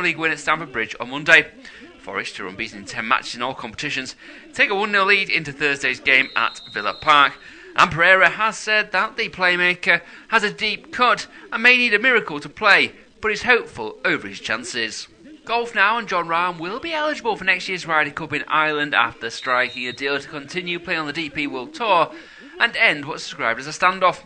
League win at Stamford Bridge on Monday. Forest, who are unbeaten in 10 matches in all competitions, take a 1-0 lead into Thursday's game at Villa Park. And Pereira has said that the playmaker has a deep cut and may need a miracle to play, but is hopeful over his chances. Golf now, and Jon Rahm will be eligible for next year's Ryder Cup in Ireland after striking a deal to continue playing on the DP World Tour and end what's described as a standoff.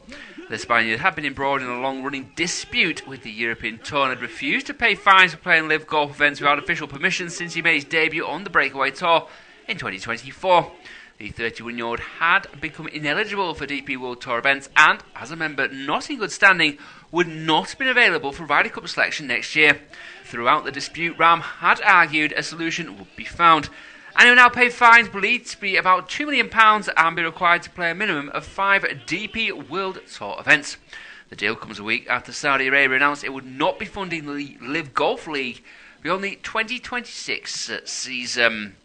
The Spaniard had been embroiled in a long-running dispute with the European Tour and had refused to pay fines for playing live golf events without official permission since he made his debut on the Breakaway Tour in 2024. The 31-year-old had become ineligible for DP World Tour events and, as a member not in good standing, would not have been available for Ryder Cup selection next year. Throughout the dispute, Rahm had argued a solution would be found, and he will now pay fines believed to be about £2 million and be required to play a minimum of 5 DP World Tour events. The deal comes a week after Saudi Arabia announced it would not be funding the Live Golf League beyond the 2026 season.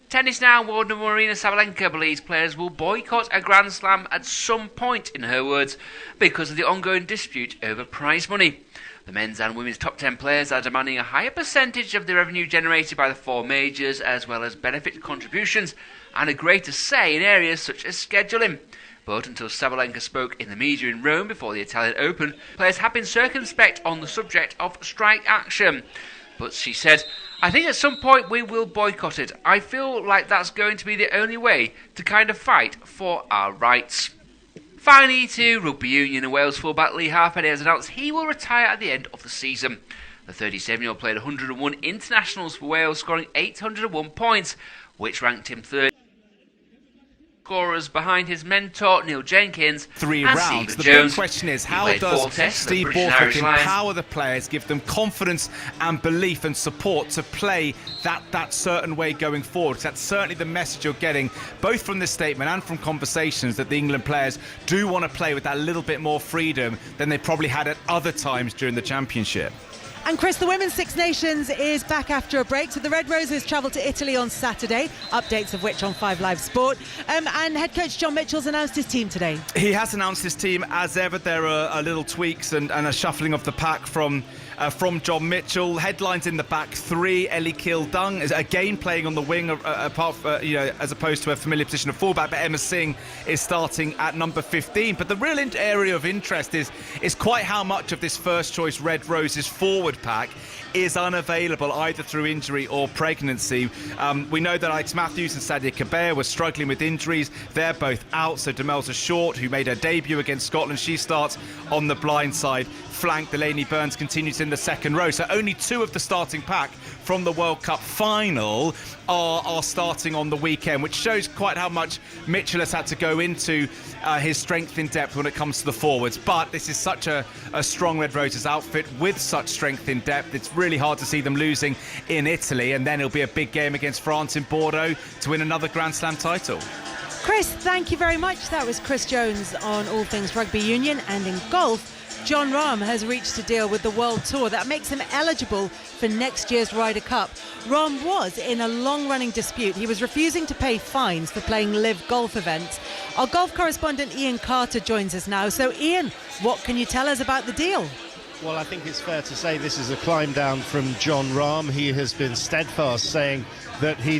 Tennis now, world number Marina Sabalenka believes players will boycott a Grand Slam at some point, in her words, because of the ongoing dispute over prize money. The men's and women's top 10 players are demanding a higher percentage of the revenue generated by the 4 majors, as well as benefit contributions and a greater say in areas such as scheduling. But until Sabalenka spoke in the media in Rome before the Italian Open, players have been circumspect on the subject of strike action. But she said, "I think at some point we will boycott it. I feel like that's going to be the only way to kind of fight for our rights." Finally, to rugby union, and Wales fullback Lee Halfpenny has announced he will retire at the end of the season. The 37-year-old played 101 internationals for Wales, scoring 801 points, which ranked him third scorers behind his mentor Neil Jenkins 3 and rounds. Stephen The Jones. big question is, He how played 4 does tests for the Steve British and Borthwick Irish Lions. empower the players, give them confidence and belief and support to play that certain way going forward? Because that's certainly the message you're getting, both from this statement and from conversations, that the England players do want to play with that little bit more freedom than they probably had at other times during the championship. And Chris, the Women's Six Nations is back after a break. So the Red Roses travel to Italy on Saturday, updates of which on 5 Live Sport. And head coach John Mitchell's announced his team today. He has announced his team. As ever, there are little tweaks and a shuffling of the pack from John Mitchell. Headlines in the back 3. Ellie Kildung is again playing on the wing, as opposed to a familiar position of fullback. But Emma Singh is starting at number 15. But the real area of interest is quite how much of this first choice Red Roses forward pack is unavailable either through injury or pregnancy. We know that Alex Matthews and Sadia Kabir were struggling with injuries. They're both out. So Demelza Short, who made her debut against Scotland, she starts on the blind side flank. Delaney Burns continues in the second row. So only 2 of the starting pack from the World Cup final are starting on the weekend, which shows quite how much Mitchell has had to go into his strength in depth when it comes to the forwards. But this is such a strong Red Roses outfit with such strength in depth. It's really hard to see them losing in Italy, and then it'll be a big game against France in Bordeaux to win another Grand Slam title. Chris, thank you very much. That was Chris Jones on all things rugby union. And in golf, Jon Rahm has reached a deal with the World Tour that makes him eligible for next year's Ryder Cup. Rahm was in a long-running dispute. He was refusing to pay fines for playing live golf events. Our golf correspondent Ian Carter joins us now. So Ian, what can you tell us about the deal? Well, I think it's fair to say this is a climb down from Jon Rahm. He has been steadfast, saying that he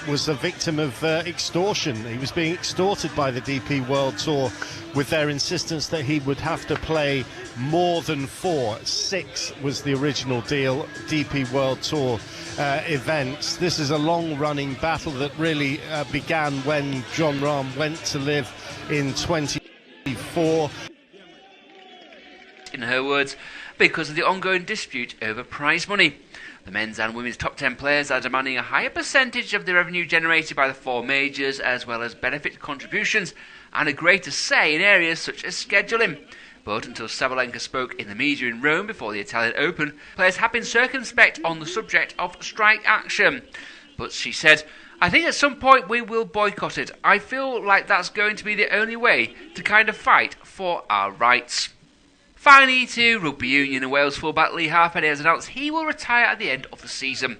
was a victim of extortion. He was being extorted by the DP World Tour with their insistence that he would have to play more than 4. 6 was the original deal, DP World Tour events. This is a long-running battle that really began when Jon Rahm went to live in 2024. In her words, because of the ongoing dispute over prize money. The men's and women's top 10 players are demanding a higher percentage of the revenue generated by the 4 majors, as well as benefit contributions and a greater say in areas such as scheduling. But until Sabalenka spoke in the media in Rome before the Italian Open, players have been circumspect on the subject of strike action. But she said, "I think at some point we will boycott it. I feel like that's going to be the only way to kind of fight for our rights." Finally, to rugby union, and Wales fullback Lee Halfpenny has announced he will retire at the end of the season.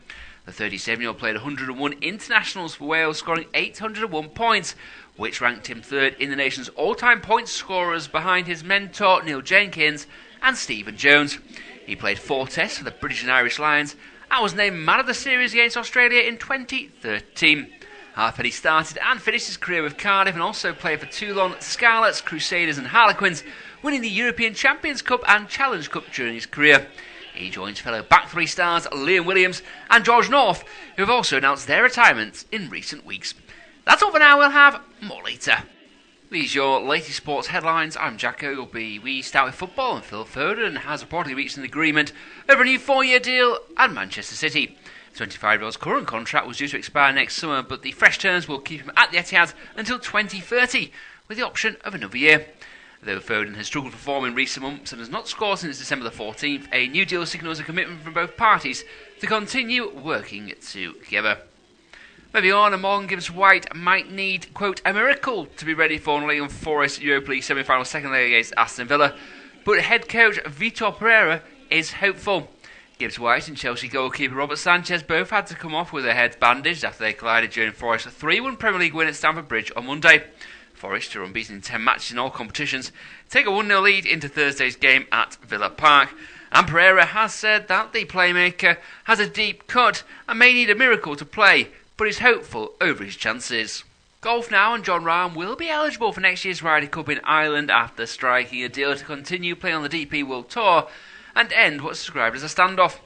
The 37-year-old played 101 internationals for Wales, scoring 801 points, which ranked him third in the nation's all-time point scorers behind his mentor Neil Jenkins and Stephen Jones. He played 4 tests for the British and Irish Lions and was named man of the series against Australia in 2013. Halfpenny started and finished his career with Cardiff and also played for Toulon, Scarlets, Crusaders and Harlequins, winning the European Champions Cup and Challenge Cup during his career. He joins fellow back three stars Liam Williams and George North, who have also announced their retirements in recent weeks. That's all for now, we'll have more later. These are your latest sports headlines. I'm Jack Ogleby. We start with football, and Phil Foden has reportedly reached an agreement over a new 4-year deal at Manchester City. The 25-year-old's current contract was due to expire next summer, but the fresh terms will keep him at the Etihad until 2030, with the option of another year. Though Foden has struggled to perform in recent months and has not scored since December the 14th, a new deal signals a commitment from both parties to continue working together. Moving on, and Morgan Gibbs-White might need, quote, a miracle to be ready for Nottingham Forest Europa League semi-final second leg against Aston Villa, but head coach Vitor Pereira is hopeful. Gibbs-White and Chelsea goalkeeper Robert Sanchez both had to come off with their heads bandaged after they collided during Forest's 3-1 Premier League win at Stamford Bridge on Monday. Forest, who are unbeaten in 10 matches in all competitions, take a 1-0 lead into Thursday's game at Villa Park. And Pereira has said that the playmaker has a deep cut and may need a miracle to play, but is hopeful over his chances. Golf now, and Jon Rahm will be eligible for next year's Ryder Cup in Ireland after striking a deal to continue playing on the DP World Tour and end what's described as a standoff.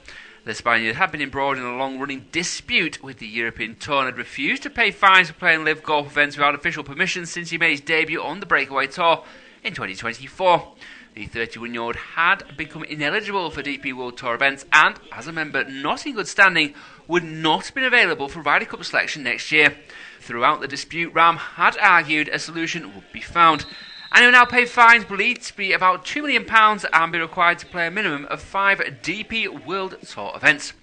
The Spaniard had been embroiled in a long-running dispute with the European Tour and had refused to pay fines for playing live golf events without official permission since he made his debut on the Breakaway Tour in 2024. The 31-year-old had become ineligible for DP World Tour events and, as a member not in good standing, would not have been available for Ryder Cup selection next year. Throughout the dispute, Rahm had argued a solution would be found, and he will now pay fines believed to be about £2 million and be required to play a minimum of 5 DP World Tour events.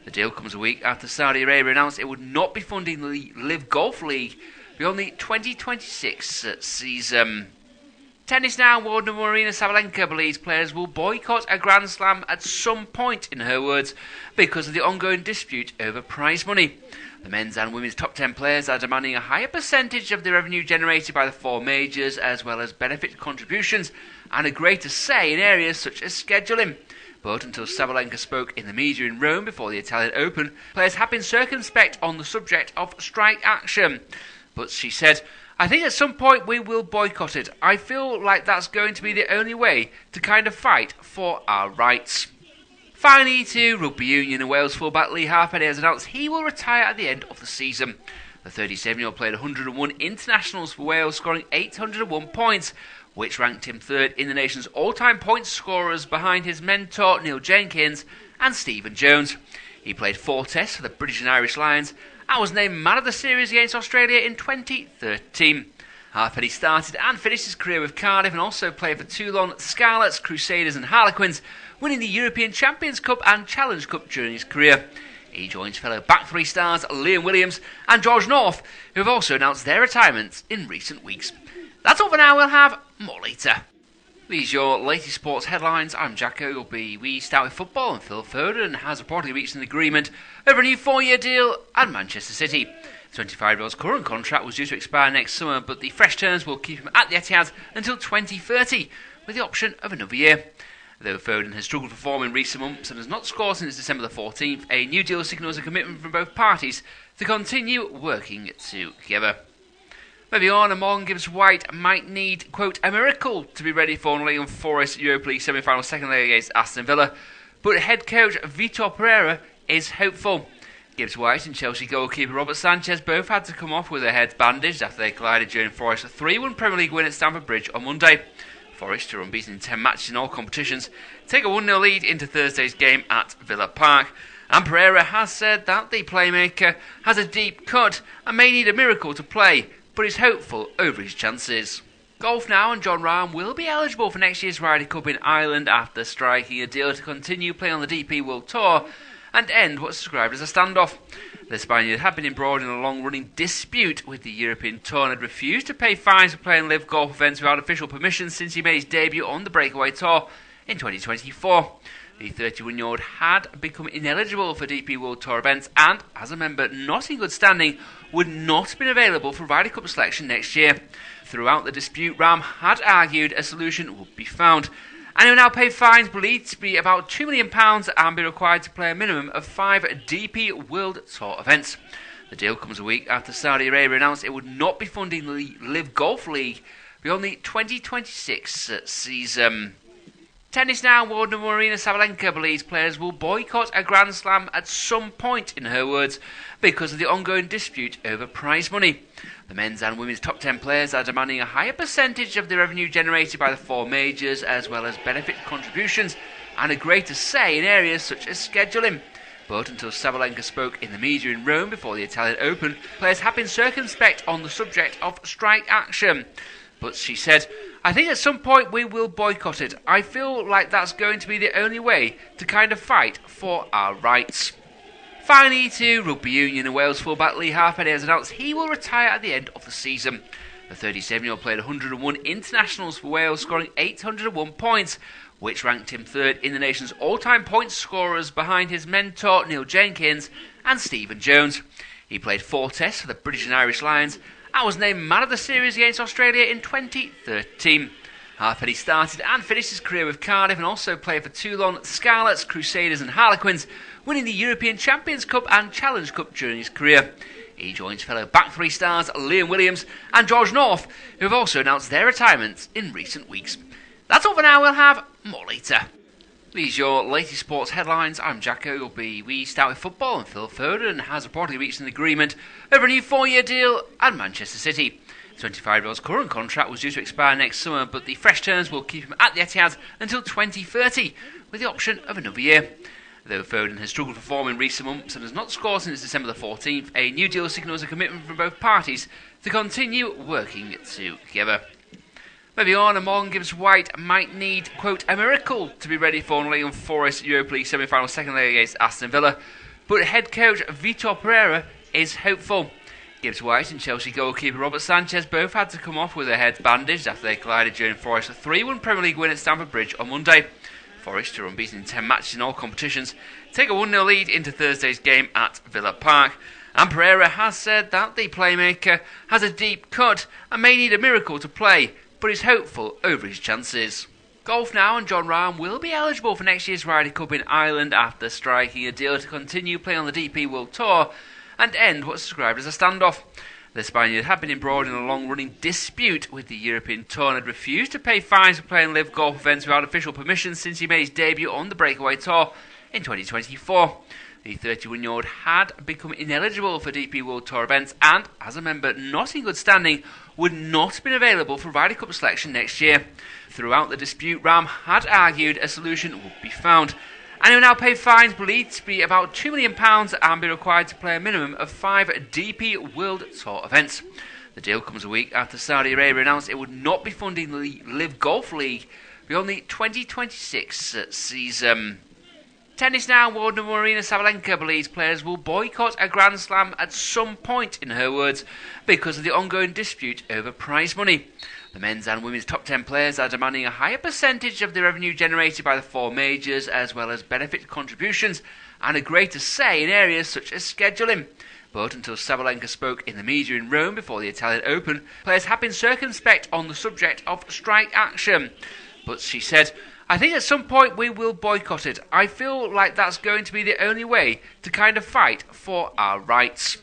The deal comes a week after Saudi Arabia announced it would not be funding the Live Golf League beyond the 2026 season. Tennis now, world number Marina Sabalenka believes players will boycott a Grand Slam at some point, in her words, because of the ongoing dispute over prize money. The men's and women's top 10 players are demanding a higher percentage of the revenue generated by the 4 majors, as well as benefit contributions and a greater say in areas such as scheduling. But until Sabalenka spoke in the media in Rome before the Italian Open, players have been circumspect on the subject of strike action. But she said, I think at some point we will boycott it. I feel like that's going to be the only way to kind of fight for our rights. Finally, to rugby union, and Wales fullback Lee Halfpenny has announced he will retire at the end of the season. The 37-year-old played 101 internationals for Wales, scoring 801 points, which ranked him third in the nation's all-time points scorers behind his mentor Neil Jenkins and Stephen Jones. He played 4 tests for the British and Irish Lions and was named man of the series against Australia in 2013. Halfpenny started and finished his career with Cardiff and also played for Toulon, Scarlets, Crusaders and Harlequins, winning the European Champions Cup and Challenge Cup during his career. He joins fellow back three stars Liam Williams and George North, who have also announced their retirements in recent weeks. That's all for now, we'll have more later. These are your latest sports headlines. I'm Jack Ogleby. We start with football, and Phil Foden has reportedly reached an agreement over a new 4-year deal at Manchester City. The 25-year-old's current contract was due to expire next summer, but the fresh terms will keep him at the Etihad until 2030, with the option of another year. Though Foden has struggled to perform in recent months and has not scored since December the 14th, a new deal signals a commitment from both parties to continue working together. Moving on, and Morgan Gibbs-White might need, quote, a miracle to be ready for Nottingham Forest Europa League semi-final second leg against Aston Villa, but head coach Vitor Pereira is hopeful. Gibbs-White and Chelsea goalkeeper Robert Sanchez both had to come off with their heads bandaged after they collided during Forest's 3-1 Premier League win at Stamford Bridge on Monday. Forest, who are unbeaten in 10 matches in all competitions, take a 1-0 lead into Thursday's game at Villa Park. And Pereira has said that the playmaker has a deep cut and may need a miracle to play, but is hopeful over his chances. Golf now, and Jon Rahm will be eligible for next year's Ryder Cup in Ireland after striking a deal to continue playing on the DP World Tour and end what's described as a standoff. The Spaniard had been embroiled in a long-running dispute with the European Tour and had refused to pay fines for playing live golf events without official permission since he made his debut on the Breakaway Tour in 2024. The 31-year-old had become ineligible for DP World Tour events and, as a member not in good standing, would not have been available for Ryder Cup selection next year. Throughout the dispute, Rahm had argued a solution would be found, And he will now pay fines believed to be about £2 million and be required to play a minimum of 5 DP World Tour events. The deal comes a week after Saudi Arabia announced it would not be funding the Live Golf League beyond the 2026 season. Tennis now, world number Marina Sabalenka believes players will boycott a Grand Slam at some point, in her words, because of the ongoing dispute over prize money. The men's and women's top 10 players are demanding a higher percentage of the revenue generated by the 4 majors, as well as benefit contributions and a greater say in areas such as scheduling. But until Sabalenka spoke in the media in Rome before the Italian Open, players have been circumspect on the subject of strike action. But she said, "I think at some point we will boycott it. I feel like that's going to be the only way to kind of fight for our rights." Finally, to Rugby Union, and Wales fullback Lee Halfpenny has announced he will retire at the end of the season. The 37-year-old played 101 internationals for Wales, scoring 801 points, which ranked him third in the nation's all-time point scorers behind his mentor Neil Jenkins and Stephen Jones. He played 4 tests for the British and Irish Lions and was named man of the series against Australia in 2013. Halfpenny started and finished his career with Cardiff and also played for Toulon, Scarlets, Crusaders and Harlequins, winning the European Champions Cup and Challenge Cup during his career. He joins fellow back 3 stars Liam Williams and George North, who have also announced their retirements in recent weeks. That's all for now, we'll have more later. These are your latest sports headlines. I'm Jacko. We start with football, and Phil Foden has reportedly reached an agreement over a new 4-year deal at Manchester City. The 25-year-old's current contract was due to expire next summer, but the fresh terms will keep him at the Etihad until 2030, with the option of another year. Though Foden has struggled to perform in recent months and has not scored since December the 14th, a new deal signals a commitment from both parties to continue working together. Moving on, and Morgan Gibbs-White might need, quote, a miracle to be ready for Nottingham Forest Europa League semi-final second leg against Aston Villa, but head coach Vitor Pereira is hopeful. Gibbs-White and Chelsea goalkeeper Robert Sanchez both had to come off with their heads bandaged after they collided during Forest's 3-1 Premier League win at Stamford Bridge on Monday. Forest, who are unbeaten in 10 matches in all competitions, take a 1-0 lead into Thursday's game at Villa Park. And Pereira has said that the playmaker has a deep cut and may need a miracle to play, but is hopeful over his chances. Golf now, and Jon Rahm will be eligible for next year's Ryder Cup in Ireland after striking a deal to continue playing on the DP World Tour and end what's described as a standoff. The Spaniard had been embroiled in a long-running dispute with the European Tour and had refused to pay fines for playing live golf events without official permission since he made his debut on the Breakaway Tour in 2024. The 31-year-old had become ineligible for DP World Tour events and, as a member not in good standing, would not have been available for Ryder Cup selection next year. Throughout the dispute, Rahm had argued a solution would be found, and he will now pay fines believed to be about £2 million and be required to play a minimum of 5 DP World Tour events. The deal comes a week after Saudi Arabia announced it would not be funding the Live Golf League beyond the 2026 season. Tennis now, world number Marina Sabalenka believes players will boycott a Grand Slam at some point, in her words, because of the ongoing dispute over prize money. The men's and women's top 10 players are demanding a higher percentage of the revenue generated by the 4 majors, as well as benefit contributions and a greater say in areas such as scheduling. But until Sabalenka spoke in the media in Rome before the Italian Open, players have been circumspect on the subject of strike action. But she said, "I think at some point we will boycott it. I feel like that's going to be the only way to kind of fight for our rights."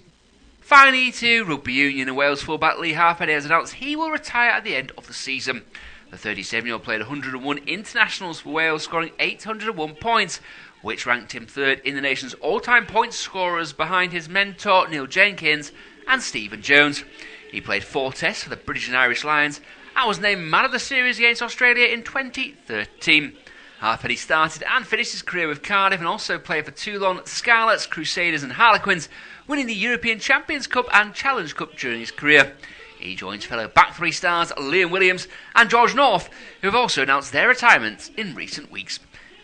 Finally, to Rugby Union, and Wales fullback Lee Halfpenny has announced he will retire at the end of the season. The 37-year-old played 101 internationals for Wales, scoring 801 points, which ranked him third in the nation's all-time point scorers behind his mentor Neil Jenkins and Stephen Jones. He played 4 tests for the British and Irish Lions and was named man of the series against Australia in 2013. Halfpenny started and finished his career with Cardiff and also played for Toulon, Scarlets, Crusaders and Harlequins, winning the European Champions Cup and Challenge Cup during his career. He joins fellow back 3 stars Liam Williams and George North, who have also announced their retirements in recent weeks.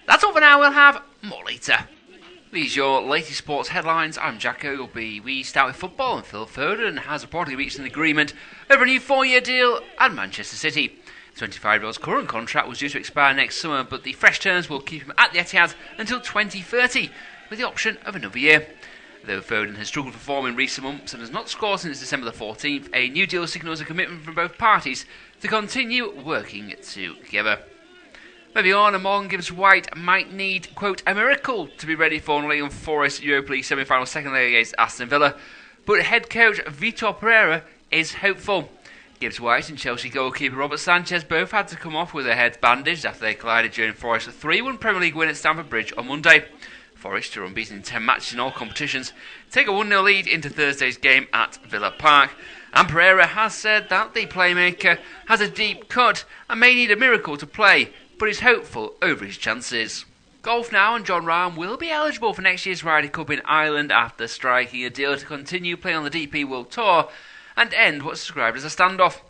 That's all for now, we'll have more later. These are your latest sports headlines. I'm Jacko. We start with football, and Phil Foden has reportedly reached an agreement over a new 4-year deal at Manchester City. The 25-year-old's current contract was due to expire next summer, but the fresh terms will keep him at the Etihad until 2030, with the option of another year. Though Foden has struggled to perform in recent months and has not scored since December the 14th, a new deal signals a commitment from both parties to continue working together. Moving on, Amon gives White might need, quote, a miracle to be ready for Nottingham Forest Europa League semi-final second leg against Aston Villa, but head coach Vitor Pereira is hopeful. Gibbs White and Chelsea goalkeeper Robert Sanchez both had to come off with their heads bandaged after they collided during Forest's 3-1 Premier League win at Stamford Bridge on Monday. Forest, who are unbeaten in 10 matches in all competitions, take a 1-0 lead into Thursday's game at Villa Park. And Pereira has said that the playmaker has a deep cut and may need a miracle to play, but is hopeful over his chances. Golf now, and Jon Rahm will be eligible for next year's Ryder Cup in Ireland after striking a deal to continue playing on the DP World Tour and end what's described as a standoff.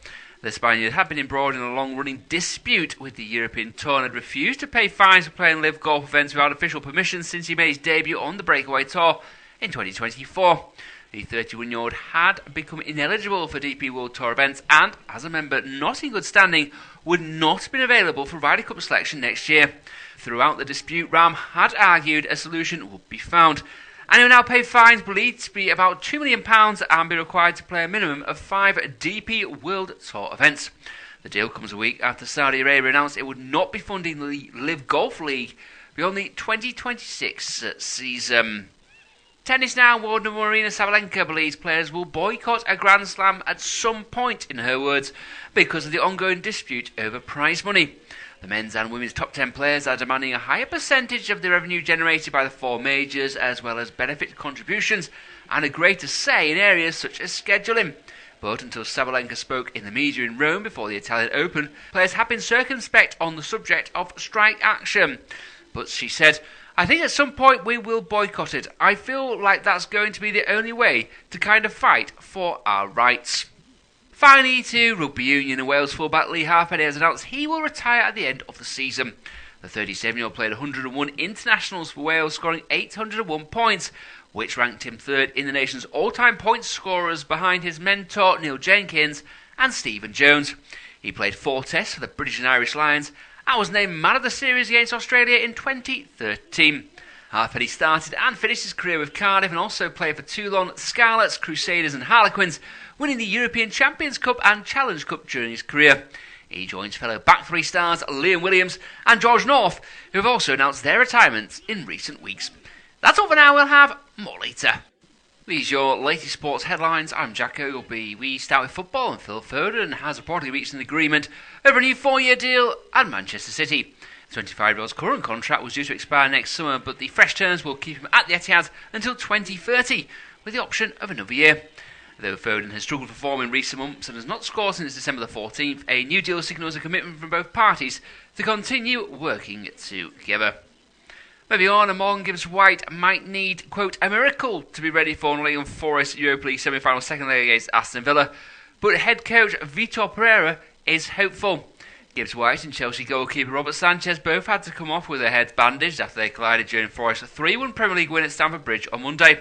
The Spaniard had been embroiled in a long-running dispute with the European Tour and had refused to pay fines for playing live golf events without official permission since he made his debut on the Breakaway Tour in 2024. The 31-year-old had become ineligible for DP World Tour events and, as a member not in good standing, would not have been available for Ryder Cup selection next year. Throughout the dispute, Rahm had argued a solution would be found, and he will now pay fines believed to be about £2 million and be required to play a minimum of 5 DP World Tour events. The deal comes a week after Saudi Arabia announced it would not be funding the Live Golf League beyond the 2026 season. Tennis now, Warden Marina Sabalenka believes players will boycott a Grand Slam at some point, in her words, because of the ongoing dispute over prize money. The men's and women's top 10 players are demanding a higher percentage of the revenue generated by the 4 majors, as well as benefit contributions and a greater say in areas such as scheduling. But until Sabalenka spoke in the media in Rome before the Italian Open, players have been circumspect on the subject of strike action. But she said, I think at some point we will boycott it. I feel like that's going to be the only way to kind of fight for our rights. Finally, to Rugby Union, and Wales fullback Lee Halfpenny has announced he will retire at the end of the season. The 37-year-old played 101 internationals for Wales, scoring 801 points, which ranked him third in the nation's all-time points scorers behind his mentor Neil Jenkins and Stephen Jones. He played 4 tests for the British and Irish Lions and was named man of the series against Australia in 2013. Halfpenny started and finished his career with Cardiff and also played for Toulon, Scarlets, Crusaders and Harlequins, winning the European Champions Cup and Challenge Cup during his career. He joins fellow back 3 stars Liam Williams and George North, who have also announced their retirements in recent weeks. That's all for now, we'll have more later. These are your latest sports headlines. I'm Jack Ogleby. We start with football, and Phil Foden has reportedly reached an agreement over a new 4-year deal at Manchester City. The 25-year-old's current contract was due to expire next summer, but the fresh terms will keep him at the Etihad until 2030, with the option of another year. Though Foden has struggled to perform in recent months and has not scored since December the 14th, a new deal signals a commitment from both parties to continue working together. Moving on, Amon gives White might need, quote, a miracle to be ready for Nottingham Forest Europa League semi-final second leg against Aston Villa, but head coach Vitor Pereira is hopeful. Gibbs White and Chelsea goalkeeper Robert Sanchez both had to come off with their heads bandaged after they collided during Forest's 3-1 Premier League win at Stamford Bridge on Monday.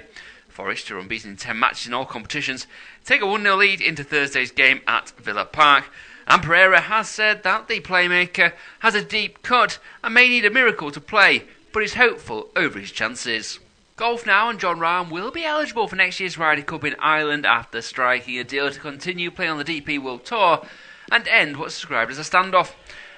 Forest, who are unbeaten in 10 matches in all competitions, take a 1-0 lead into Thursday's game at Villa Park. And Pereira has said that the playmaker has a deep cut and may need a miracle to play, but is hopeful over his chances. Golf now, and Jon Rahm will be eligible for next year's Ryder Cup in Ireland after striking a deal to continue playing on the DP World Tour and end what's described as a standoff.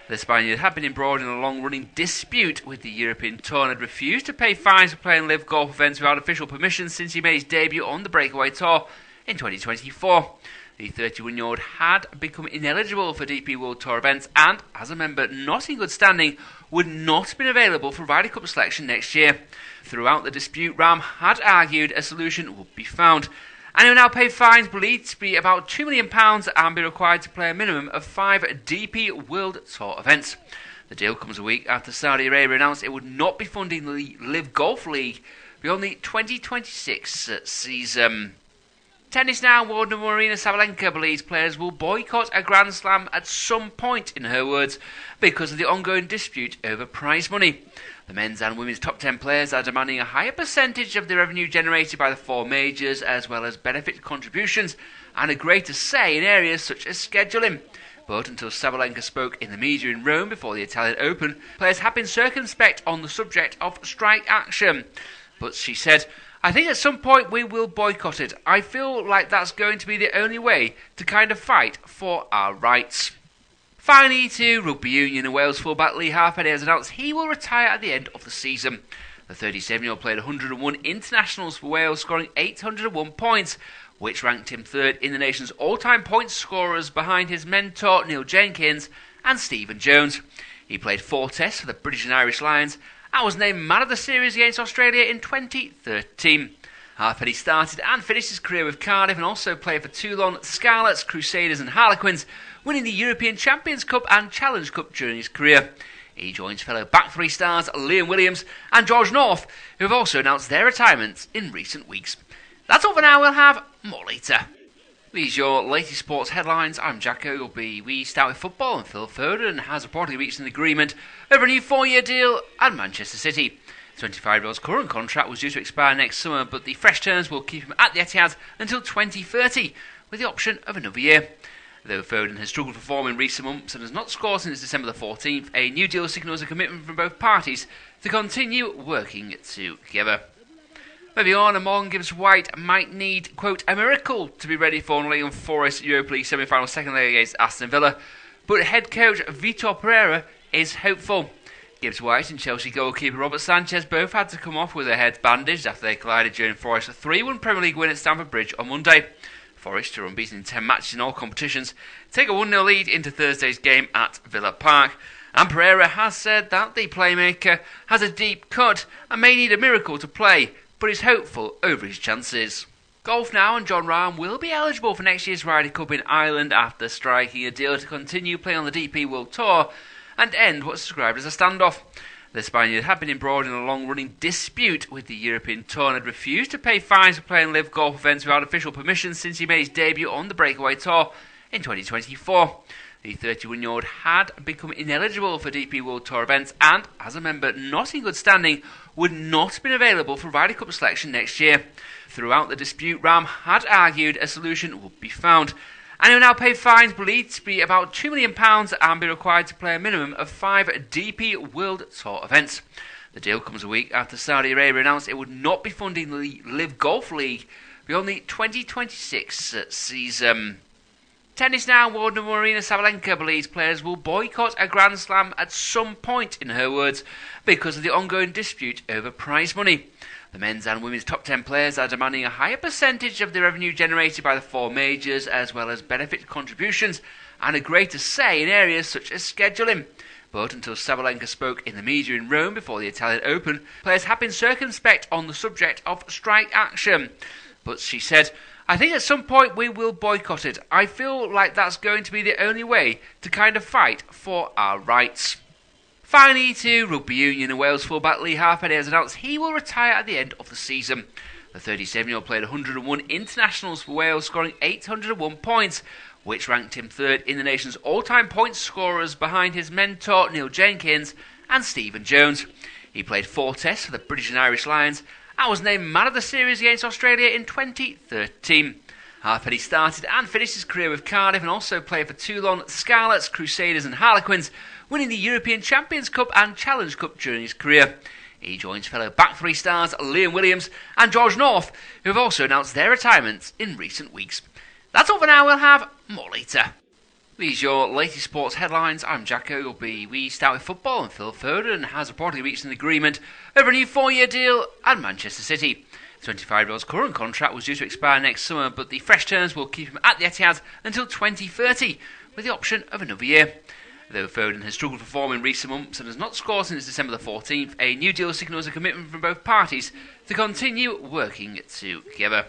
The Spaniard had been embroiled in a long-running dispute with the European Tour and had refused to pay fines for playing live golf events without official permission since he made his debut on the Breakaway Tour in 2024. The 31-year-old had become ineligible for DP World Tour events and, as a member not in good standing, would not have been available for Ryder Cup selection next year. Throughout the dispute, Rahm had argued a solution would be found, and he will now pay fines believed to be about £2 million and be required to play a minimum of 5 DP World Tour events. The deal comes a week after Saudi Arabia announced it would not be funding the Live Golf League beyond the 2026 season. Tennis now, Warden Marina Sabalenka believes players will boycott a Grand Slam at some point, in her words, because of the ongoing dispute over prize money. The men's and women's top 10 players are demanding a higher percentage of the revenue generated by the 4 majors, as well as benefit contributions and a greater say in areas such as scheduling. But until Sabalenka spoke in the media in Rome before the Italian Open, players have been circumspect on the subject of strike action. But she said, I think at some point we will boycott it. I feel like that's going to be the only way to kind of fight for our rights. Finally, to Rugby Union, and Wales fullback Halfpenny has announced he will retire at the end of the season. The 37-year-old played 101 internationals for Wales, scoring 801 points, which ranked him third in the nation's all-time points scorers behind his mentor Neil Jenkins and Stephen Jones. He played 4 tests for the British and Irish Lions and was named man of the series against Australia in 2013. Halfpenny started and finished his career with Cardiff and also played for Toulon, Scarlets, Crusaders and Harlequins, winning the European Champions Cup and Challenge Cup during his career. He joins fellow back 3 stars Liam Williams and George North, who have also announced their retirements in recent weeks. That's all for now, we'll have more later. These are your latest sports headlines. I'm Jacko. We start with football, and Phil Foden has reportedly reached an agreement over a new 4-year deal at Manchester City. The 25-year-old's current contract was due to expire next summer, but the fresh terms will keep him at the Etihad until 2030, with the option of another year. Though Foden has struggled for form in recent months and has not scored since December the 14th, a new deal signals a commitment from both parties to continue working together. Moving on, Morgan Gibbs White might need, quote, a miracle to be ready for Nottingham Forest Europa League semi-final second leg against Aston Villa, but head coach Vitor Pereira is hopeful. Gibbs White and Chelsea goalkeeper Robert Sanchez both had to come off with their heads bandaged after they collided during Forest's 3-1 Premier League win at Stamford Bridge on Monday. Forest, who are unbeaten in 10 matches in all competitions, take a 1-0 lead into Thursday's game at Villa Park. And Pereira has said that the playmaker has a deep cut and may need a miracle to play, but is hopeful over his chances. Golf now, and Rahm will be eligible for next year's Ryder Cup in Ireland after striking a deal to continue playing on the DP World Tour and end what's described as a standoff. The Spaniard had been embroiled in a long-running dispute with the European Tour and had refused to pay fines for playing live golf events without official permission since he made his debut on the Breakaway Tour in 2024. The 31-year-old had become ineligible for DP World Tour events and, as a member not in good standing, would not have been available for Ryder Cup selection next year. Throughout the dispute, Rahm had argued a solution would be found, and he will now pay fines believed to be about £2 million and be required to play a minimum of 5 DP World Tour events. The deal comes a week after Saudi Arabia announced it would not be funding the Live Golf League beyond the 2026 season. Tennis now, Warden Marina Sabalenka believes players will boycott a Grand Slam at some point, in her words, because of the ongoing dispute over prize money. The men's and women's top 10 players are demanding a higher percentage of the revenue generated by the 4 majors, as well as benefit contributions and a greater say in areas such as scheduling. But until Sabalenka spoke in the media in Rome before the Italian Open, players have been circumspect on the subject of strike action. But she said, I think at some point we will boycott it. I feel like that's going to be the only way to kind of fight for our rights. Finally, to Rugby Union, and Wales fullback Halfpenny has announced he will retire at the end of the season. The 37-year-old played 101 internationals for Wales, scoring 801 points, which ranked him third in the nation's all-time points scorers behind his mentor Neil Jenkins and Stephen Jones. He played 4 tests for the British and Irish Lions and was named man of the series against Australia in 2013. Halfpenny started and finished his career with Cardiff and also played for Toulon, Scarlets, Crusaders and Harlequins, winning the European Champions Cup and Challenge Cup during his career. He joins fellow back 3 stars Liam Williams and George North, who have also announced their retirements in recent weeks. That's all for now, we'll have more later. These are your latest sports headlines. I'm Jacko. We start with football, and Phil Foden has reportedly reached an agreement over a new 4-year deal at Manchester City. The 25-year-old's current contract was due to expire next summer, but the fresh terms will keep him at the Etihad until 2030, with the option of another year. Though Foden has struggled for form in recent months and has not scored since December the 14th, a new deal signals a commitment from both parties to continue working together.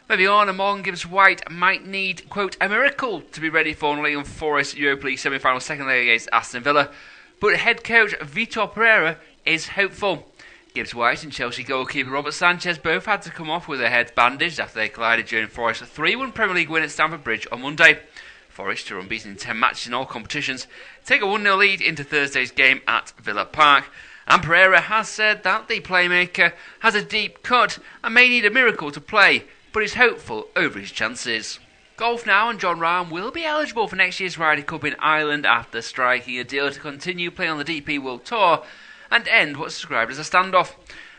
Moving on, Morgan Gibbs White might need, quote, a miracle to be ready for Nottingham Forest Europa League semi-final second leg against Aston Villa, but head coach Vitor Pereira is hopeful. Gibbs White and Chelsea goalkeeper Robert Sanchez both had to come off with their heads bandaged after they collided during Forest's 3-1 Premier League win at Stamford Bridge on Monday. Forest, who are unbeaten in 10 matches in all competitions, take a 1-0 lead into Thursday's game at Villa Park. And Pereira has said that the playmaker has a deep cut and may need a miracle to play, but is hopeful over his chances. Golf now, and Rahm will be eligible for next year's Ryder Cup in Ireland after striking a deal to continue playing on the DP World Tour and end what's described as a standoff.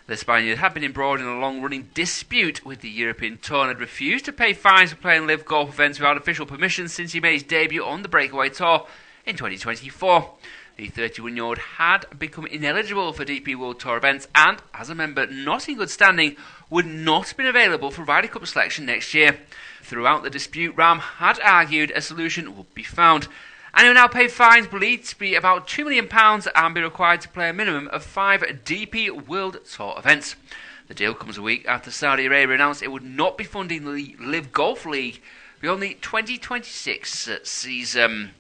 The Spaniard had been embroiled in a long-running dispute with the European Tour and had refused to pay fines for playing live golf events without official permission since he made his debut on the Breakaway Tour in 2024. The 31-year-old had become ineligible for DP World Tour events and, as a member not in good standing, would not have been available for Ryder Cup selection next year. Throughout the dispute, Rahm had argued a solution would be found, and he will now pay fines believed to be about £2 million and be required to play a minimum of 5 DP World Tour events. The deal comes a week after Saudi Arabia announced it would not be funding the Live Golf League beyond the 2026 season.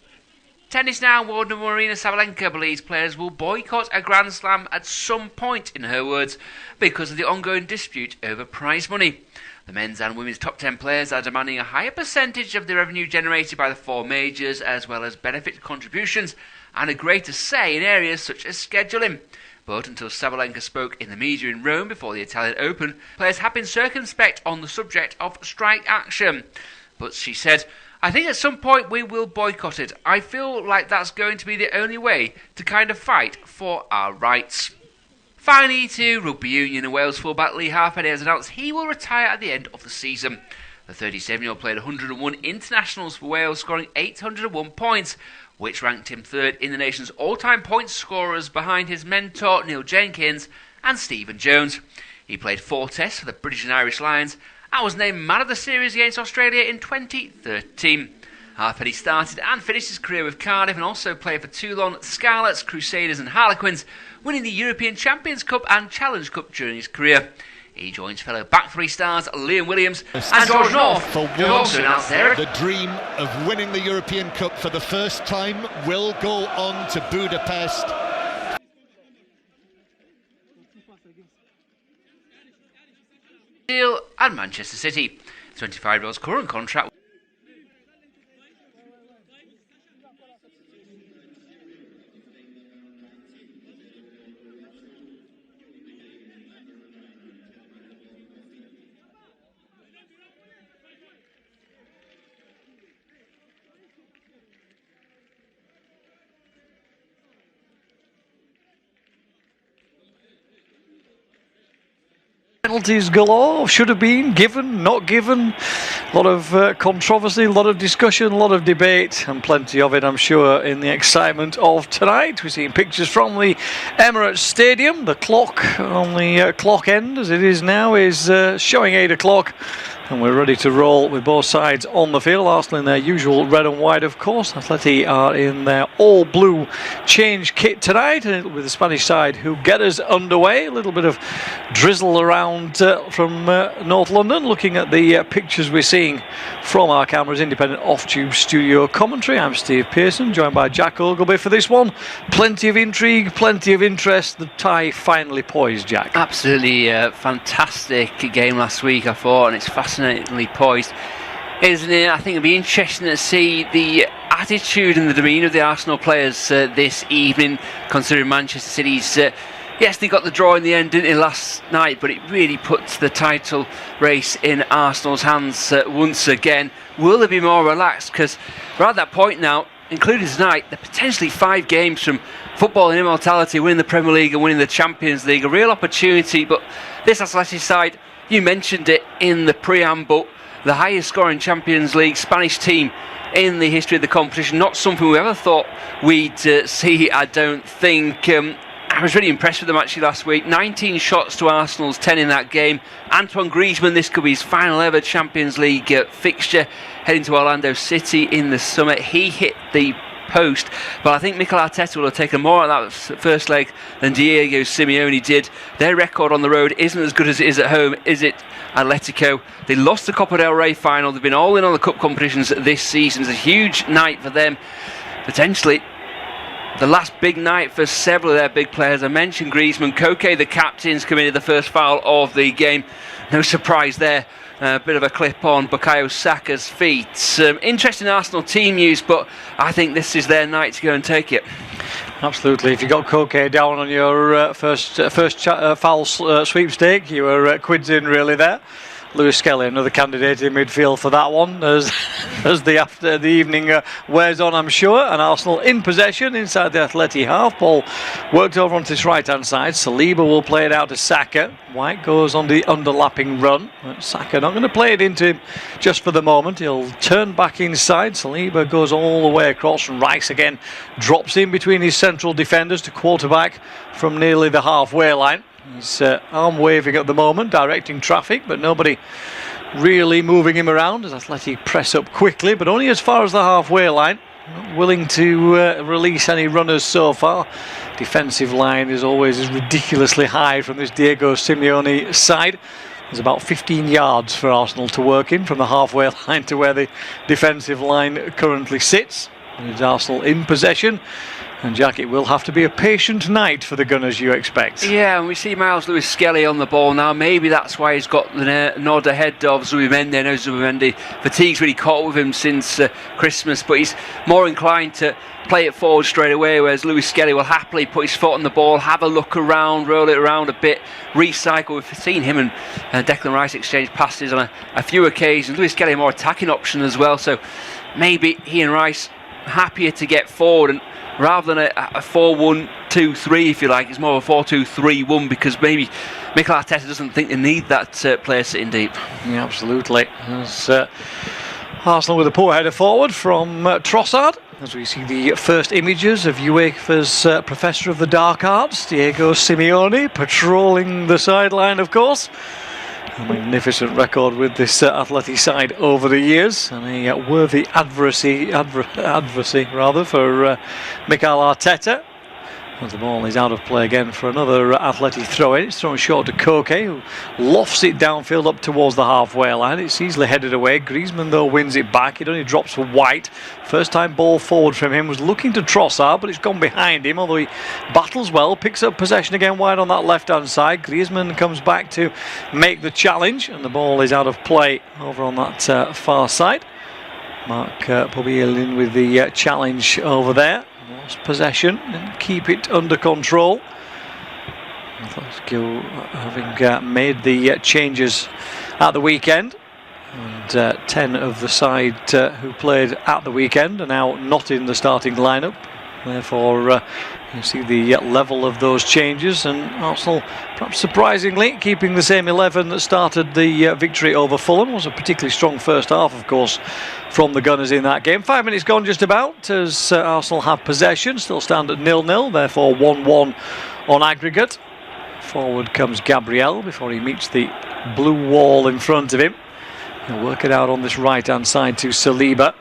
Tennis now, world number Marina Sabalenka believes players will boycott a Grand Slam at some point, in her words, because of the ongoing dispute over prize money. The men's and women's top 10 players are demanding a higher percentage of the revenue generated by the 4 majors, as well as benefit contributions and a greater say in areas such as scheduling. But until Sabalenka spoke in the media in Rome before the Italian Open, players have been circumspect on the subject of strike action. But she said, "I think at some point we will boycott it. I feel like that's going to be the only way to kind of fight for our rights." Finally, to rugby union, and Wales fullback Lee Halfpenny has announced he will retire at the end of the season. The 37-year-old played 101 internationals for Wales, scoring 801 points, which ranked him third in the nation's all-time point scorers behind his mentor Neil Jenkins and Stephen Jones. He played 4 tests for the British and Irish Lions and was named man of the series against Australia in 2013. Halfpenny started and finished his career with Cardiff and also played for Toulon, Scarlets, Crusaders and Harlequins, winning the European Champions Cup and Challenge Cup during his career. He joins fellow back 3 stars Liam Williams and George North, who also announced the dream of winning the European Cup for the first time will go on to Budapest. And Manchester City. 25-year-old's current contract penalties galore, should have been given, not given. A lot of controversy, a lot of discussion, a lot of debate, and plenty of it, I'm sure, in the excitement of tonight. We're seeing pictures from the Emirates Stadium. The clock on the clock end, as it is now, is showing 8 o'clock. And we're ready to roll with both sides on the field. Arsenal in their usual red and white, of course. Atleti are in their all-blue change kit tonight. And it'll be the Spanish side who get us underway. A little bit of drizzle around from North London. Looking at the pictures we're seeing from our cameras, independent off-tube studio commentary. I'm Steve Pearson, joined by Jack Ogilvie for this one. Plenty of intrigue, plenty of interest. The tie finally poised, Jack. Absolutely fantastic game last week, I thought, and it's fascinatingly poised, isn't it? I think it'll be interesting to see the attitude and the demeanour of the Arsenal players this evening, considering Manchester City's yes, they got the draw in the end, didn't they, last night, but it really puts the title race in Arsenal's hands once again. Will they be more relaxed? Because we're at that point now, including tonight, they're potentially 5 games from football and immortality, winning the Premier League and winning the Champions League. A real opportunity, but this Atleti side, you mentioned it in the preamble, the highest scoring Champions League Spanish team in the history of the competition. Not something we ever thought we'd see, I don't think. I was really impressed with them actually last week. 19 shots to Arsenal's 10 in that game. Antoine Griezmann, this could be his final ever Champions League fixture, heading to Orlando City in the summer. He hit the post, but I think Mikel Arteta will have taken more out of that first leg than Diego Simeone did. Their record on the road isn't as good as it is at home, is it, Atletico? They lost the Copa del Rey final. They've been all in on the cup competitions this season. It's a huge night for them, potentially the last big night for several of their big players. I mentioned Griezmann. Koke, the captain's committed the first foul of the game. No surprise there. A bit of a clip on Bukayo Saka's feet. Interesting Arsenal team news, but I think this is their night to go and take it. Absolutely. If you got Koke down on your first foul sweepstake, you were quids in really there. Lewis Skelly, another candidate in midfield for that one as the evening wears on, I'm sure. And Arsenal in possession inside the Atleti half. Ball worked over onto his right hand side. Saliba will play it out to Saka. White goes on the underlapping run. But Saka not going to play it into him just for the moment. He'll turn back inside. Saliba goes all the way across, and Rice again drops in between his central defenders to quarterback from nearly the halfway line. He's arm waving at the moment, directing traffic, but nobody really moving him around as Athletic press up quickly, but only as far as the halfway line. Not willing to release any runners so far. Defensive line is always ridiculously high from this Diego Simeone side. There's about 15 yards for Arsenal to work in from the halfway line to where the defensive line currently sits. And it's Arsenal in possession. And Jack, it will have to be a patient night for the Gunners, you expect. Yeah, and we see Miles Lewis Skelly on the ball now. Maybe that's why he's got the nod ahead of Zubimendi. I know Zubimendi fatigue's really caught with him since Christmas, but he's more inclined to play it forward straight away, whereas Lewis Skelly will happily put his foot on the ball, have a look around, roll it around a bit, recycle. We've seen him and Declan Rice exchange passes on a few occasions. Lewis Skelly a more attacking option as well, so maybe he and Rice happier to get forward, and rather than a 4-1-2-3, if you like, it's more of a 4-2-3-1, because maybe Mikel Arteta doesn't think they need that player sitting deep. Yeah, absolutely. As Arsenal with a poor header forward from Trossard, as we see the first images of UEFA's Professor of the Dark Arts, Diego Simeone, patrolling the sideline, of course. A magnificent record with this Athletic side over the years, and a worthy adversary for Mikel Arteta. As the ball is out of play again for another Athletic throw-in. It's thrown short to Koke, who lofts it downfield up towards the halfway line. It's easily headed away. Griezmann, though, wins it back. It only drops for White. First time ball forward from him, was looking to Trossard, but it's gone behind him, although he battles well, picks up possession again wide on that left-hand side. Griezmann comes back to make the challenge, and the ball is out of play over on that far side. Mark Pobiel in with the challenge over there. Lost possession and keep it under control. Atletico having made the changes at the weekend, and 10 of the side who played at the weekend are now not in the starting lineup. Therefore, you see the level of those changes, and Arsenal, perhaps surprisingly, keeping the same 11 that started the victory over Fulham. It was a particularly strong first half, of course, from the Gunners in that game. 5 minutes gone just about as Arsenal have possession, still stand at 0-0, therefore 1-1 on aggregate. Forward comes Gabriel before he meets the blue wall in front of him. He'll work it out on this right-hand side to Saliba.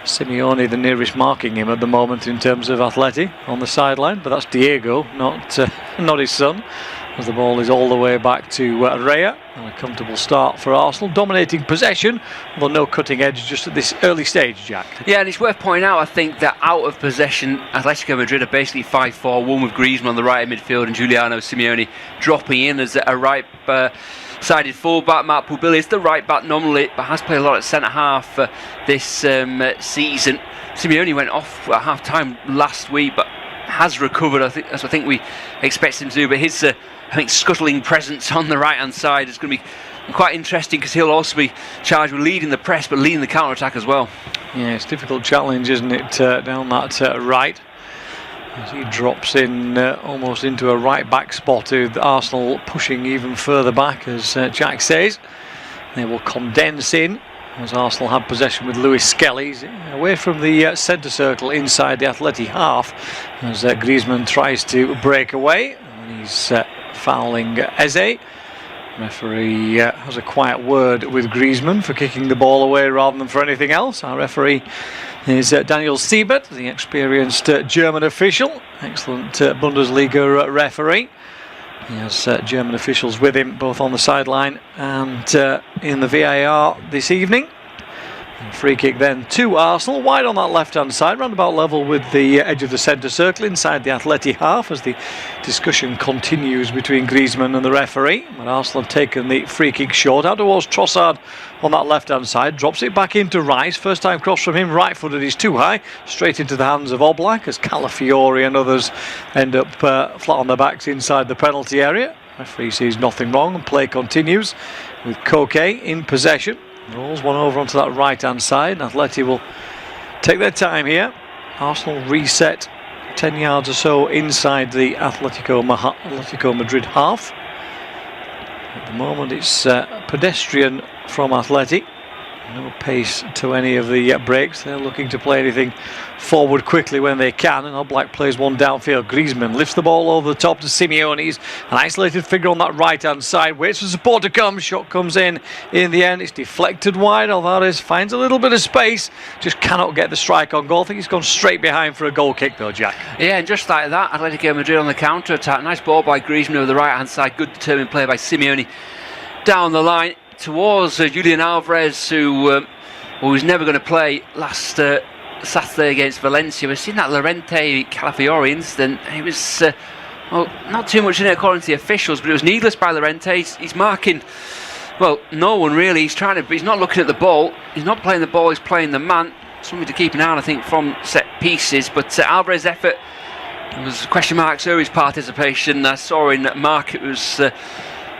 Simeone the nearest marking him at the moment in terms of Atleti on the sideline, but that's Diego, not his son, as the ball is all the way back to Raya. And a comfortable start for Arsenal, dominating possession, although no cutting edge just at this early stage, Jack. Yeah, and it's worth pointing out, I think, that out of possession, Atletico Madrid are basically 5-4-1 with Griezmann on the right midfield and Giuliano Simeone dropping in as a right sided full-back. Mark Pubil is the right back normally, but has played a lot at centre-half this season. Simeone went off at half-time last week, but has recovered, I think we expect him to do. But his, scuttling presence on the right-hand side is going to be quite interesting, because he'll also be charged with leading the press, but leading the counter-attack as well. Yeah, it's a difficult challenge, isn't it, down that right. As he drops in almost into a right-back spot, with Arsenal pushing even further back, as Jack says. They will condense in as Arsenal have possession with Lewis Skelly away from the centre circle inside the Atleti half, as Griezmann tries to break away, and he's fouling Eze. Referee has a quiet word with Griezmann for kicking the ball away rather than for anything else. Our referee is Daniel Siebert, the experienced German official, excellent Bundesliga referee. He has German officials with him both on the sideline and in the VAR this evening. And free kick then to Arsenal, wide on that left-hand side, round about level with the edge of the centre circle inside the Atleti half, as the discussion continues between Griezmann and the referee. But Arsenal have taken the free kick short out towards Trossard on that left-hand side, drops it back into Rice. First time cross from him, right-footed is too high, straight into the hands of Oblak, as Calafiori and others end up flat on their backs inside the penalty area. Referee sees nothing wrong and play continues with Koke in possession. Rolls one over onto that right hand side. Atleti will take their time here. Arsenal reset 10 yards or so inside the Atletico Madrid half. At the moment it's pedestrian from Atleti. No pace to any of the breaks. They're looking to play anything forward quickly when they can. And Oblak plays one downfield. Griezmann lifts the ball over the top to Simeone's. An isolated figure on that right-hand side. Waits for support to come. Shot comes in the end. It's deflected wide. Alvarez finds a little bit of space. Just cannot get the strike on goal. I think he's gone straight behind for a goal kick though, Jack. Yeah, and just like that, Atletico Madrid on the counter-attack. Nice ball by Griezmann over the right-hand side. Good determined play by Simeone down the line towards Julian Alvarez, who was never going to play last Saturday against Valencia. We've seen that Llorente Calafiori incident. It was not too much in it according to the officials, but it was needless by Llorente. He's marking, well, no one really. He's not looking at the ball. He's not playing the ball. He's playing the man. Something to keep an eye on, I think, from set pieces. But Alvarez's effort, there was question marks over his participation. I saw in Mark it was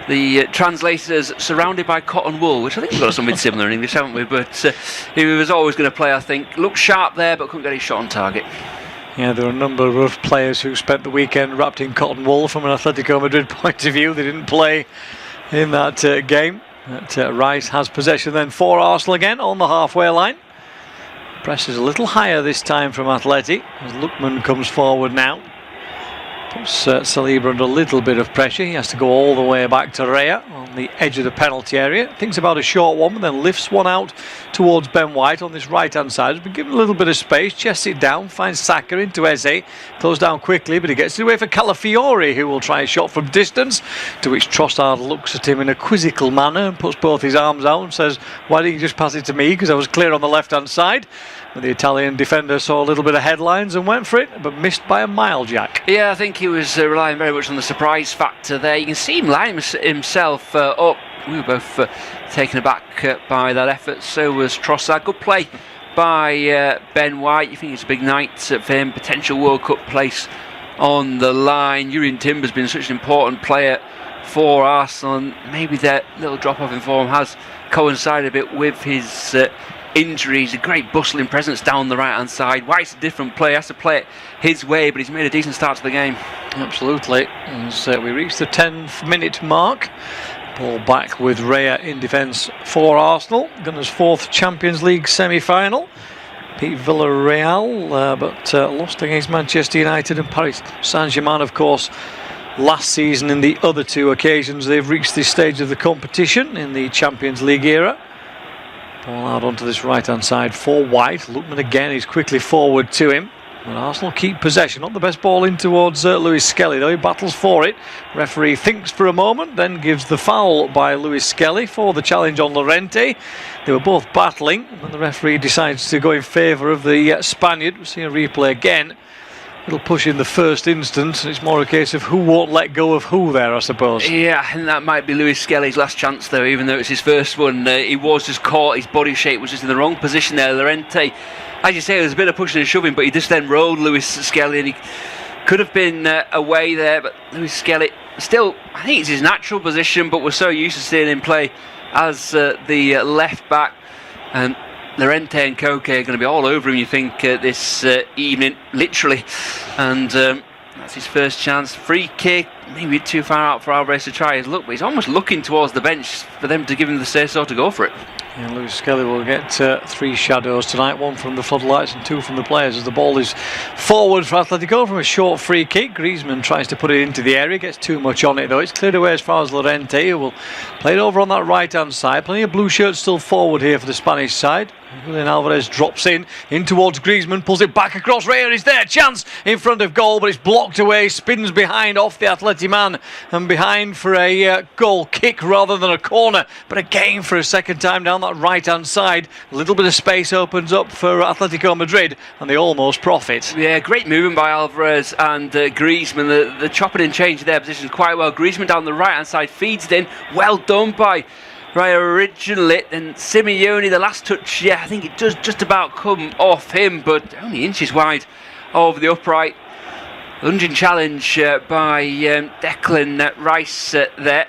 the translators surrounded by cotton wool, which I think we've got something similar in English, haven't we? But he was always going to play, I think. Looked sharp there, but couldn't get his shot on target. Yeah, there are a number of players who spent the weekend wrapped in cotton wool from an Atletico Madrid point of view. They didn't play in that game. Rice has possession then for Arsenal again on the halfway line. Press is a little higher this time from Atleti as Lookman comes forward now. Puts Saliba under a little bit of pressure. He has to go all the way back to Rea on the edge of the penalty area. Thinks about a short one, but then lifts one out towards Ben White on this right-hand side. Has been given a little bit of space, chests it down, finds Saka into Eze. Throws down quickly, but he gets it away for Calafiori, who will try a shot from distance, to which Trossard looks at him in a quizzical manner and puts both his arms out and says, why didn't you just pass it to me, because I was clear on the left-hand side. But the Italian defender saw a little bit of headlines and went for it, but missed by a mile, Jack. Yeah, I think he was relying very much on the surprise factor there. You can see him line himself up. We were both taken aback by that effort. So was Trossard. Good play by Ben White. You think it's a big night for him. Potential World Cup place on the line. Jurrien Timber's been such an important player for Arsenal, and maybe that little drop-off in form has coincided a bit with his injury. He's a great bustling presence down the right hand side. White's a different player, has to play it his way, but he's made a decent start to the game. Absolutely. As we reach the 10th minute mark, ball back with Rea in defence for Arsenal. Gunners' fourth Champions League semi-final. Beat Villarreal, but lost against Manchester United and Paris Saint-Germain, of course, last season. In the other two occasions they've reached this stage of the competition in the Champions League era. Ball out onto this right-hand side for White. Lookman again is quickly forward to him. And Arsenal keep possession. Not the best ball in towards Luis Skelly, though. He battles for it. Referee thinks for a moment, then gives the foul by Luis Skelly for the challenge on Llorente. They were both battling, and the referee decides to go in favour of the Spaniard. We'll see a replay again. Little push in the first instance. It's more a case of who won't let go of who there, I suppose. Yeah, and that might be Luis Skelly's last chance, though, even though it's his first one. He was just caught. His body shape was just in the wrong position there. Llorente, as you say, there was a bit of pushing and shoving, but he just then rolled Luis Skelly, and he could have been away there. But Luis Skelly, still, I think it's his natural position, but we're so used to seeing him play as the left back. And Llorente and Koke are going to be all over him, you think, this evening, literally. And that's his first chance. Free kick, maybe too far out for Alvarez to try his luck, but he's almost looking towards the bench for them to give him the say-so to go for it. Yeah, Luis Skelly will get 3 shadows tonight, 1 from the floodlights and 2 from the players, as the ball is forward for Atletico from a short free kick. Griezmann tries to put it into the area, gets too much on it though. It's cleared away as far as Llorente, who will play it over on that right hand side. Plenty of blue shirts still forward here for the Spanish side. Julian Alvarez drops in towards Griezmann, pulls it back across. Rea is there, chance in front of goal, but it's blocked away, spins behind off the Atleti man and behind for a goal kick rather than a corner. But again, for a second time down that right hand side, a little bit of space opens up for Atletico Madrid and they almost profit. Yeah, great movement by Alvarez and Griezmann. The chopping and changing their positions quite well. Griezmann down the right hand side feeds it in, well done by Raya originally, and Simeone, the last touch, yeah, I think it does just about come off him, but only inches wide over the upright. Lunging challenge by Declan Rice there.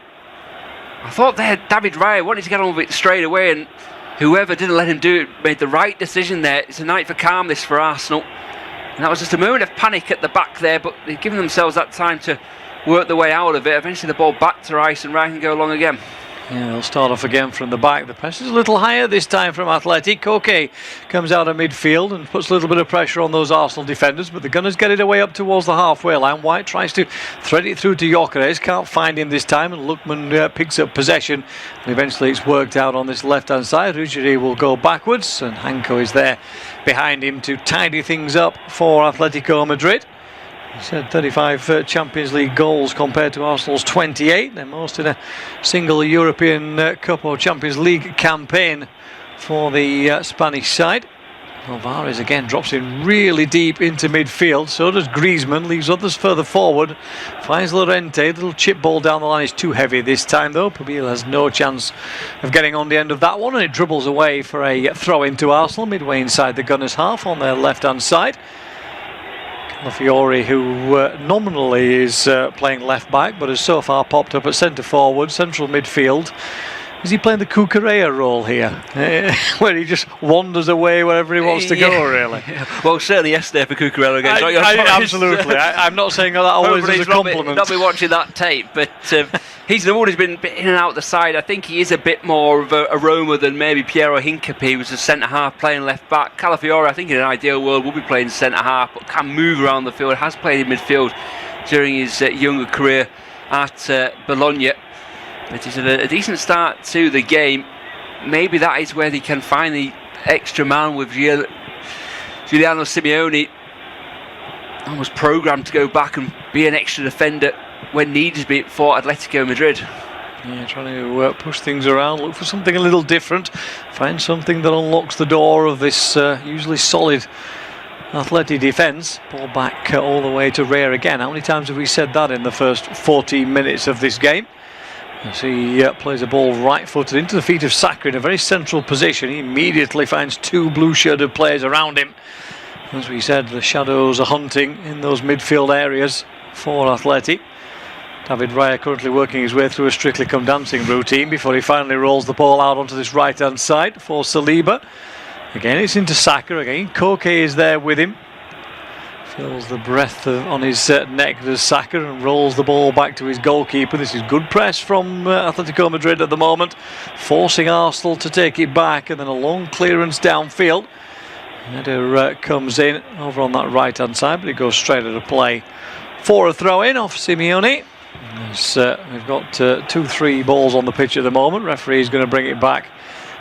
I thought there David Raya wanted to get on with it straight away, and whoever didn't let him do it made the right decision there. It's a night for calm, this, for Arsenal. And that was just a moment of panic at the back there, but they've given themselves that time to work their way out of it. Eventually the ball back to Rice, and Raya can go along again. Yeah, they'll start off again from the back. The press is a little higher this time from Athletic. Koke comes out of midfield and puts a little bit of pressure on those Arsenal defenders, but the Gunners get it away up towards the halfway line. White tries to thread it through to Gyökeres, can't find him this time, and Lookman picks up possession, and eventually it's worked out on this left-hand side. Ruggieri will go backwards, and Hanko is there behind him to tidy things up for Atletico Madrid. He said 35 Champions League goals compared to Arsenal's 28. They're most in a single European Cup or Champions League campaign for the Spanish side. Alvarez again drops in really deep into midfield. So does Griezmann, leaves others further forward. Finds Llorente. The little chip ball down the line is too heavy this time though. Pubil has no chance of getting on the end of that one, and it dribbles away for a throw into Arsenal midway inside the Gunners' half on their left-hand side. Fiore, who nominally is playing left back, but has so far popped up at centre forward, central midfield. Is he playing the Cucurella role here, where he just wanders away wherever he wants to go, really? Yeah. Well, certainly yesterday for Cucurella again. Absolutely. I'm not saying that always as a compliment. Not be watching that tape, but he's the one who's been in and out the side. I think he is a bit more of a roamer than maybe Piero Hincapié, who's a centre-half playing left-back. Calafiore, I think in an ideal world, will be playing centre-half, but can move around the field, has played in midfield during his younger career at Bologna. It is a decent start to the game. Maybe that is where they can find the extra man with Giuliano Simeone almost programmed to go back and be an extra defender when needed be for Atletico Madrid. Yeah, trying to push things around, look for something a little different, find something that unlocks the door of this usually solid Atleti defence. Ball back all the way to Raya again. How many times have we said that in the first 14 minutes of this game? As he plays a ball right-footed into the feet of Saka in a very central position. He immediately finds two blue-shirted players around him. As we said, the shadows are hunting in those midfield areas for Atleti. David Raya currently working his way through a Strictly Come Dancing routine before he finally rolls the ball out onto this right-hand side for Saliba. Again, it's into Saka again. Koke is there with him. Feels the breath on his neck as Saka and rolls the ball back to his goalkeeper. This is good press from Atletico Madrid at the moment, forcing Arsenal to take it back, and then a long clearance downfield. Header comes in over on that right hand side, but it goes straight into play for a throw in off Simeone. As, we've got 2-3 balls on the pitch at the moment. Referee is going to bring it back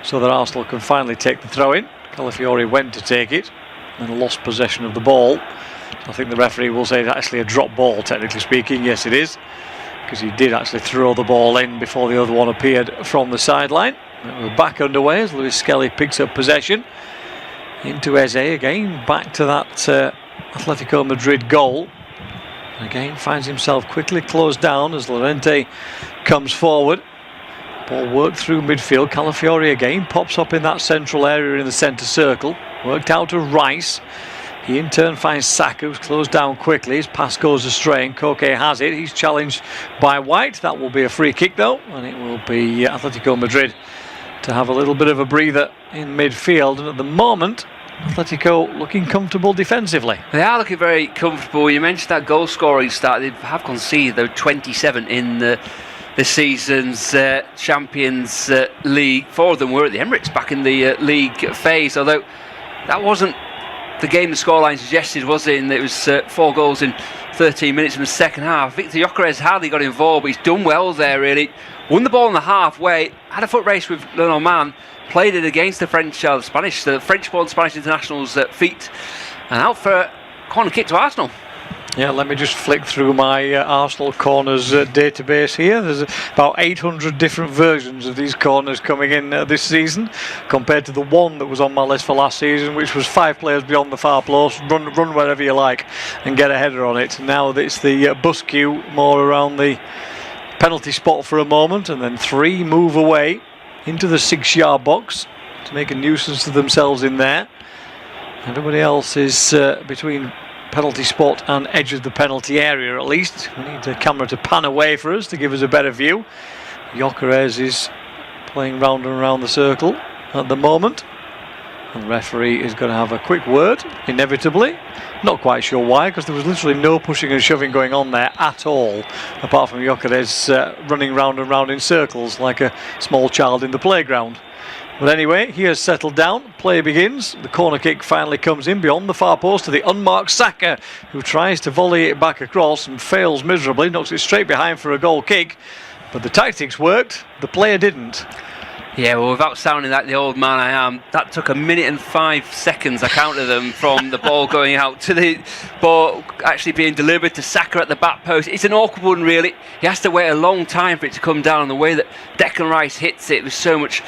so that Arsenal can finally take the throw in. Calafiore went to take it and lost possession of the ball. I think the referee will say it's actually a drop ball, technically speaking. Yes, it is, because he did actually throw the ball in before the other one appeared from the sideline. We're back underway as Luis Skelly picks up possession into Eze again, back to that Atletico Madrid goal. Again finds himself quickly closed down as Llorente comes forward. Ball worked through midfield. Calafiore again pops up in that central area in the centre circle. Worked out to Rice. He in turn finds Saka, who's closed down quickly. His pass goes astray and Koke has it. He's challenged by White. That will be a free kick though, and it will be Atletico Madrid to have a little bit of a breather in midfield. And at the moment, Atletico looking comfortable defensively. They are looking very comfortable. You mentioned that goal scoring start. They have conceded though 27 in this season's Champions League. 4 of them were at the Emirates back in the league phase, although that wasn't the game the scoreline suggested, was it? And it was 4 goals in 13 minutes in the second half. Victor Gyökeres hardly got involved, but he's done well there, really. Won the ball in the halfway, had a foot race with Lenormand, played it against the French-born Spanish internationals' feet, and out for a corner kick to Arsenal. Yeah, let me just flick through my Arsenal corners database here. There's about 800 different versions of these corners coming in this season, compared to the one that was on my list for last season, which was 5 players beyond the far post, run wherever you like and get a header on it. Now it's the bus queue more around the penalty spot for a moment, and then 3 move away into the 6-yard box to make a nuisance of themselves in there. Everybody else is between penalty spot and edge of the penalty area at least. We need the camera to pan away for us to give us a better view. Gyökeres is playing round and round the circle at the moment. And the referee is going to have a quick word, inevitably. Not quite sure why, because there was literally no pushing and shoving going on there at all, apart from Gyökeres running round and round in circles like a small child in the playground. But anyway, he has settled down. Play begins. The corner kick finally comes in beyond the far post to the unmarked Saka, who tries to volley it back across and fails miserably, knocks it straight behind for a goal kick. But the tactics worked, the player didn't. Yeah, well, without sounding like the old man I am, that took 1 minute and 5 seconds, I counted them, from the ball going out to the ball actually being delivered to Saka at the back post. It's an awkward one, really. He has to wait a long time for it to come down. The way that Declan Rice hits it with so much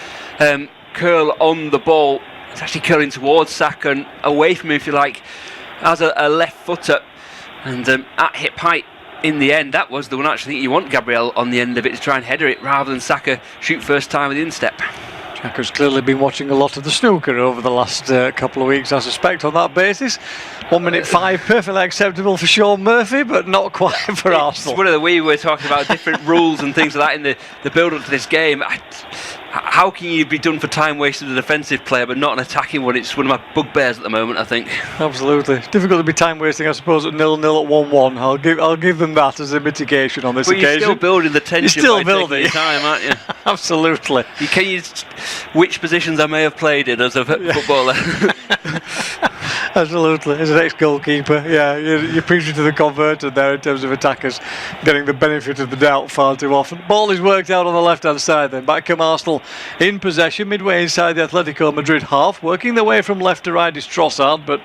curl on the ball, it's actually curling towards Saka and away from him, if you like, as a left footer. And at hip height, in the end, that was the one actually you want Gabriel on the end of it to try and header it rather than Saka shoot first time with the instep. Saka's clearly been watching a lot of the snooker over the last couple of weeks, I suspect, on that basis. 1 minute 5, perfectly acceptable for Sean Murphy, but not quite for Arsenal. It's one of the we were talking about different rules and things like that in the build-up to this game. How can you be done for time wasted as a defensive player but not an attacking one? It's one of my bugbears at the moment, I think. Absolutely. Difficult to be time wasting, I suppose, at 0-0 at 1-1. I'll give them that as a mitigation on this occasion. You're still building the tension. You're still building your time, aren't you? Absolutely. You can use which positions I may have played in as a footballer. Absolutely, as an ex-goalkeeper, yeah, you're preaching to the converted there in terms of attackers getting the benefit of the doubt far too often. Ball is worked out on the left-hand side then. Back come Arsenal in possession, midway inside the Atletico Madrid half. Working their way from left to right is Trossard, but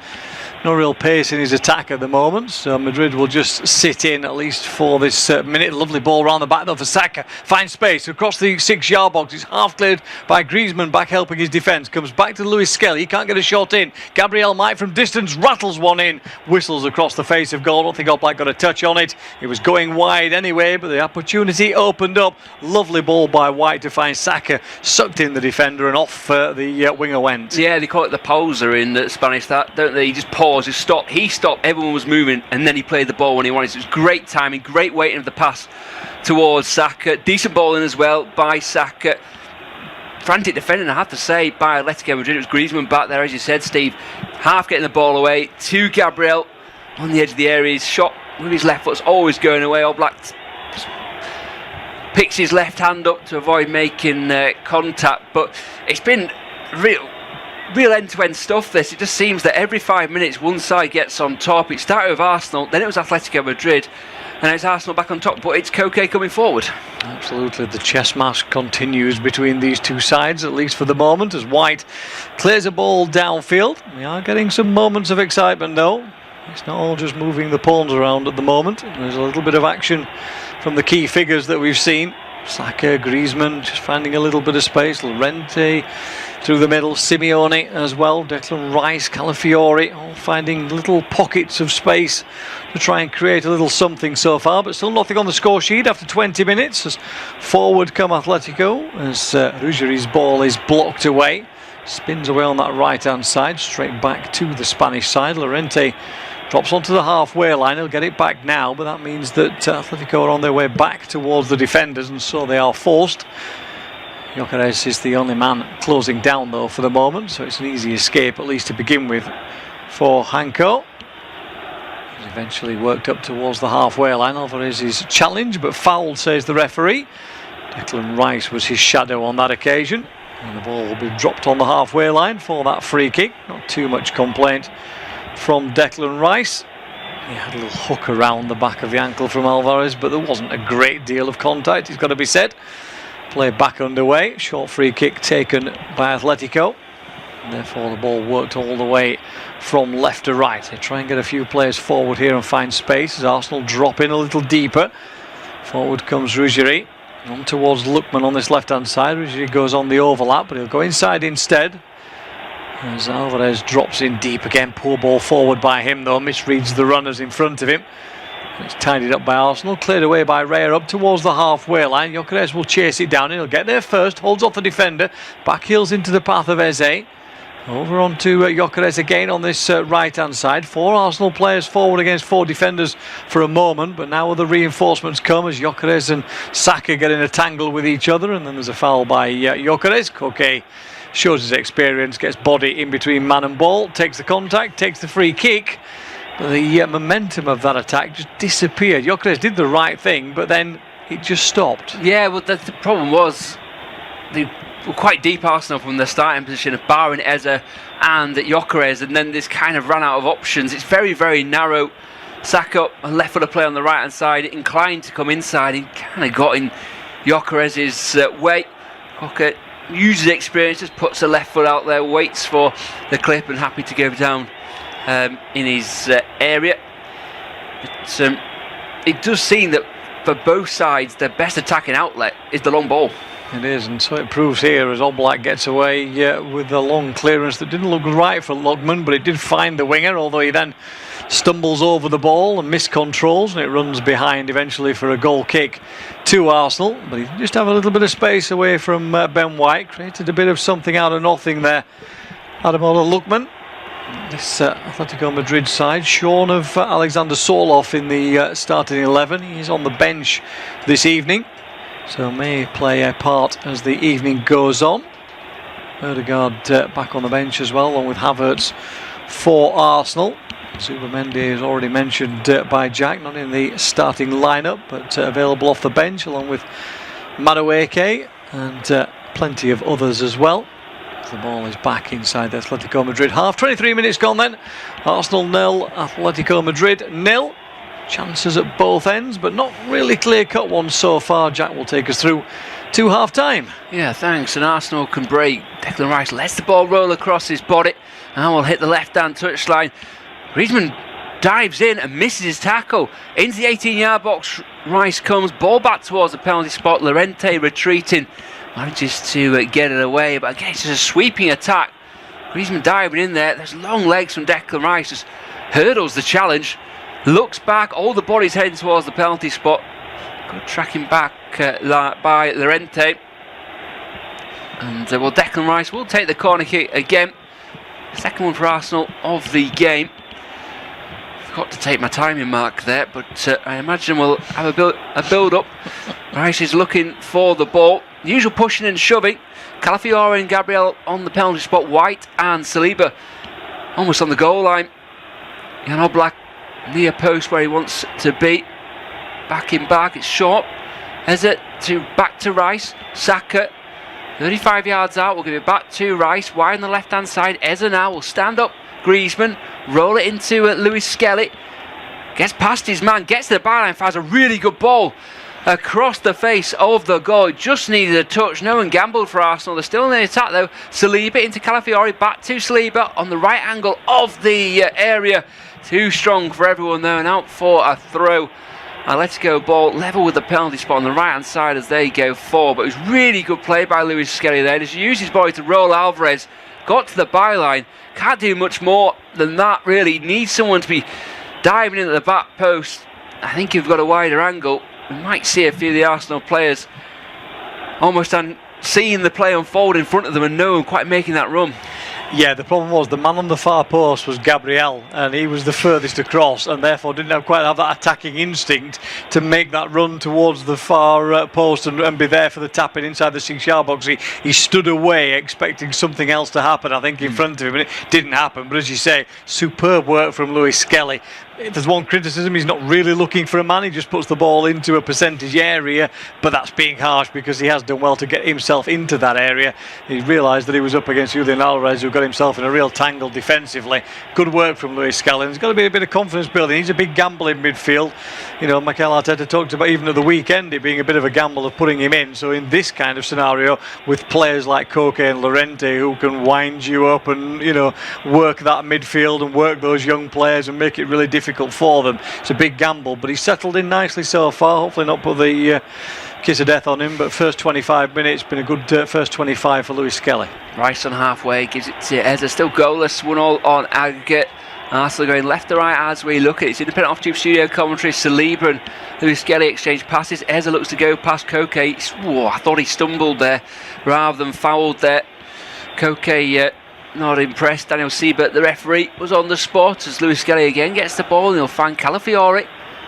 no real pace in his attack at the moment, so Madrid will just sit in at least for this minute. Lovely ball round the back though for Saka. Finds space across the 6-yard box. It's half cleared by Griezmann, back helping his defence. Comes back to Luis Skelly. He can't get a shot in. Gabriel might from distance rattles one in. Whistles across the face of goal. I don't think Oblak got a touch on it. It was going wide anyway, but the opportunity opened up. Lovely ball by White to find Saka. Sucked in the defender and off the winger went. Yeah, they call it the pauser in Spanish, that, don't they? He just paused, he stopped, everyone was moving, and then he played the ball when he wanted. So it was great timing, great weighting of the pass towards Saka. Decent ball in as well by Saka. Frantic defending, I have to say, by Atletico Madrid. It was Griezmann back there, as you said, Steve. Half getting the ball away to Gabriel on the edge of the area. His shot with his left foot's always going away. Oblak picks his left hand up to avoid making contact, but it's been real end-to-end stuff, this. It just seems that every 5 minutes one side gets on top. It started with Arsenal, then it was Atletico Madrid, and it's Arsenal back on top, but it's Koke coming forward. Absolutely, the chess match continues between these two sides, at least for the moment, as White clears a ball downfield. We are getting some moments of excitement though. It's not all just moving the pawns around at the moment. There's a little bit of action from the key figures that we've seen. Saka, Griezmann just finding a little bit of space. Llorente through the middle, Simeone as well, Declan Rice, Calafiori, all finding little pockets of space to try and create a little something so far, but still nothing on the score sheet after 20 minutes as forward come Atletico, as Ruggieri's ball is blocked away, spins away on that right hand side, straight back to the Spanish side. Llorente drops onto the halfway line. He'll get it back now, but that means that Atletico are on their way back towards the defenders, and so they are forced. Gyökeres is the only man closing down though for the moment, so it's an easy escape at least to begin with for Hanko. He's eventually worked up towards the halfway line. Alvarez's challenge, but fouled, says the referee. Declan Rice was his shadow on that occasion, and the ball will be dropped on the halfway line for that free kick. Not too much complaint from Declan Rice. He had a little hook around the back of the ankle from Alvarez, but there wasn't a great deal of contact, it's got to be said. Play back underway, short free kick taken by Atletico, and therefore the ball worked all the way from left to right. They try and get a few players forward here and find space as Arsenal drop in a little deeper. Forward comes Ruggieri, on towards Lookman on this left hand side. Ruggieri goes on the overlap, but he'll go inside instead as Alvarez drops in deep again. Poor ball forward by him though, misreads the runners in front of him. It's tidied up by Arsenal, cleared away by Raya up towards the halfway line. Gyökeres will chase it down, he'll get there first, holds off the defender, back heels into the path of Eze, Over on to Gyökeres again on this right-hand side. 4 Arsenal players forward against 4 defenders for a moment, but now other reinforcements come as Gyökeres and Saka get in a tangle with each other, and then there's a foul by Gyökeres. Koke shows his experience, gets body in between man and ball, takes the contact, takes the free kick, but the momentum of that attack just disappeared. Gyökeres did the right thing, but then it just stopped. Yeah, well, the problem was they were quite deep, Arsenal, from the starting position of barring Eze and Gyökeres, and then this kind of ran out of options. It's very, very narrow. Saka, a left footer play on the right hand side, inclined to come inside. He kind of got in Gyökeres' way. Koke uses experience, just puts a left foot out there, waits for the clip, and happy to go down in his area. But it does seem that for both sides, their best attacking outlet is the long ball. It is, and so it proves here as Oblak gets away with a long clearance that didn't look right for Lugman, but it did find the winger, although he then stumbles over the ball and miscontrols, and it runs behind eventually for a goal kick to Arsenal. But he just have a little bit of space away from Ben White, created a bit of something out of nothing there. Ademola Lookman, this Atletico Madrid side, shorn of Alexander Sorloth in the starting 11. He's on the bench this evening, so may play a part as the evening goes on. Ødegaard back on the bench as well, along with Havertz for Arsenal. Zubimendi is already mentioned by Jack, not in the starting lineup, but available off the bench, along with Madueke and plenty of others as well. The ball is back inside the Atletico Madrid half. 23 minutes gone then. Arsenal 0, Atletico Madrid 0. Chances at both ends, but not really clear-cut ones so far. Jack will take us through to half-time. Yeah, thanks. And Arsenal can break. Declan Rice lets the ball roll across his body and will hit the left-hand touchline. Griezmann dives in and misses his tackle. Into the 18-yard box, Rice comes. Ball back towards the penalty spot. Llorente retreating. Manages to get it away, but again, it's just a sweeping attack. Griezmann diving in there. There's long legs from Declan Rice. Just hurdles the challenge. Looks back, all the body's heading towards the penalty spot. Good tracking back by Llorente. And well, Declan Rice will take the corner kick again. Second one for Arsenal of the game. Forgot to take my timing mark there, but I imagine we'll have a build up. Rice is looking for the ball. The usual pushing and shoving. Calafiore and Gabriel on the penalty spot. White and Saliba almost on the goal line. Jan Oblak near post where he wants to be. Backing back, it's short. Eze back to Rice. Saka 35 yards out, we'll give it back to Rice. Wide on the left hand side. Eze now will stand up. Griezmann, roll it into Lewis Skelly. Gets past his man, gets to the byline, finds a really good ball across the face of the goal. Just needed a touch. No one gambled for Arsenal. They're still in the attack though. Saliba into Calafiore, back to Saliba on the right angle of the area. Too strong for everyone though, and out for a throw. Atletico ball level with the penalty spot on the right hand side as they go forward. But it was really good play by Lewis Skelly there. Just used his body to roll Alvarez. Got to the byline. Can't do much more than that really. Needs someone to be diving into the back post. I think if you've got a wider angle, we might see a few of the Arsenal players almost seeing the play unfold in front of them and no one quite making that run. Yeah, the problem was the man on the far post was Gabriel, and he was the furthest across, and therefore didn't quite have that attacking instinct to make that run towards the far post and be there for the tap-in inside the 6-yard box. He stood away expecting something else to happen, I think, in front of him, and it didn't happen. But as you say, superb work from Lewis Skelly. If there's one criticism, he's not really looking for a man, he just puts the ball into a percentage area, but that's being harsh because he has done well to get himself into that area. He realised that he was up against Julian Alvarez, who got himself in a real tangle defensively. Good work from Lewis Skelly. There's got to be a bit of confidence building. He's a big gamble in midfield. You know, Mikel Arteta talked about even at the weekend it being a bit of a gamble of putting him in. So in this kind of scenario, with players like Koke and Llorente who can wind you up and, you know, work that midfield and work those young players and make it really difficult for them, it's a big gamble, but he's settled in nicely so far. Hopefully not put the kiss of death on him, but first 25 minutes been a good first 25 for Lewis Skelly. Rice on halfway, gives it to Eze, still goalless, 1-1 on aggregate. Arsenal going left to right as we look at it. It's independent off-tube studio commentary. Saliba and Lewis Skelly exchange passes. Eze looks to go past Koke. Whoa, I thought he stumbled there rather than fouled there. Koke not impressed. Daniel Siebert, the referee, was on the spot as Lewis Skelly again gets the ball and he'll find Calafiore.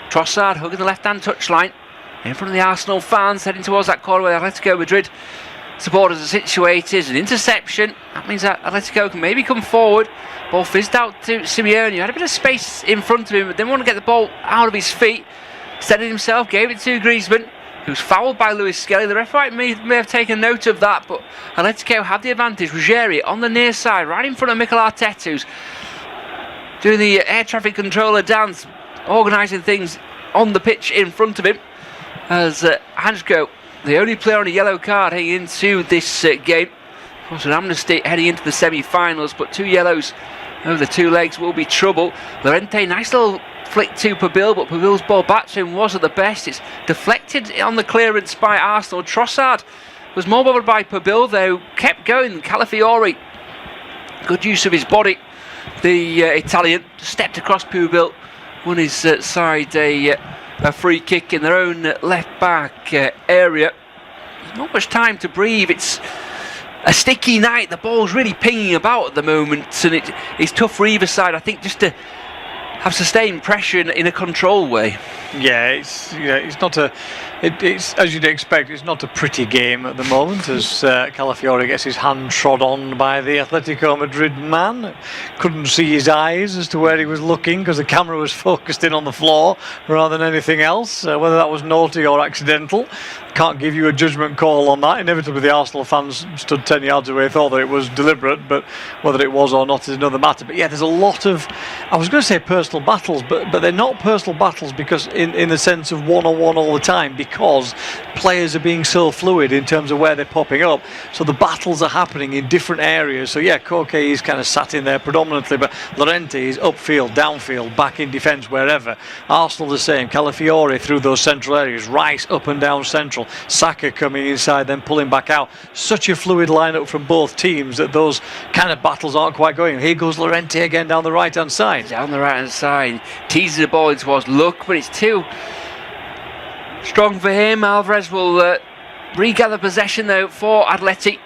Trossard hugging the left-hand touchline in front of the Arsenal fans, heading towards that corner where Atletico Madrid supporters are situated. An interception, that means that Atletico can maybe come forward. Ball fizzed out to Simeone, who had a bit of space in front of him but didn't want to get the ball out of his feet. Steadied himself, gave it to Griezmann, who was fouled by Lewis Skelly. The referee may have taken note of that, but Atletico had the advantage. Ruggieri on the near side, right in front of Mikel Arteta, who's doing the air traffic controller dance, organising things on the pitch in front of him. As Hansko, the only player on a yellow card heading into this game. Of course, an amnesty heading into the semi-finals, but 2 yellows over the 2 legs will be trouble. Llorente, nice little flick to Pabil, but Pabil's ball back to him was at the best. It's deflected on the clearance by Arsenal. Trossard was more bothered by Pabil, though, kept going. Calafiore, good use of his body. The Italian stepped across Pabil, won his side a free kick in their own left back area. Not much time to breathe. It's a sticky night. The ball's really pinging about at the moment, and it's tough for either side, I think, just to have sustained pressure in a controlled way. It's not it's as you'd expect. It's not a pretty game at the moment as Calafiore gets his hand trod on by the Atletico Madrid man. Couldn't see his eyes as to where he was looking because the camera was focused in on the floor rather than anything else. Whether that was naughty or accidental, can't give you a judgment call on that. Inevitably the Arsenal fans stood 10 yards away, thought that it was deliberate, but whether it was or not is another matter. But yeah, there's a lot of, I was going to say personal battles, but they're not personal battles because in the sense of one-on-one all the time, because players are being so fluid in terms of where they're popping up, so the battles are happening in different areas. So yeah, Koke is kind of sat in there predominantly, but Llorente is upfield, downfield, back in defence, wherever. Arsenal the same, Calafiore through those central areas, Rice up and down central, Saka coming inside then pulling back out. Such a fluid lineup from both teams that those kind of battles aren't quite going. Here goes Llorente again down the right hand side. Down the right hand side, teases the ball in towards Luck, but it's too strong for him. Alvarez will regather possession though for Atleti.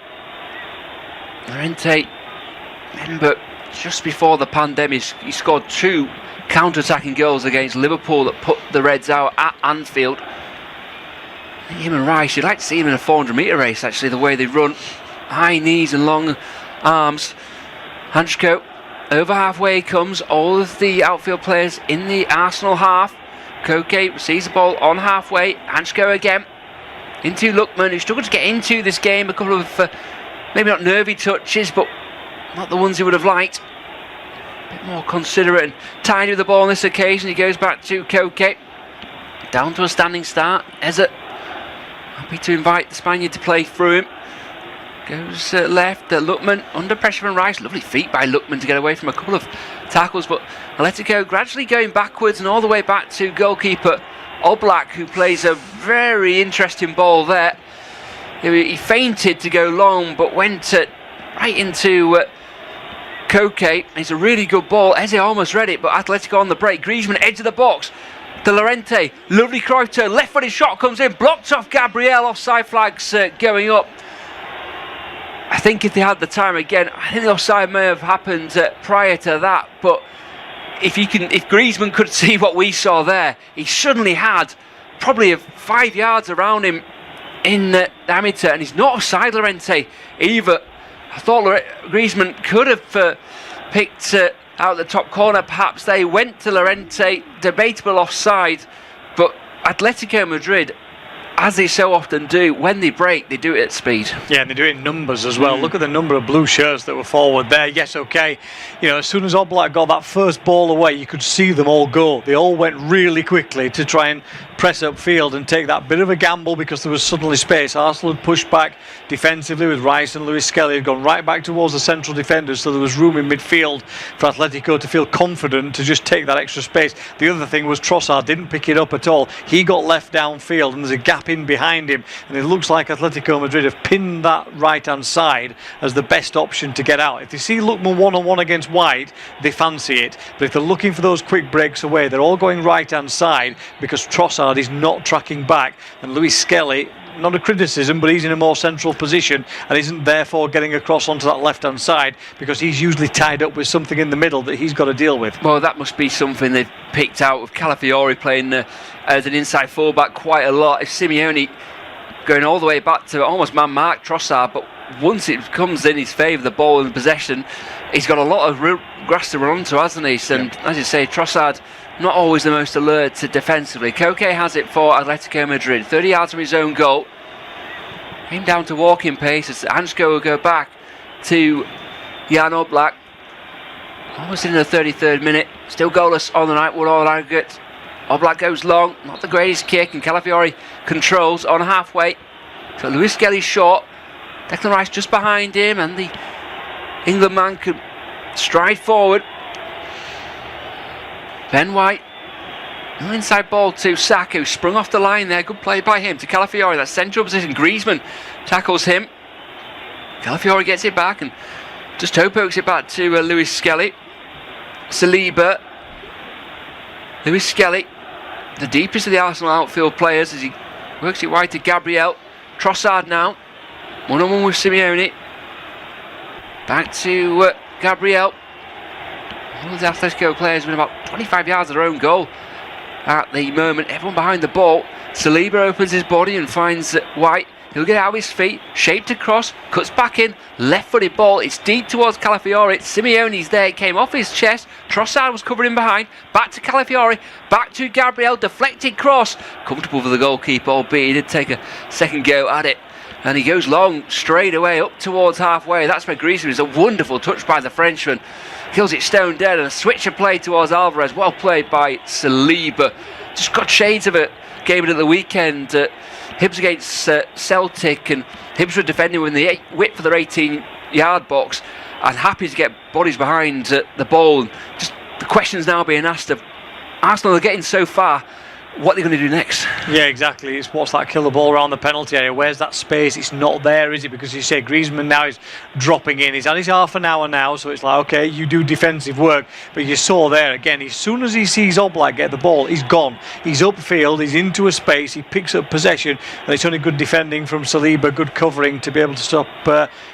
Llorente, remember, just before the pandemic, he scored 2 counter-attacking goals against Liverpool that put the Reds out at Anfield. Him and Rice, you'd like to see him in a 400-metre race, actually, the way they run. High knees and long arms. Hansko, over halfway he comes. All of the outfield players in the Arsenal half. Koke sees the ball on halfway. Hansko again. Into Lookman, who struggled to get into this game. A couple of, maybe not nervy touches, but not the ones he would have liked. A bit more considerate and tidy with the ball on this occasion. He goes back to Koke. Down to a standing start. Eza happy to invite the Spaniard to play through him. Goes left, Lookman under pressure from Rice. Lovely feet by Lookman to get away from a couple of tackles, but Atletico gradually going backwards and all the way back to goalkeeper Oblak, who plays a very interesting ball there. He feinted to go long, but went right into Koke. It's a really good ball. Eze almost read it, but Atletico on the break. Griezmann edge of the box. To Llorente, lovely Cruyff turn, left-footed shot comes in, blocked off Gabriel, offside flags going up. I think if they had the time again, I think the offside may have happened prior to that, but if Griezmann could see what we saw there, he suddenly had probably 5 yards around him in the diameter, and he's not offside, Llorente, either. I thought Griezmann could have picked out the top corner, perhaps. They went to Llorente, debatable offside, but Atletico Madrid, as they so often do, when they break, they do it at speed. Yeah, and they do it in numbers as well. Look at the number of blue shirts that were forward there. Yes, okay. You know, as soon as Oblak got that first ball away, you could see them all go. They all went really quickly to try and press upfield and take that bit of a gamble because there was suddenly space. Arsenal had pushed back defensively with Rice and Lewis Skelly had gone right back towards the central defenders, so there was room in midfield for Atletico to feel confident to just take that extra space. The other thing was Trossard didn't pick it up at all. He got left downfield and there's a gap in behind him, and it looks like Atletico Madrid have pinned that right hand side as the best option to get out. If they see Lookman one-on-one against White, they fancy it, but if they're looking for those quick breaks away, they're all going right hand side because Trossard is not tracking back, and Lewis Skelly not a criticism, but he's in a more central position and isn't therefore getting across onto that left-hand side because he's usually tied up with something in the middle that he's got to deal with. Well, that must be something they've picked out with Calafiori playing as an inside fullback quite a lot. If Simeone going all the way back to almost man-mark Trossard, but once it comes in his favour, the ball and possession, he's got a lot of grass to run onto, hasn't he? And as you say, Trossard not always the most alert defensively. Koke has it for Atletico Madrid, 30 yards from his own goal. Came down to walking pace as Ansko will go back to Jan Oblak. Almost in the 33rd minute, still goalless on the night, 1-1 aggregate. Oblak goes long, not the greatest kick, and Calafiori controls on halfway. So Lewis Skelly's short, Declan Rice just behind him, and the England man can stride forward. Ben White, no inside ball to Saka, who sprung off the line there. Good play by him to Calafiori, that central position. Griezmann tackles him. Calafiori gets it back and just toe pokes it back to Lewis Skelly. Saliba. Lewis Skelly, the deepest of the Arsenal outfield players, as he works it wide to Gabriel. Trossard now, 1-on-1 with Simeone. Back to Gabriel. All of the Atletico players within about 25 yards of their own goal at the moment. Everyone behind the ball. Saliba opens his body and finds White. He'll get out of his feet, shaped across, cuts back in, left-footed ball. It's deep towards Calafiori. Simeone's there. It came off his chest. Trossard was covered in behind. Back to Calafiori. Back to Gabriel. Deflected cross. Comfortable for the goalkeeper, albeit he did take a second go at it. And he goes long, straight away up towards halfway. That's where Griezmann is. A wonderful touch by the Frenchman. Kills it stone dead, and a switch of play towards Alvarez. Well played by Saliba. Just got shades of a game at the weekend. Hibs against Celtic, and Hibs were defending with the width for their 18-yard box and happy to get bodies behind the ball. Just the questions now being asked of Arsenal are getting so far. What are they going to do next? Yeah, exactly. It's what's that killer ball around the penalty area? Where's that space? It's not there, is it? Because you say Griezmann now is dropping in. He's had his half an hour now, so it's like, okay, you do defensive work. But you saw there again, as soon as he sees Oblak get the ball, he's gone. He's upfield, he's into a space, he picks up possession, and it's only good defending from Saliba, good covering to be able to stop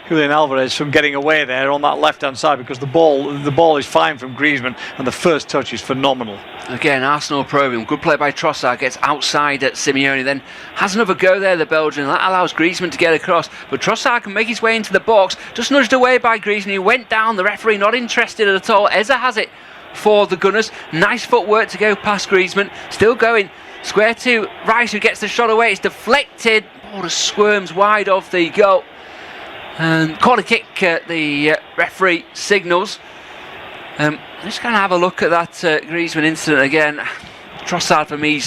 Julian Alvarez from getting away there on that left-hand side, because the ball is fine from Griezmann, and the first touch is phenomenal. Again, Arsenal probing. Good play by Trossard. Gets outside at Simeone. Then has another go there, the Belgian. That allows Griezmann to get across. But Trossard can make his way into the box. Just nudged away by Griezmann. He went down. The referee not interested at all. Eza has it for the Gunners. Nice footwork to go past Griezmann. Still going. Square to Rice, who gets the shot away. It's deflected. Ball just squirms wide of the goal. And corner kick, the referee signals. Just going to have a look at that Griezmann incident again. Trossard, for me,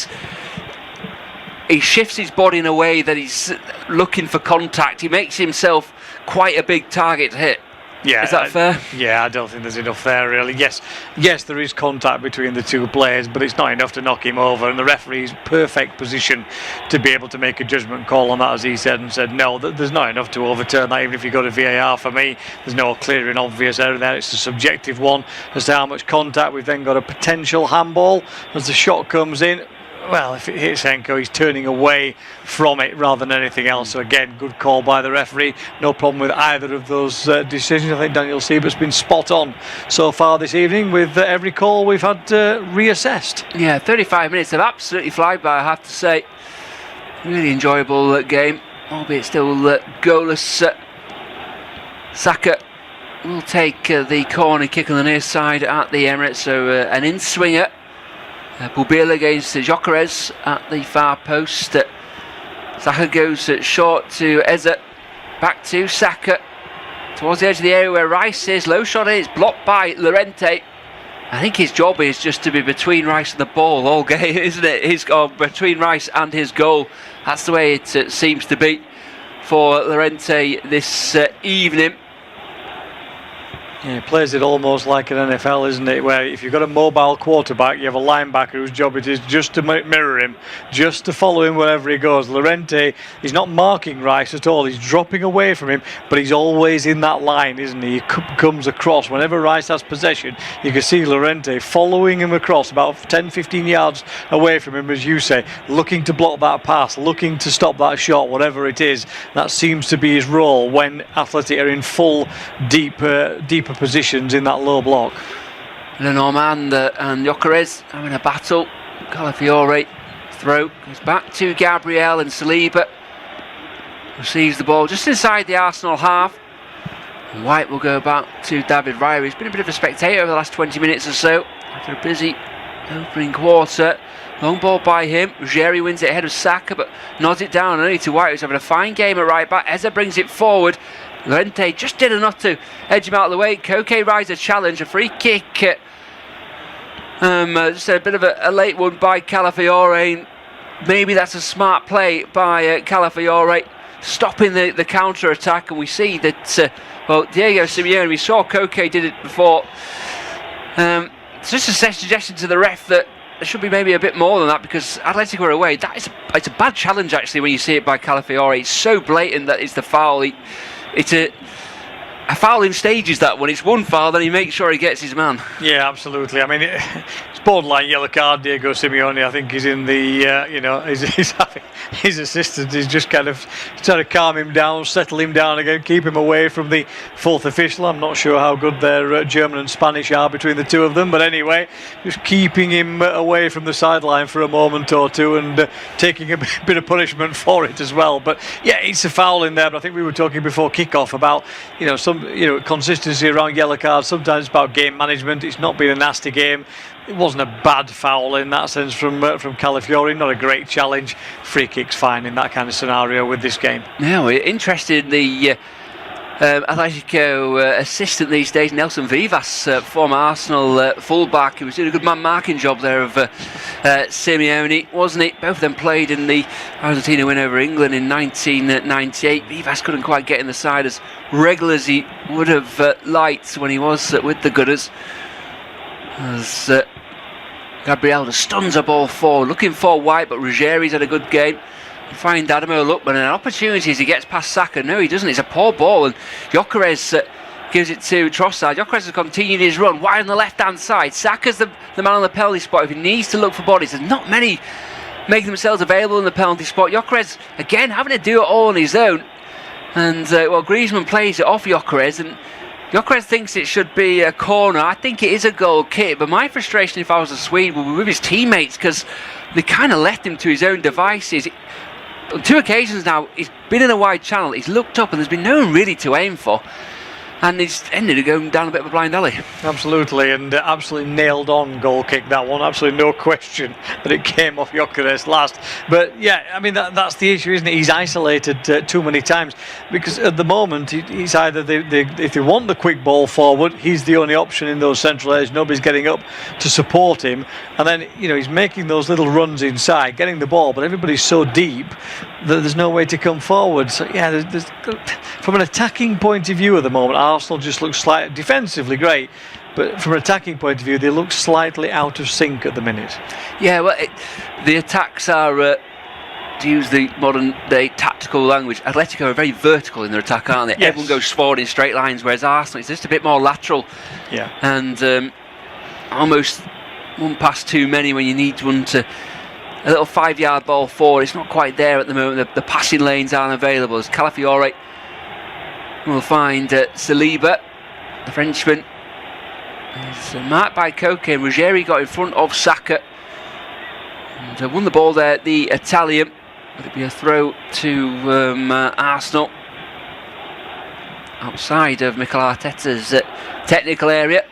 he shifts his body in a way that he's looking for contact. He makes himself quite a big target to hit. Yeah, is that fair? Yeah, I don't think there's enough there, really. Yes, there is contact between the two players, but it's not enough to knock him over. And the referee's perfect position to be able to make a judgment call on that, as he said, and said, no, there's not enough to overturn that. Even if you go to VAR, for me, there's no clear and obvious error there. It's a subjective one as to how much contact. We've then got a potential handball as the shot comes in. Well, if it hits Henko, he's turning away from it rather than anything else. So again, good call by the referee. No problem with either of those decisions. I think Daniel Siebert's been spot on so far this evening with every call we've had reassessed. Yeah, 35 minutes have absolutely flied by, I have to say. Really enjoyable game, albeit still goalless. Saka will take the corner kick on the near side at the Emirates. So an in-swinger. Bubil against Gyökeres at the far post. Saka goes short to Eza. Back to Saka. Towards the edge of the area where Rice is. Low shot in, it's blocked by Llorente. I think his job is just to be between Rice and the ball all game, isn't it? Between Rice and his goal. That's the way it seems to be for Llorente this evening. Yeah, he plays it almost like an NFL, isn't it? Where if you've got a mobile quarterback, you have a linebacker whose job it is just to mirror him, just to follow him wherever he goes. Llorente, he's not marking Rice at all. He's dropping away from him, but he's always in that line, isn't he? He comes across. Whenever Rice has possession, you can see Llorente following him across about 10-15 yards away from him, as you say, looking to block that pass, looking to stop that shot, whatever it is. That seems to be his role when Athletic are in full, deeper positions in that low block. Lenormand and Gyökeres having a battle. Calafiore throw goes back to Gabriel, and Saliba receives the ball just inside the Arsenal half. And White will go back to David Raya. He's been a bit of a spectator over the last 20 minutes or so after a busy opening quarter. Long ball by him. Ruggieri wins it ahead of Saka, but nods it down only to White, who's having a fine game at right back. Eza brings it forward. Llorente just did enough to edge him out of the way. Koke rides a challenge, a free kick. Just a bit of a late one by Calafiore. Maybe that's a smart play by Calafiore, stopping the counter attack. And we see that Diego Simeone, we saw Koke did it before. It's just a suggestion to the ref that there should be maybe a bit more than that, because Atletico are away. It's a bad challenge actually when you see it by Calafiore. It's so blatant that it's the foul. It's a foul in stages, that one. It's one foul, then he makes sure he gets his man. Yeah, absolutely. I mean, it's borderline yellow card. Diego Simeone, I think, is in the, he's having his assistant is just kind of trying to calm him down, settle him down again, keep him away from the fourth official. I'm not sure how good their German and Spanish are between the two of them, but anyway, just keeping him away from the sideline for a moment or two, and taking a bit of punishment for it as well. But yeah, it's a foul in there. But I think we were talking before kick-off about some consistency around yellow cards. Sometimes it's about game management. It's not been a nasty game. It wasn't a bad foul in that sense from Calafiore. Not a great challenge. Free kick's fine in that kind of scenario with this game. Yeah, we're interested in the Atletico assistant these days, Nelson Vivas, former Arsenal fullback, who was doing a good man marking job there of Simeone, wasn't it? Both of them played in the Argentina win over England in 1998. Vivas couldn't quite get in the side as regular as he would have liked when he was with the Gunners. As Gabriel stuns a ball forward, looking for White, but Ruggieri's had a good game. Find Adamo Luckman, and an opportunity as he gets past Saka. No, he doesn't. It's a poor ball, and Gyökeres gives it to Trossard. Gyökeres has continued his run wide on the left-hand side. Saka's the man on the penalty spot. If he needs to look for bodies, there's not many making themselves available in the penalty spot. Gyökeres again having to do it all on his own, and Griezmann plays it off Gyökeres, and Gyökeres thinks it should be a corner. I think it is a goal kick, but my frustration, if I was a Swede, would be with his teammates, because they kind of left him to his own devices. On two occasions now, he's been in a wide channel, he's looked up, and there's been no one really to aim for, and he's ended up going down a bit of a blind alley. Absolutely, and absolutely nailed on goal kick, that one. Absolutely no question that it came off Gyökeres last. But yeah, I mean, that's the issue, isn't it? He's isolated too many times, because at the moment he's either if they want the quick ball forward, he's the only option in those central areas. Nobody's getting up to support him, and then he's making those little runs inside, getting the ball, but everybody's so deep that there's no way to come forward. So yeah, there's from an attacking point of view at the moment, Arsenal just looks slightly defensively great, but from an attacking point of view, they look slightly out of sync at the minute. Yeah, well, the attacks are, to use the modern day tactical language, Atletico are very vertical in their attack, aren't they? Yes. Everyone goes forward in straight lines, whereas Arsenal is just a bit more lateral. Yeah. And almost one pass too many when you need one to. A little 5-yard ball forward, it's not quite there at the moment. The passing lanes aren't available. As Calafiore will find Saliba, the Frenchman. It's marked by Koke, and Ruggieri got in front of Saka. And won the ball there, the Italian. Would it be a throw to Arsenal? Outside of Mikel Arteta's technical area.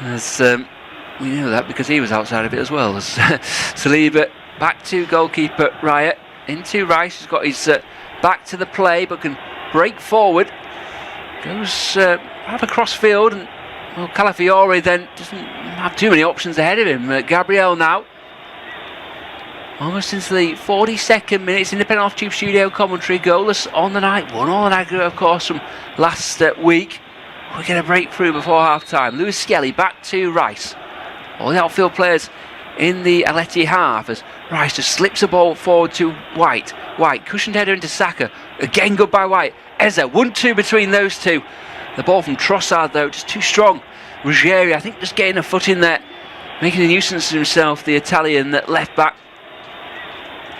As we know that because he was outside of it as well. As Saliba back to goalkeeper Raya, into Rice, who's got his back to the play but can break forward. Goes out across field, and Calafiore then doesn't have too many options ahead of him. Gabriel now, almost into the 42nd minute. It's Independent Off-Tube Studio commentary. Goalless on the night, 1-1 on aggregate, of course, from last week. We get a breakthrough before half-time. Lewis Skelly back to Rice. All the outfield players in the Atleti half as Rice just slips the ball forward to White. White cushioned header into Saka. Again good by White. Eze 1-2 between those two. The ball from Trossard though just too strong. Ruggieri I think just getting a foot in there, making a nuisance of himself, the Italian left back.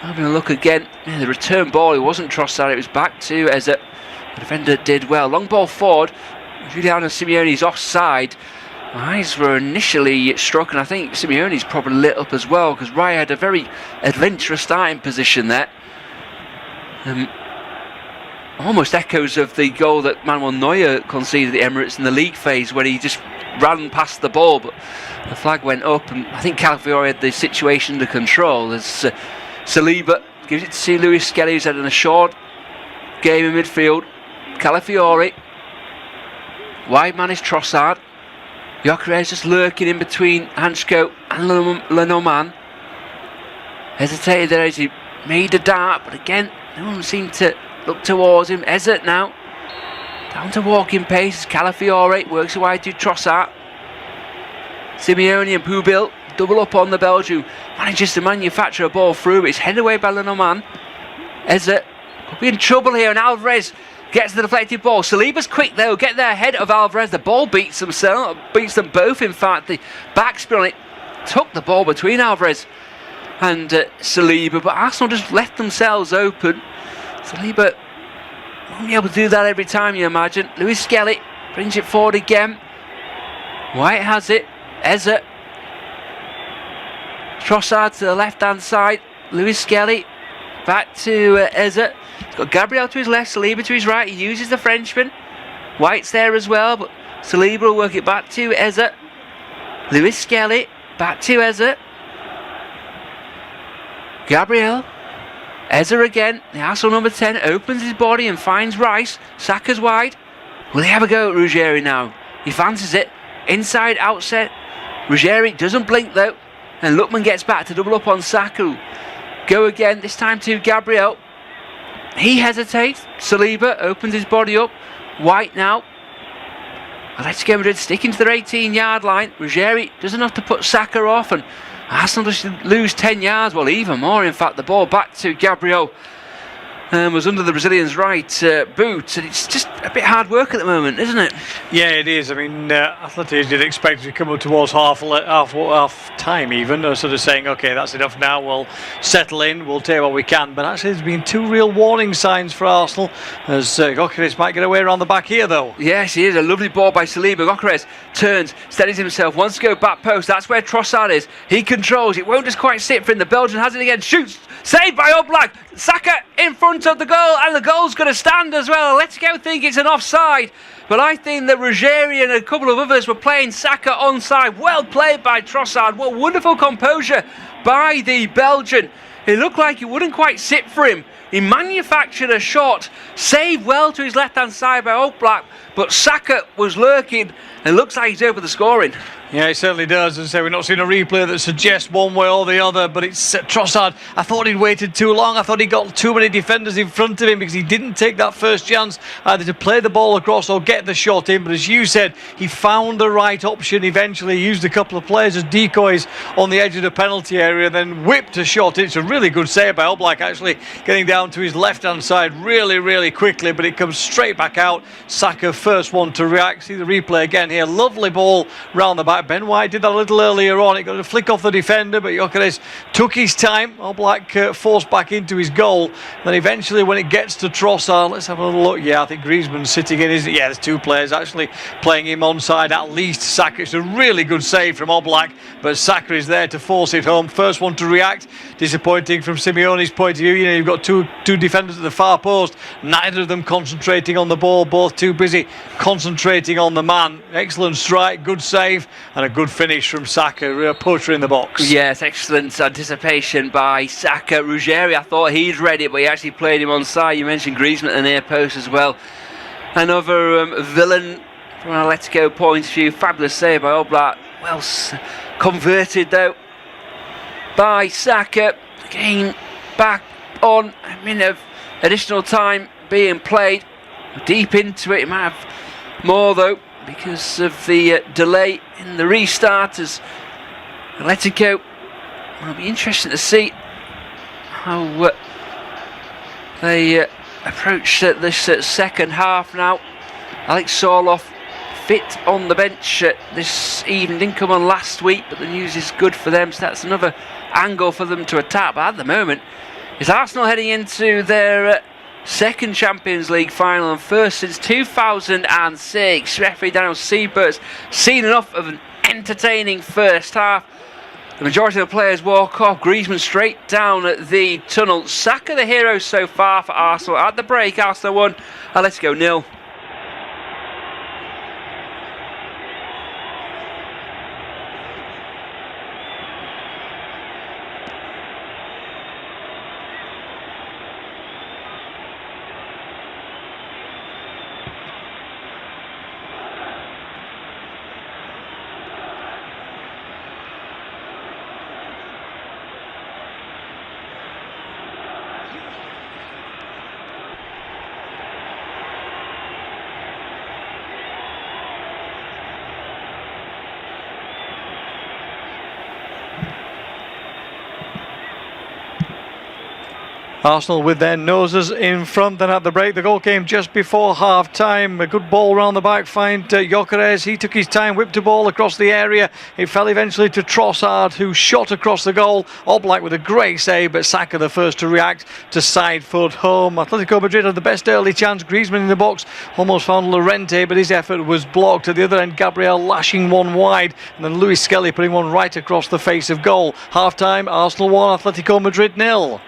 Having a look again. Yeah, the return ball, it wasn't Trossard, it was back to Eze. The defender did well. Long ball forward. Giuliano Simeone's offside. My eyes were initially struck, and I think Simeone's probably lit up as well, because Raya had a very adventurous starting position there. Almost echoes of the goal that Manuel Neuer conceded at the Emirates in the league phase, when he just ran past the ball, but the flag went up, and I think Calafiore had the situation under control as Saliba gives it to Lewis Skelly, who's had an assured game in midfield. Calafiore, wide man is Trossard. Gyökeres just lurking in between Hansko and Lenormand. Hesitated there as he made a dart, but again, no one seemed to look towards him. Eze now, down to walking pace. Calafiore works wide to Trossard. Simeone and Pubil double up on the Belgian. Manages to manufacture a ball through, but it's headed away by Lenormand. Eze could be in trouble here, and Alvarez gets the deflected ball. Saliba's quick though, get there ahead of Alvarez. The ball beats them both, in fact. The backspin on it took the ball between Alvarez and Saliba, but Arsenal just left themselves open. Saliba won't be able to do that every time, you imagine. Lewis Skelly brings it forward again. White has it. Eze. Trossard to the left hand side. Lewis Skelly back to Eze. He's got Gabriel to his left, Saliba to his right. He uses the Frenchman. White's there as well, but Saliba will work it back to Eze. Lewis Skelly back to Eze. Gabriel. Eze again. The Arsenal number 10 opens his body and finds Rice. Saka's wide. Will he have a go at Ruggieri now? He fancies it. Inside, outset. Ruggieri doesn't blink though. And Lookman gets back to double up on Saka. Go again, this time to Gabriel. He hesitates. Saliba opens his body up. White now. Atletico Madrid sticking to their 18-yard line. Ruggieri does enough to put Saka off, and Arsenal just lose 10 yards. Well, even more, in fact. The ball back to Gabriel. Was under the Brazilian's right boot, and it's just a bit hard work at the moment, isn't it? Yeah, it is. I mean, Atleti did expect to come up towards half time even, sort of saying, okay, that's enough now, we'll settle in, we'll take what we can. But actually there's been two real warning signs for Arsenal, as Gyökeres might get away around the back here though. Yes, he is. A lovely ball by Saliba. Gyökeres turns, steadies himself, wants to go back post. That's where Trossard is. He controls. It won't just quite sit for him. The Belgian has it again. Shoots. Saved by Oblak. Saka in front of the goal, and the goal's going to stand as well. Let's go think it's an offside, but I think that Ruggieri and a couple of others were playing Saka onside. Well played by Trossard. What wonderful composure by the Belgian. It looked like it wouldn't quite sit for him. He manufactured a shot, saved well to his left hand side by Oblak, but Saka was lurking and looks like he's over the scoring. Yeah, it certainly does. As I say, we're not seeing a replay that suggests one way or the other, but it's Trossard. I thought he'd waited too long. I thought he got too many defenders in front of him because he didn't take that first chance either to play the ball across or get the shot in. But as you said, he found the right option eventually. He used a couple of players as decoys on the edge of the penalty area, then whipped a shot. It's a really good save by Oblak, actually getting down to his left-hand side really quickly, but it comes straight back out. Saka first one to react. See the replay again here. Lovely ball round the back. Ben White did that a little earlier on. It got a flick off the defender, but Gyökeres took his time. Oblak forced back into his goal. Then eventually when it gets to Trossard, let's have a little look. Yeah, I think Griezmann's sitting in, isn't it? Yeah, there's two players actually playing him onside at least. Saka, it's a really good save from Oblak, but Saka is there to force it home. First one to react. Disappointing from Simeone's point of view. You know, you've got two defenders at the far post, neither of them concentrating on the ball, both too busy concentrating on the man. Excellent strike, good save, and a good finish from Saka. Real poacher in the box. Yes, excellent anticipation by Saka. Ruggieri, I thought he'd read it, but he actually played him onside. You mentioned Griezmann at the near post as well. Another villain from an Atletico point of view. Fabulous save by Oblak. Well converted though by Saka. Again, back on a minute of additional time being played. Deep into it, he might have more though. because of the delay in the restart, as Atletico will be interesting to see how they approach this second half now. Alex Sorloth fit on the bench this evening, didn't come on last week, but the news is good for them, so that's another angle for them to attack. But at the moment, is Arsenal heading into their second Champions League final and first since 2006. Referee Daniel Siebert's seen enough of an entertaining first half. The majority of the players walk off. Griezmann straight down the tunnel. Saka the hero so far for Arsenal. At the break, Arsenal 1, Atletico 0. Arsenal with their noses in front, and at the break the goal came just before half time. A good ball round the back, find Gyökeres. He took his time, whipped a ball across the area. It fell eventually to Trossard, who shot across the goal. Oblak with a great save, but Saka the first to react to side foot home. Atletico Madrid had the best early chance. Griezmann in the box almost found Llorente, but his effort was blocked. At the other end, Gabriel lashing one wide, and then Luis Skelly putting one right across the face of goal. Half time, Arsenal 1, Atletico Madrid 0.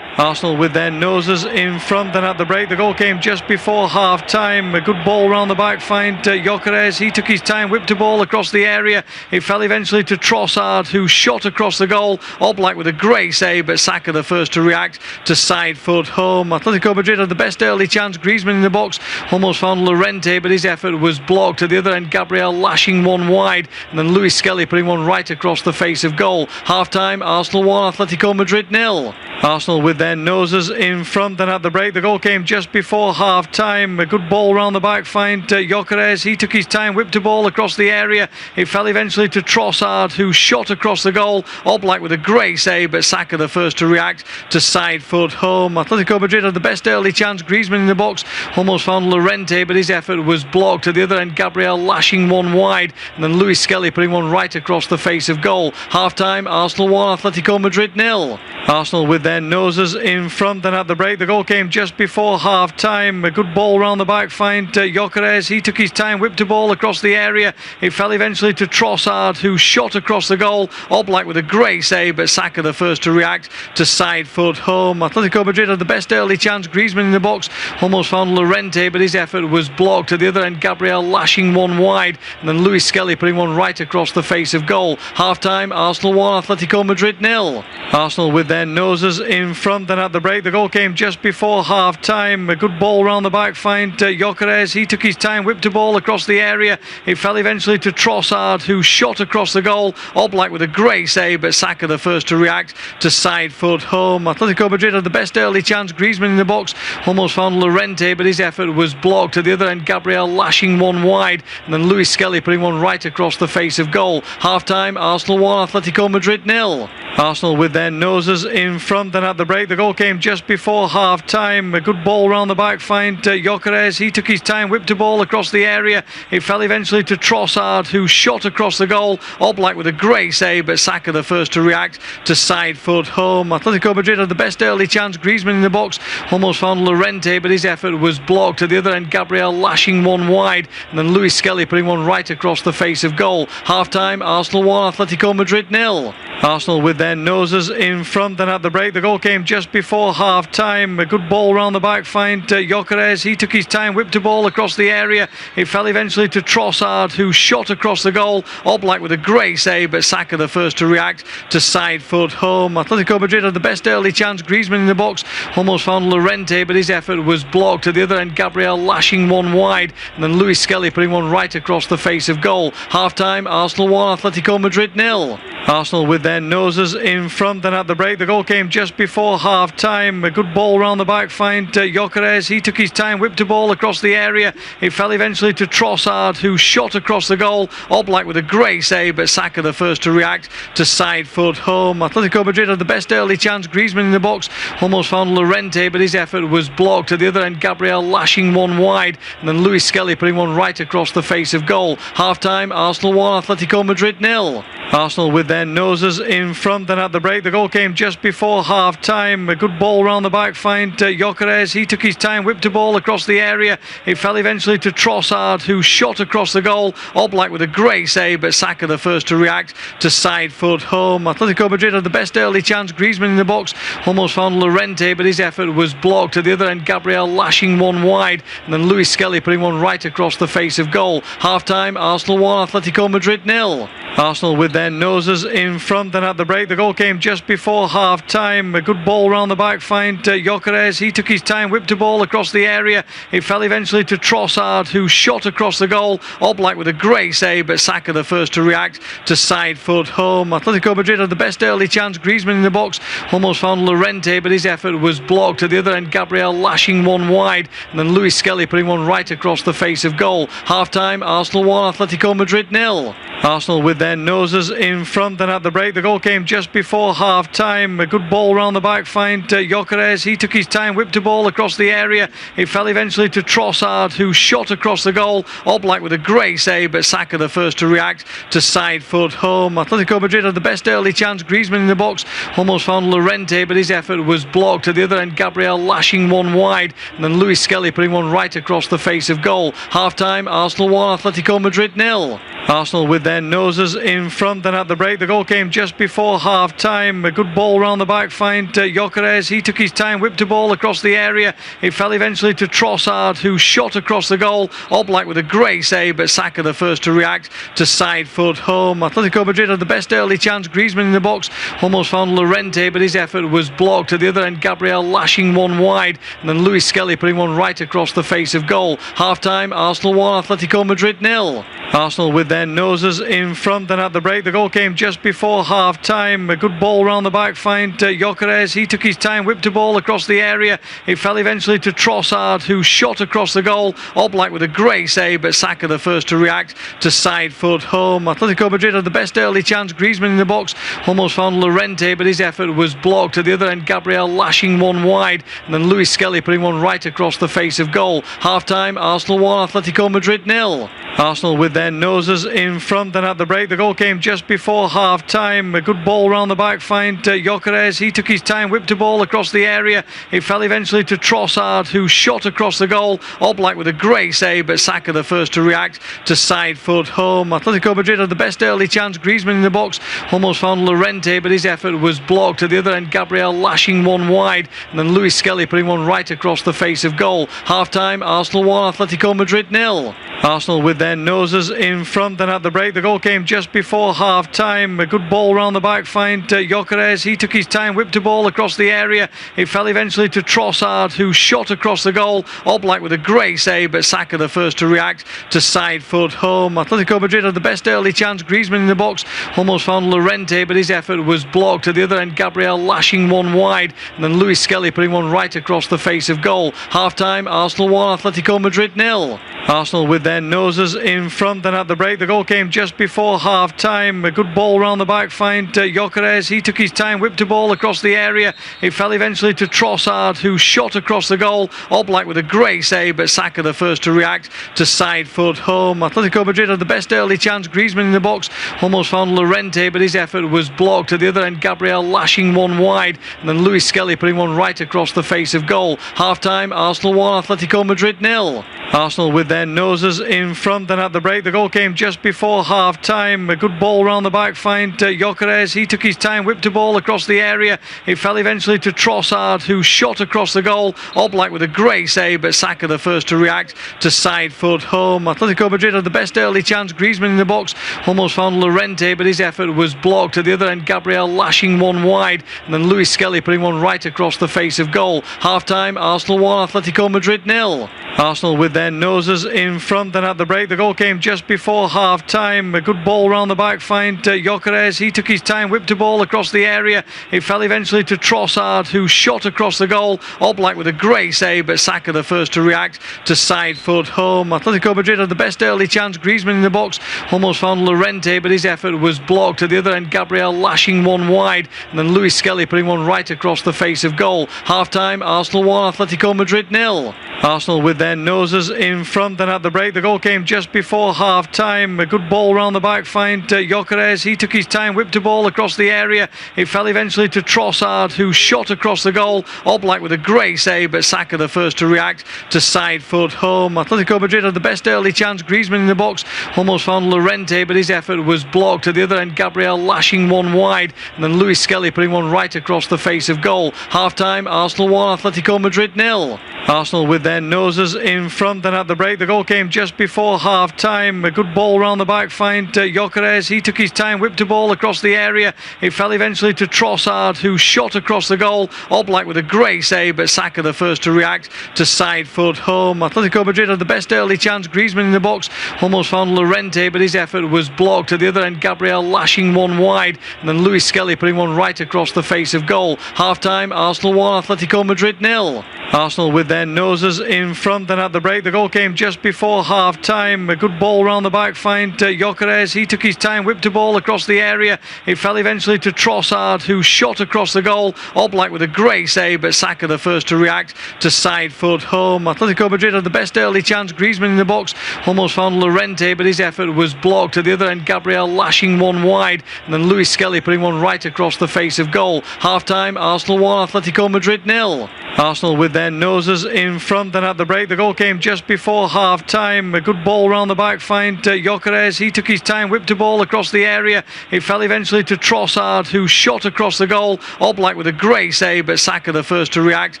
Arsenal with their noses in front, and at the break the goal came just before half time. A good ball round the back, find Gyökeres. He took his time, whipped a ball across the area. It fell eventually to Trossard, who shot across the goal. Oblak with a great save, but Saka the first to react to side foot home. Atletico Madrid had the best early chance. Griezmann in the box almost found Llorente, but his effort was blocked. At the other end, Gabriel lashing one wide, and then Luis Skelly putting one right across the face of goal. Half time, Arsenal 1, Atletico Madrid 0. Arsenal with their noses in front, and at the break the goal came just before half time. A good ball round the back, find Gyökeres. He took his time, whipped a ball across the area. It fell eventually to Trossard, who shot across the goal. Oblak with a great save, but Saka the first to react to side foot home. Atletico Madrid had the best early chance. Griezmann in the box almost found Llorente, but his effort was blocked. At the other end, Gabriel lashing one wide, and then Luis Skelly putting one right across the face of goal. Half time, Arsenal 1, Atletico Madrid 0. Arsenal with their noses in front, and at the break the goal came just before half time. A good ball round the back, find Gyökeres. He took his time, whipped a ball across the area. It fell eventually to Trossard, who shot across the goal. Oblak with a great save, but Saka the first to react to side foot home. Atletico Madrid had the best early chance. Griezmann in the box almost found Llorente, but his effort was blocked. At the other end, Gabriel lashing one wide, and then Luis Skelly putting one right across the face of goal. Half time, Arsenal 1, Atletico Madrid 0. Arsenal with their noses in front, and at the break the goal came just before half time. A good ball round the back, find Gyökeres. He took his time, whipped a ball across the area. It fell eventually to Trossard, who shot across the goal. Oblak with a great save, but Saka the first to react to side foot home. Atletico Madrid had the best early chance. Griezmann in the box almost found Llorente, but his effort was blocked. At the other end, Gabriel lashing one wide, and then Luis Skelly putting one right across the face of goal. Half time, Arsenal 1, Atletico Madrid 0. Arsenal with their noses in front, and at the break the goal came just before half time. A good ball round the back, find Gyökeres. He took his time, whipped a ball across the area. It fell eventually to Trossard, who shot across the goal. Oblak with a great save, but Saka the first to react to side foot home. Atletico Madrid had the best early chance. Griezmann in the box almost found Llorente, but his effort was blocked. At the other end, Gabriel lashing one wide, and then Luis Skelly putting one right across the face of goal. Half time, Arsenal 1, Atletico Madrid 0. Arsenal with their noses noses in front, and at the break the goal came just before half time. A good ball round the back, find Gyökeres. He took his time, whipped a ball across the area. It fell eventually to Trossard, who shot across the goal. Oblak with a great save, but Saka the first to react to side foot home. Atletico Madrid had the best early chance. Griezmann in the box almost found Llorente, but his effort was blocked. At the other end, Gabriel lashing one wide, and then Luis Skelly putting one right across the face of goal. Half time, Arsenal 1, Atletico Madrid 0. Arsenal with their noses in front, and at the break the goal came just before half time. A good ball round the back, find Gyökeres. He took his time, whipped a ball across the area. It fell eventually to Trossard, who shot across the goal. Oblak with a great save, but Saka the first to react to side foot home. Atletico Madrid had the best early chance. Griezmann in the box almost found Llorente, but his effort was blocked. At the other end, Gabriel lashing one wide, and then Luis Skelly putting one right across the face of goal. Half time, Arsenal 1, Atletico Madrid 0. Arsenal with their noses in front, and at the break the goal came just before half time. A good ball round the back, find Gyökeres. He took his time, whipped a ball across the area. It fell eventually to Trossard, who shot across the goal. Oblak with a great save, but Saka the first to react to side foot home. Atletico Madrid had the best early chance. Griezmann in the box almost found Llorente, but his effort was blocked. At the other end, Gabriel lashing one wide, and then Luis Skelly putting one right across the face of goal. Half time, Arsenal 1, Atletico Madrid 0. Arsenal with their noses in front, and at the break the goal came just before half time. A good ball round the back, find Gyökeres. He took his time, whipped a ball across the area. It fell eventually to Trossard, who shot across the goal. Oblak with a great save, but Saka the first to react to side foot home. Atletico Madrid had the best early chance. Griezmann in the box almost found Llorente, but his effort was blocked. At the other end, Gabriel lashing one wide, and then Luis Skelly putting one right across the face of goal. Half time, Arsenal 1, Atletico Madrid 0. Arsenal with their noses in front, and at the break the goal came just before half time. A good ball round the back, find Gyökeres. He took his time, whipped a ball across the area. It fell eventually to Trossard, who shot across the goal. Oblak with a great save, but Saka the first to react to side foot home. Atletico Madrid had the best early chance. Griezmann in the box almost found Llorente, but his effort was blocked. At the other end, Gabriel lashing one wide, and then Luis Skelly putting one right across the face of goal. Half time, Arsenal 1, Atletico Madrid 0. Arsenal with their noses in front, and at the break the goal came just before half time. A good ball round the back, find Gyökeres. He took his time, whipped a ball across the area. It fell eventually to Trossard, who shot across the goal. Oblak with a great save, but Saka the first to react to side foot home. Atletico Madrid had the best early chance. Griezmann in the box almost found Llorente, but his effort was blocked. At the other end, Gabriel lashing one wide, and then Luis Skelly putting one right across the face of goal. Half time, Arsenal 1, Atletico Madrid 0. Arsenal with their noses in front, and at the break the goal came just before half time. A good ball round the back, find Gyökeres. He took his time, whipped a ball across the area. It fell eventually to Trossard, who shot across the goal. Oblak with a great save, but Saka the first to react to side foot home. Atletico Madrid had the best early chance. Griezmann in the box almost found Llorente, but his effort was blocked. At the other end, Gabriel lashing one wide, and then Luis Skelly putting one right across the face of goal. Half time, Arsenal 1, Atletico Madrid 0. Arsenal with their noses in front, and at the break the goal came just before half time. A good ball round the back, find Gyökeres. He took his time, whipped a ball across the area. It fell eventually to Trossard, who shot across the goal. Oblak with a great save, but Saka the first to react to side foot home. Atletico Madrid had the best early chance. Griezmann in the box almost found Llorente, but his effort was blocked. At the other end, Gabriel lashing one wide, and then Luis Skelly putting one right across the face of goal. Half time, Arsenal 1, Atletico Madrid 0. Arsenal with their noses in front, and at the break the goal came just before half time. A good ball round the back, find Gyökeres. He took his time, whipped a ball across the area. It fell eventually to Trossard, who shot across the goal. Oblak with a great save, but Saka the first to react to side foot home. Atletico Madrid had the best early chance. Griezmann in the box almost found Llorente, but his effort was blocked. At the other end, Gabriel lashing one wide, and then Luis Skelly putting one right across the face of goal. Half time, Arsenal 1, Atletico Madrid 0. Arsenal with their noses in front, and at the break the goal came just before half time. A good ball round the back, find Gyökeres. He took his time, whipped a ball across the area. It fell eventually to Trossard, who shot across the goal. Oblak with a great save, but Saka the first to react to side foot home. Atletico Madrid had the best early chance. Griezmann in the box almost found Llorente, but his effort was blocked. At the other end, Gabriel lashing one wide, and then Luis Skelly putting one right across the face of goal. Half time, Arsenal 1, Atletico Madrid 0. Arsenal with their noses in front, and at the break the goal came just just before half-time. A good ball round the back, find Gyökeres. He took his time, whipped a ball across the area. It fell eventually to Trossard, who shot across the goal. Oblak with a great save, but Saka the first to react to side foot home. Atletico Madrid had the best early chance. Griezmann in the box, almost found Llorente, but his effort was blocked. At the other end, Gabriel lashing one wide, and then Luis Skelly putting one right across the face of goal. Half-time, Arsenal 1, Atletico Madrid 0. Arsenal with their noses in front, and at the break, the goal came just before half-time. A good ball round the back, find Gyökeres. He took his time, whipped a ball across the area. It fell eventually to Trossard, who shot across the goal. Oblak with a great save, but Saka the first to react to side foot home. Atletico Madrid had the best early chance. Griezmann in the box, almost found Llorente, but his effort was blocked. At the other end, Gabriel lashing one wide, and then Luis Skelly putting one right across the face of goal. Half-time, Arsenal 1, Atletico Madrid 0. Arsenal with their noses in front, and at the break, the goal came just before half-time. A good ball round the back, find Gyökeres. He took his time, whipped a ball across the area. It fell eventually to Trossard, who shot across the goal. Oblak with a great save, but Saka the first to react to side foot home. Atletico Madrid had the best early chance. Griezmann in the box, almost found Llorente, but his effort was blocked. At the other end, Gabriel lashing one wide, and then Luis Skelly putting one right across the face of goal. Half-time, Arsenal 1, Atletico Madrid 0. Arsenal with their noses in front, and at the break, the goal came just before half-time. A good ball round the back, find Gyökeres. He took his time, whipped a ball across the area. It fell eventually to Trossard, who shot across the goal. Oblak with a great save, but Saka the first to react to side foot home. Atletico Madrid had the best early chance. Griezmann in the box, almost found Llorente, but his effort was blocked. At the other end, Gabriel lashing one wide, and then Luis Skelly putting one right across the face of goal. Half-time, Arsenal 1, Atletico Madrid 0. Arsenal with their noses in front, and at the break, the goal came just before half-time. A good ball round the back, find Gyökeres. He took his time, whipped a ball across the area. It fell eventually to Trossard, who shot across the goal. Oblak with a great save, but Saka the first to react to side foot home. Atletico Madrid had the best early chance. Griezmann in the box, almost found Llorente, but his effort was blocked. At the other end, Gabriel lashing one wide, and then Luis Skelly putting one right across the face of goal. Half-time, Arsenal 1, Atletico Madrid 0. Arsenal with their noses in front, and at the break, the goal came just before half-time. A good ball round the back, find Gyökeres. He took his time, whipped a ball across the area. It fell eventually to Trossard, who shot across the goal. Oblak with a great save, but Saka the first to react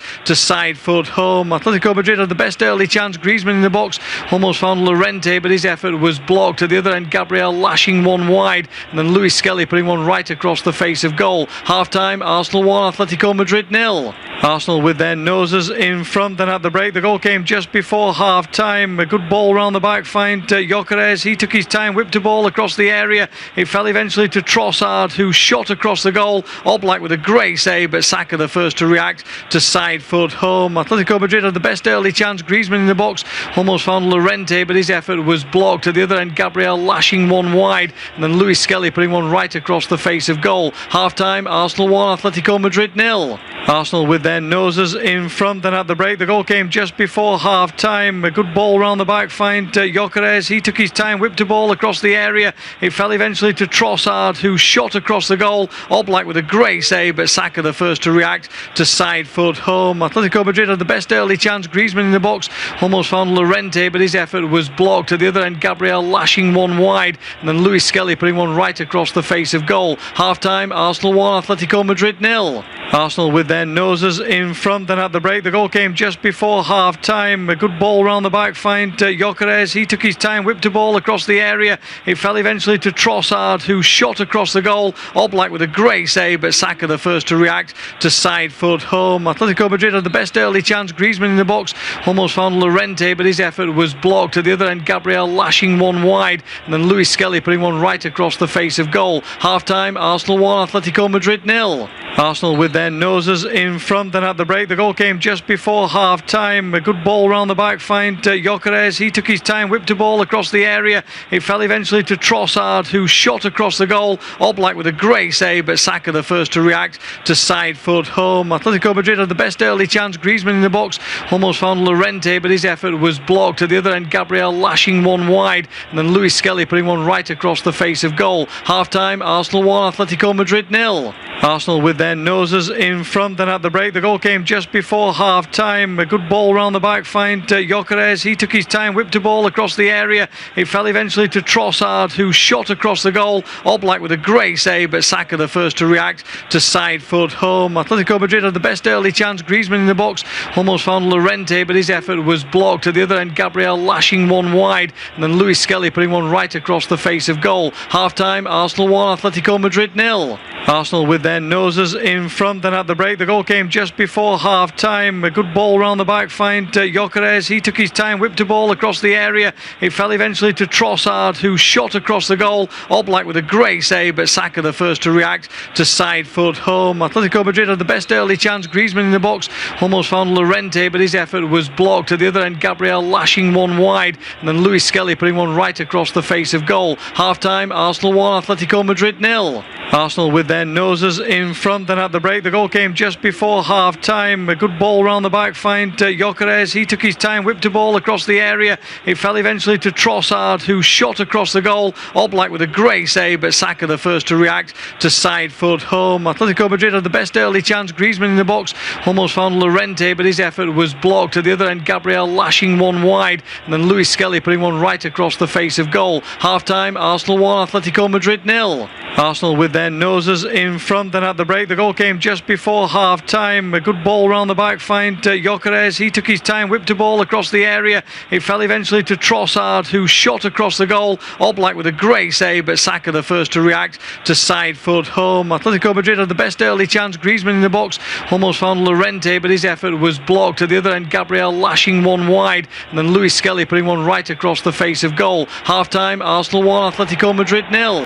to side foot home. Atletico Madrid had the best early chance. Griezmann in the box, almost found Llorente, but his effort was blocked. At the other end, Gabriel lashing one wide, and then Luis Skelly putting one right across the face of goal. Half-time, Arsenal 1, Atletico Madrid 0. Arsenal with their noses in front, and at the break, the goal came just before half-time. A good ball round the back, find Gyökeres. He took his time, whipped a ball across the area. It fell eventually to Trossard, who shot across the goal. Oblak with a great save, but Saka the first to react to side foot home. Atletico Madrid had the best early chance. Griezmann in the box, almost found Llorente, but his effort was blocked. At the other end, Gabriel lashing one wide, and then Luis Skelly putting one right across the face of goal. Half-time, Arsenal 1, Atletico Madrid 0. Arsenal with their noses in front, and at the break, the goal came just before half-time. A good ball round the back, find Gyökeres. He took his time, whipped a ball across the area. It fell eventually to Trossard, who shot across the goal. Oblak with a great save, but Saka the first to react to side foot home. Atletico Madrid had the best early chance. Griezmann in the box, almost found Llorente, but his effort was blocked. At the other end, Gabriel lashing one wide, and then Luis Skelly putting one right across the face of goal. Half-time, Arsenal 1, Atletico Madrid 0. Arsenal with their noses in front, and at the break, the goal came just before half-time. A good ball round the back, find Gyökeres. He took his time, whipped a ball across the area. It fell eventually to Trossard, who shot across the goal. Oblak with a great save, but Saka the first to react to side foot home. Atletico Madrid had the best early chance. Griezmann in the box, almost found Llorente, but his effort was blocked. At the other end, Gabriel lashing one wide, and then Luis Skelly putting one right across the face of goal. Half-time, Arsenal 1, Atletico Madrid 0. Arsenal with their noses in front, and at the break, the goal came just before half-time. A good ball round the back, find Gyökeres. He took his time, whipped a ball across the area. It fell eventually to Trossard, who shot across the goal. Oblak with a great save, but Saka the first to react to side foot home. Atletico Madrid had the best early chance. Griezmann in the box, almost found Llorente, but his effort was blocked. At the other end, Gabriel lashing one wide, and then Luis Skelly putting one right across the face of goal. Half-time, Arsenal 1, Atletico Madrid 0. Arsenal with their noses in front. Then at the break, the goal came just before half time. A good ball round the back, find Gyökeres. He took his time, whipped a ball across the area. It fell eventually to Trossard, who shot across the goal. Oblak with a great save, but Saka the first to react to side foot home. Atletico Madrid had the best early chance. Griezmann in the box almost found Llorente, but his effort was blocked. At the other end, Gabriel lashing one wide, and then Luis Skelly putting one right across the face of goal. Half time, Arsenal 1, Atletico Madrid 0. Arsenal with their noses in front. Then at the break, the goal came just before half time. A good ball round the back, find Gyökeres. He took his time, whipped a ball across the area. It fell eventually to Trossard, who shot across the goal. Oblak with a great save, but Saka the first to react to side foot home. Atletico Madrid had the best early chance. Griezmann in the box almost found Llorente, but his effort was blocked. At the other end, Gabriel lashing one wide, and then Luis Skelly putting one right across the face of goal. Half time, Arsenal 1, Atletico Madrid 0. Arsenal with their noses in front. Then at the break, the goal came just before half time. A good ball round the back, find Gyökeres. He took his time, whipped a ball across the area. It fell eventually to Trossard, who shot across the goal. Oblak with a great save, but Saka the first to react to side foot home. Atletico Madrid had the best early chance. Griezmann in the box almost found Llorente, but his effort was blocked. At the other end, Gabriel lashing one wide, and then Luis Skelly putting one right across the face of goal. Half time, Arsenal 1, Atletico Madrid 0. Arsenal with their noses in front. Then at the break, the goal came just before half time. A good ball round the back, find Gyökeres. He took his time, whipped a ball across the area. It fell eventually to Trossard, who shot across the goal. Oblak with a great save, but Saka the first to react to side foot home. Atletico Madrid had the best early chance. Griezmann in the box almost found Llorente, but his effort was blocked. At the other end, Gabriel lashing one wide, and then Luis Skelly putting one right across the face of goal. Half time, Arsenal 1, Atletico Madrid 0.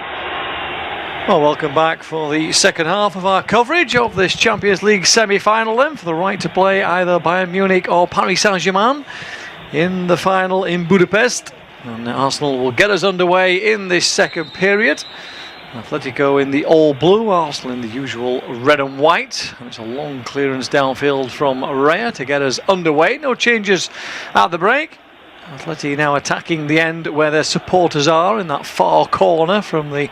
Well, welcome back for the second half of our coverage of this Champions League semi-final then, for the right to play either Bayern Munich or Paris Saint-Germain in the final in Budapest. And Arsenal will get us underway in this second period. Atletico in the all blue, Arsenal in the usual red and white. And it's a long clearance downfield from Raya to get us underway. No changes at the break. Atleti now attacking the end where their supporters are, in that far corner from the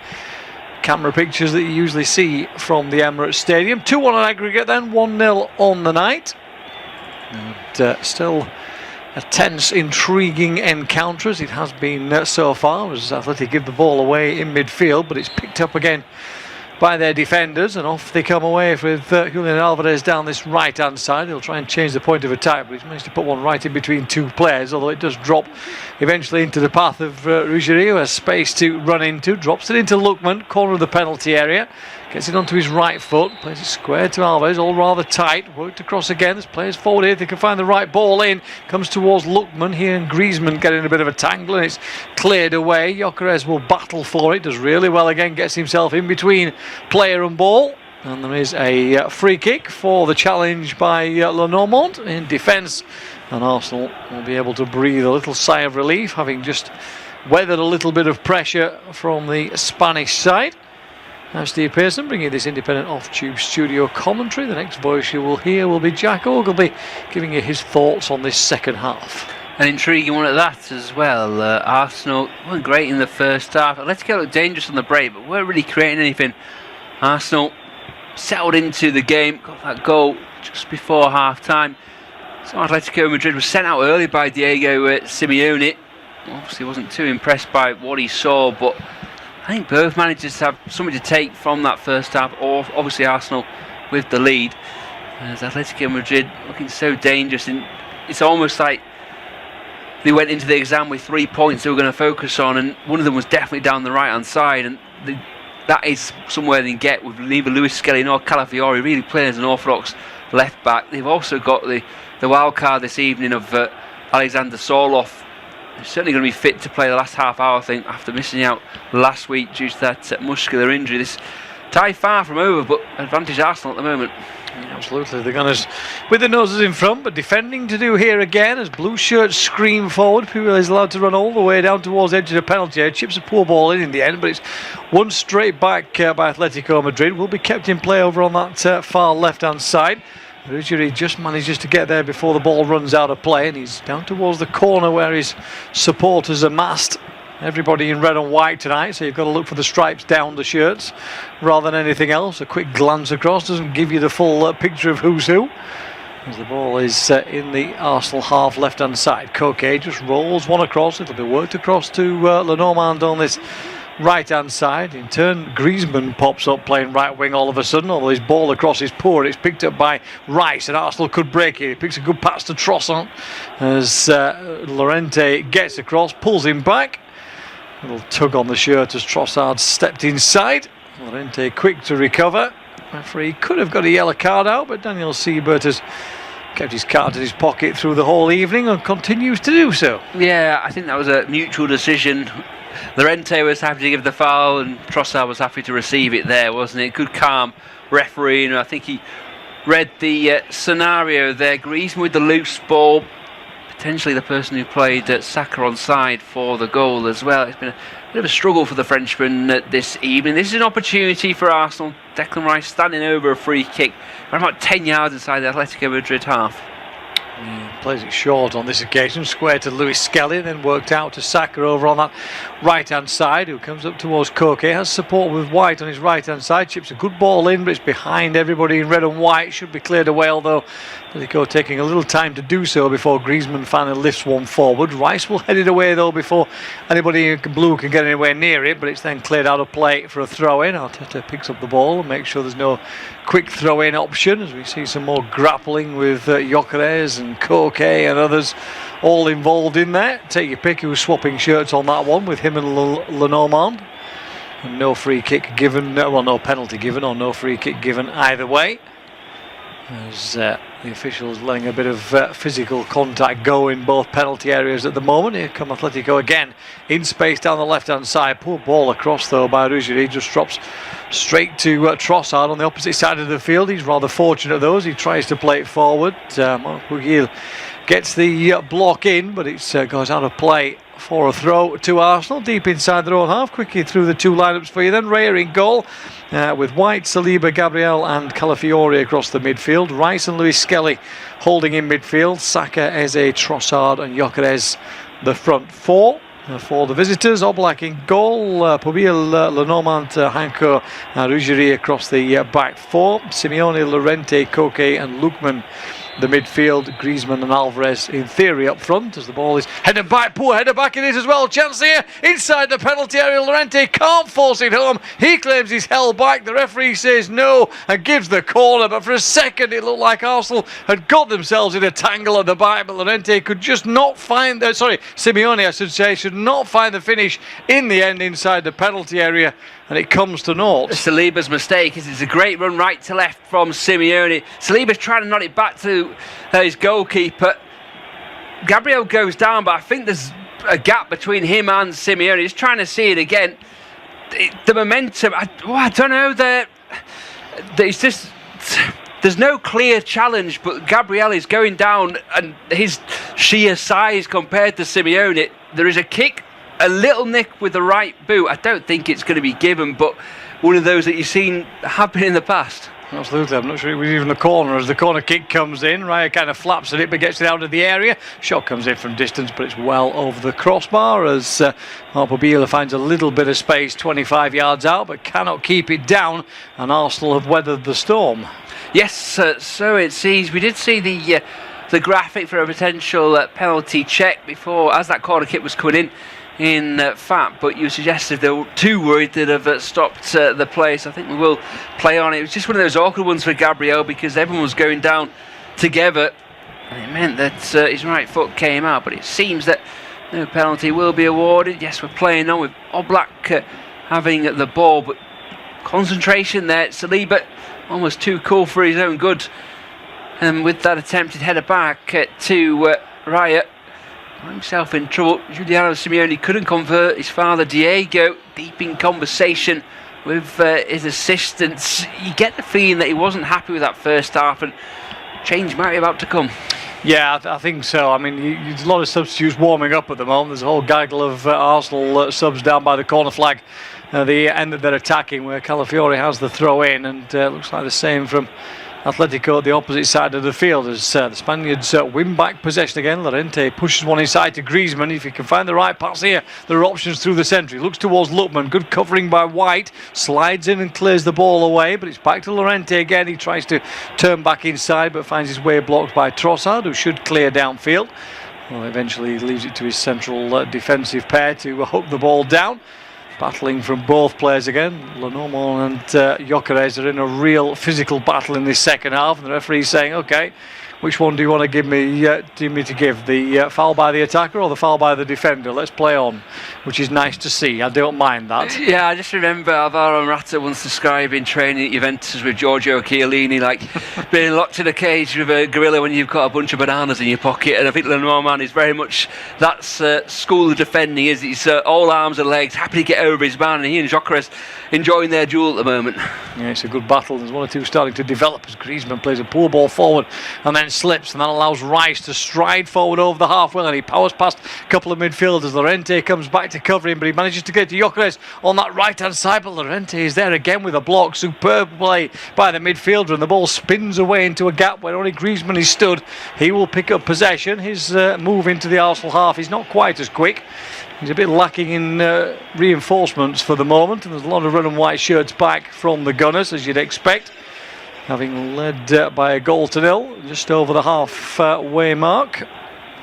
camera pictures that you usually see from the Emirates Stadium. 2-1 on aggregate then, 1-0 on the night. And still a tense, intriguing encounter as it has been so far, as Atleti give the ball away in midfield, but it's picked up again by their defenders, and off they come away with Julian Alvarez down this right hand side. He'll try and change the point of attack, but he's managed to put one right in between two players, although it does drop eventually into the path of Ruggieri, who has space to run into. Drops it into Lookman, corner of the penalty area, gets it onto his right foot, plays it square to Alvarez, all rather tight, worked across again. There's players forward here, they can find the right ball in, comes towards Lookman here, and Griezmann getting a bit of a tangle, and it's cleared away. Gyökeres will battle for it, does really well again, gets himself in between player and ball, and there is a free kick for the challenge by Lenormand in defence, and Arsenal will be able to breathe a little sigh of relief, having just weathered a little bit of pressure from the Spanish side. Now Steve Pearson bringing this independent off-tube studio commentary. The next voice you will hear will be Jack Ogilvy giving you his thoughts on this second half. An intriguing one at that as well. Arsenal weren't great in the first half. Atletico looked dangerous on the break, but weren't really creating anything. Arsenal settled into the game, got that goal just before half-time. So Atletico Madrid was sent out early by Diego Simeone. Obviously wasn't too impressed by what he saw, but I think both managers have something to take from that first half, or obviously Arsenal with the lead. As Atletico Madrid looking so dangerous, and it's almost like they went into the exam with 3 points they were going to focus on, and one of them was definitely down the right hand side, and that is somewhere they can get with neither Luis Skelly nor Calafiori really playing as an orthodox left back. They've also got the wild card this evening of Alexander Sorloth. He's certainly going to be fit to play the last half hour, I think, after missing out last week due to that muscular injury. This tie far from over, but advantage Arsenal at the moment. Yeah, absolutely, the Gunners with the noses in front, but defending to do here again as blue shirts scream forward. Puyol is allowed to run all the way down towards the edge of the penalty area. Chips a poor ball in the end, but it's one straight back by Atletico Madrid. Will be kept in play over on that far left hand side. Ruggieri just manages to get there before the ball runs out of play, and he's down towards the corner where his supporters are massed. Everybody in red and white tonight, so you've got to look for the stripes down the shirts rather than anything else. A quick glance across doesn't give you the full picture of who's who. As the ball is in the Arsenal half left-hand side. Coquet just rolls one across. It'll be worked across to Lenormand on this right-hand side. In turn, Griezmann pops up playing right wing all of a sudden. Although his ball across is poor, it's picked up by Rice, and Arsenal could break it. He picks a good pass to Trossard as Llorente gets across, pulls him back. A little tug on the shirt as Trossard stepped inside. Llorente quick to recover. Referee could have got a yellow card out, but Daniel Siebert has kept his card in his pocket through the whole evening and continues to do so. Yeah, I think that was a mutual decision. Llorente was happy to give the foul and Trossard was happy to receive it there, wasn't it? Good, calm referee, and I think he read the scenario there. Griezmann with the loose ball, potentially the person who played Saka on side for the goal as well. It's been a bit of a struggle for the Frenchman this evening. This is an opportunity for Arsenal. Declan Rice standing over a free kick, about 10 yards inside the Atletico Madrid half. Plays it short on this occasion, square to Lewis Skelly, then worked out to Saka over on that right hand side, who comes up towards Koke, has support with White on his right hand side, chips a good ball in, but it's behind everybody in red and white. Should be cleared away, although Atletico taking a little time to do so before Griezmann finally lifts one forward. Rice will head it away though before anybody in blue can get anywhere near it, but it's then cleared out of play for a throw in. Arteta picks up the ball and makes sure there's no quick throw in option, as we see some more grappling with Gyökeres and Koke and others all involved in there. Take your pick, who was swapping shirts on that one with him and Lenormand. And no free kick given, well, no penalty given or no free kick given either way, as the officials letting a bit of physical contact go in both penalty areas at the moment. Here come Atletico again in space down the left hand side. Poor ball across though by Ruggieri, just drops straight to Trossard on the opposite side of the field. He's rather fortunate though as he tries to play it forward. Ruggieri gets the block in, but it goes out of play for a throw to Arsenal deep inside their own half. Quickly through the two lineups for you then. Raya in goal with White, Saliba, Gabriel and Calafiori across the midfield. Rice and Lewis Skelly holding in midfield. Saka, Eze, Trossard and Gyökeres the front four. For the visitors, Oblak in goal, Pobil, Lenormand, Hanko and Ruggieri across the back four. Simeone, Llorente, Koke and Lookman the midfield. Griezmann and Alvarez in theory up front as the ball is headed back. Poor header back it is as well. Chance here inside the penalty area. Llorente can't force it home. He claims he's held back. The referee says no and gives the corner, but for a second it looked like Arsenal had got themselves in a tangle at the back, but Llorente could just not find Simeone I should say should not find the finish in the end inside the penalty area, and it comes to naught. Saliba's mistake is it's a great run right to left from Simeone. Saliba's trying to knock it back to his goalkeeper. Gabriel goes down, but I think there's a gap between him and Simeone. He's trying to see it again. The momentum, I don't know. It's just, there's no clear challenge, but Gabriel is going down, and his sheer size compared to Simeone. There is a kick, a little nick with the right boot. I don't think it's going to be given, but one of those that you've seen happen in the past. Absolutely, I'm not sure it was even a corner as the corner kick comes in. Raya kind of flaps at it but gets it out of the area. Shot comes in from distance, but it's well over the crossbar as Pobil finds a little bit of space 25 yards out but cannot keep it down, and Arsenal have weathered the storm. Yes, so it seems. We did see the graphic for a potential penalty check before as that corner kick was coming in fact, but you suggested they were too worried that have stopped the play, so I think we will play on it. It was just one of those awkward ones for Gabriel because everyone was going down together and it meant that his right foot came out, but it seems that no penalty will be awarded. Yes, we're playing on with Oblak having the ball, but concentration there. Saliba almost too cool for his own good, and with that attempted header back to Raya, got himself in trouble. Giuliano Simeone couldn't convert. His father Diego deep in conversation with his assistants. You get the feeling that he wasn't happy with that first half, and change might be about to come. Yeah, I think so. I mean, there's a lot of substitutes warming up at the moment. There's a whole gaggle of Arsenal subs down by the corner flag, the end that they're attacking, where Calafiori has the throw in, and looks like the same from Atletico at the opposite side of the field as the Spaniards win back possession again. Llorente pushes one inside to Griezmann. If he can find the right pass here, there are options through the centre. He looks towards Lookman. Good covering by White. Slides in and clears the ball away, but it's back to Llorente again. He tries to turn back inside, but finds his way blocked by Trossard, who should clear downfield. Well, eventually he leaves it to his central defensive pair to hook the ball down. Battling from both players again. Lenormand and Gyökeres are in a real physical battle in this second half, and the referee's saying, okay, which one do you want to give me to give? The foul by the attacker or the foul by the defender? Let's play on, which is nice to see. I don't mind that. Yeah, I just remember Alvaro Morata once describing training at Juventus with Giorgio Chiellini like being locked in a cage with a gorilla when you've got a bunch of bananas in your pocket. And I think Lenormand is very much that's school of defending. He's all arms and legs, happy to get over his man. And he and Gyökeres enjoying their duel at the moment. Yeah, it's a good battle. There's one or two starting to develop as Griezmann plays a poor ball forward and then slips, and that allows Rice to stride forward over the halfway, and he powers past a couple of midfielders. Llorente comes back to cover him, but he manages to get to Gyökeres on that right hand side, but Llorente is there again with a block. Superb play by the midfielder, and the ball spins away into a gap where only Griezmann is stood. He will pick up possession. His move into the Arsenal half is not quite as quick. He's a bit lacking in reinforcements for the moment, and there's a lot of red and white shirts back from the Gunners, as you'd expect, having led by a goal to nil just over the halfway mark.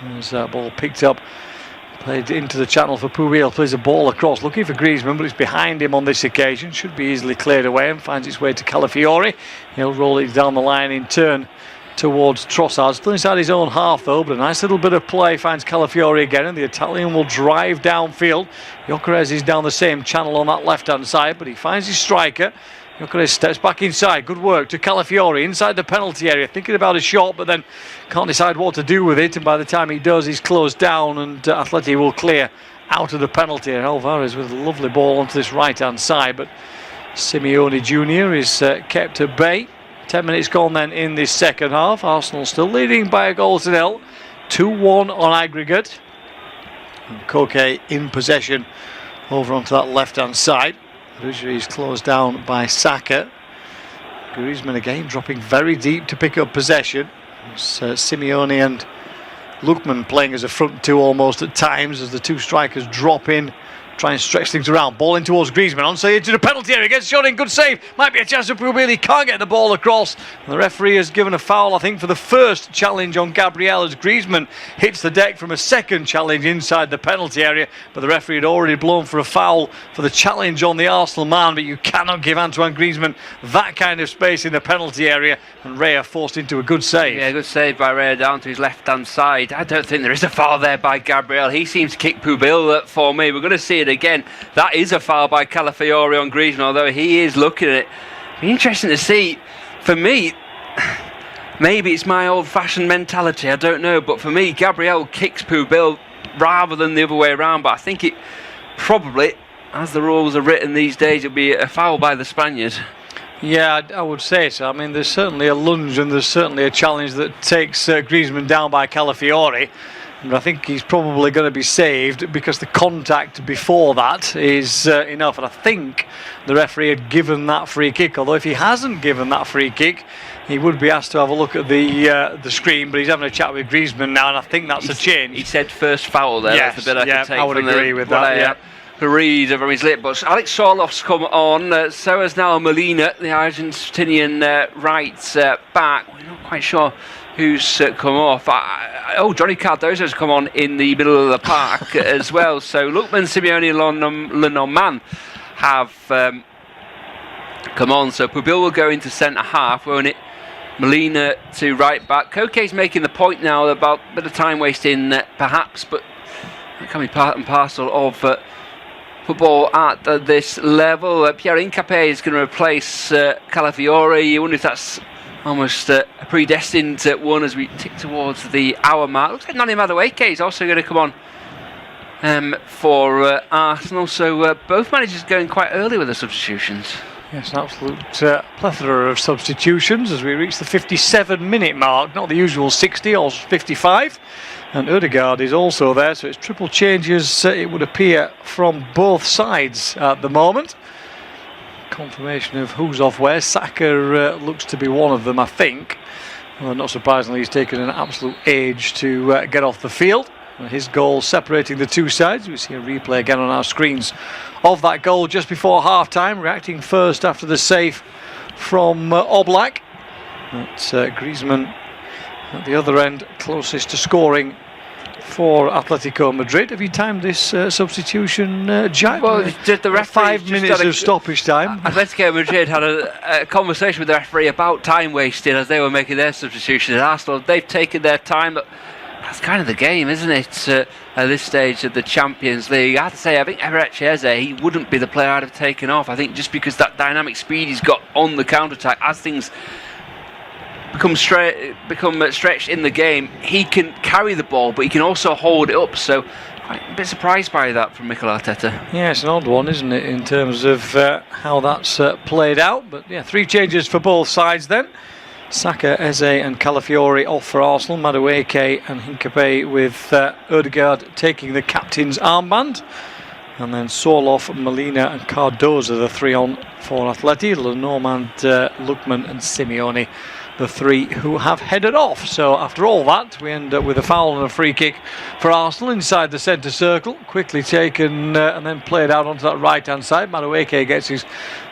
As that ball picked up, played into the channel for Pubil, plays a ball across, looking for Griezmann, but it's behind him on this occasion. Should be easily cleared away and finds its way to Calafiori. He'll roll it down the line in turn towards Trossard, still inside his own half though, but a nice little bit of play finds Calafiori again, and the Italian will drive downfield. Gyökeres is down the same channel on that left hand side, but he finds his striker. Gyökeres steps back inside, good work to Calafiori inside the penalty area, thinking about a shot but then can't decide what to do with it, and by the time he does he's closed down, and Atleti will clear out of the penalty area. Alvarez with a lovely ball onto this right hand side, but Simeone Jr. is kept at bay. 10 minutes gone then in this second half. Arsenal still leading by a goal to nil. 2-1 on aggregate. And Koke in possession over onto that left hand side. Rugby is closed down by Saka. Griezmann again dropping very deep to pick up possession. It's Simeone and Lookman playing as a front two almost at times as the two strikers drop in, try and stretch things around. Ball in towards Griezmann, onside into the penalty area, gets shot in, good save, might be a chance for Pubil, he can't get the ball across. And the referee has given a foul, I think, for the first challenge on Gabriel as Griezmann hits the deck from a second challenge inside the penalty area, but the referee had already blown for a foul for the challenge on the Arsenal man, but you cannot give Antoine Griezmann that kind of space in the penalty area, and Raya forced into a good save. Yeah, good save by Raya down to his left hand side. I don't think there is a foul there by Gabriel. He seems to kick Pubil for me. We're going to see it again. That is a foul by Calafiori on Griezmann, although he is looking at it. Be interesting to see. For me, maybe it's my old-fashioned mentality, I don't know, but for me, Gabriel kicks Pubil rather than the other way around, but I think it probably, as the rules are written these days, it'll be a foul by the Spaniard. Yeah, I would say so. I mean, there's certainly a lunge and there's certainly a challenge that takes Griezmann down by Calafiori. And I think he's probably going to be saved because the contact before that is enough. And I think the referee had given that free kick. Although if he hasn't given that free kick, he would be asked to have a look at the screen. But he's having a chat with Griezmann now, and I think that's a change. He said first foul there. Yes, that's the bit I can take. I would agree with that. Read from his lip, but Alex Sorloth's come on, so has now Molina, the Argentinian right back. We're not quite sure who's come off. Johnny Cardozo's come on in the middle of the park as well. So Lookman, Simeone and Lenormand have come on. So Pubil will go into centre half, won't it? Molina to right back. Koke's making the point now about a bit of time wasting perhaps, but that can be part and parcel of football at this level. Pierre Incapié is going to replace Calafiori. You wonder if that's almost a predestined one as we tick towards the hour mark. Looks like Nani Madueke is also going to come on for Arsenal. So both managers going quite early with the substitutions. Yes, an absolute plethora of substitutions as we reach the 57-minute mark, not the usual 60 or 55. And Ødegaard is also there, so it's triple changes, it would appear, from both sides at the moment. confirmation of who's off where. Saka looks to be one of them, I think. Well, not surprisingly, he's taken an absolute age to get off the field. His goal separating the two sides. We see a replay again on our screens of that goal just before half-time. Reacting first after the save from Oblak. That's Griezmann at the other end, closest to scoring for Atletico Madrid. Have you timed this substitution, Jack? Well, just the referee 5 minutes of stoppage time. Atletico Madrid had a conversation with the referee about time wasting as they were making their substitution. At Arsenal, they've taken their time. But that's kind of the game, isn't it? At this stage of the Champions League, I have to say, I think Everett Eze, he wouldn't be the player I'd have taken off. I think just because that dynamic speed he's got on the counter-attack, as things become stretched in the game, he can carry the ball, but he can also hold it up. So, quite a bit surprised by that from Mikel Arteta. Yeah, it's an odd one, isn't it, in terms of how that's played out. But yeah, 3 changes for both sides then. Saka, Eze and Calafiori off for Arsenal. Madueke and Hincapié with Ødegaard taking the captain's armband. And then Sorloth, Molina and Cardozo, the 3 on for Atleti. Lenormand, Lookman and Simeone, the 3 who have headed off. So after all that, we end up with a foul and a free kick for Arsenal inside the centre circle. Quickly taken and then played out onto that right-hand side. Madueke gets his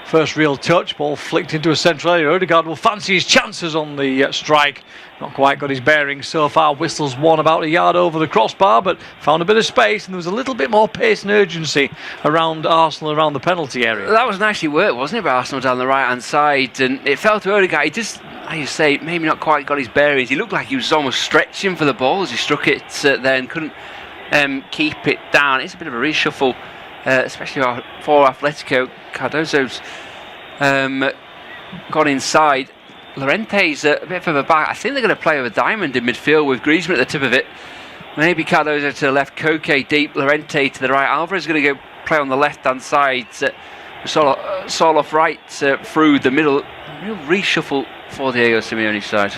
first real touch. Ball flicked into a central area. Ødegaard will fancy his chances on the strike. Not quite got his bearings so far. Whistles one about a yard over the crossbar, but found a bit of space, and there was a little bit more pace and urgency around Arsenal, around the penalty area. That was nicely worked, wasn't it, by Arsenal down the right-hand side? And it fell to Ødegaard. He just, how you say, maybe not quite got his bearings. He looked like he was almost stretching for the ball as he struck it there and couldn't keep it down. It's a bit of a reshuffle, especially for Atletico. Cardozo's gone inside. Llorente's a bit further back. I think they're going to play with a diamond in midfield with Griezmann at the tip of it. Maybe Cardozo to the left, Koke deep, Llorente to the right. Alvarez is going to go play on the left-hand side. Sorloth right through the middle. Real reshuffle for Diego Simeone's side.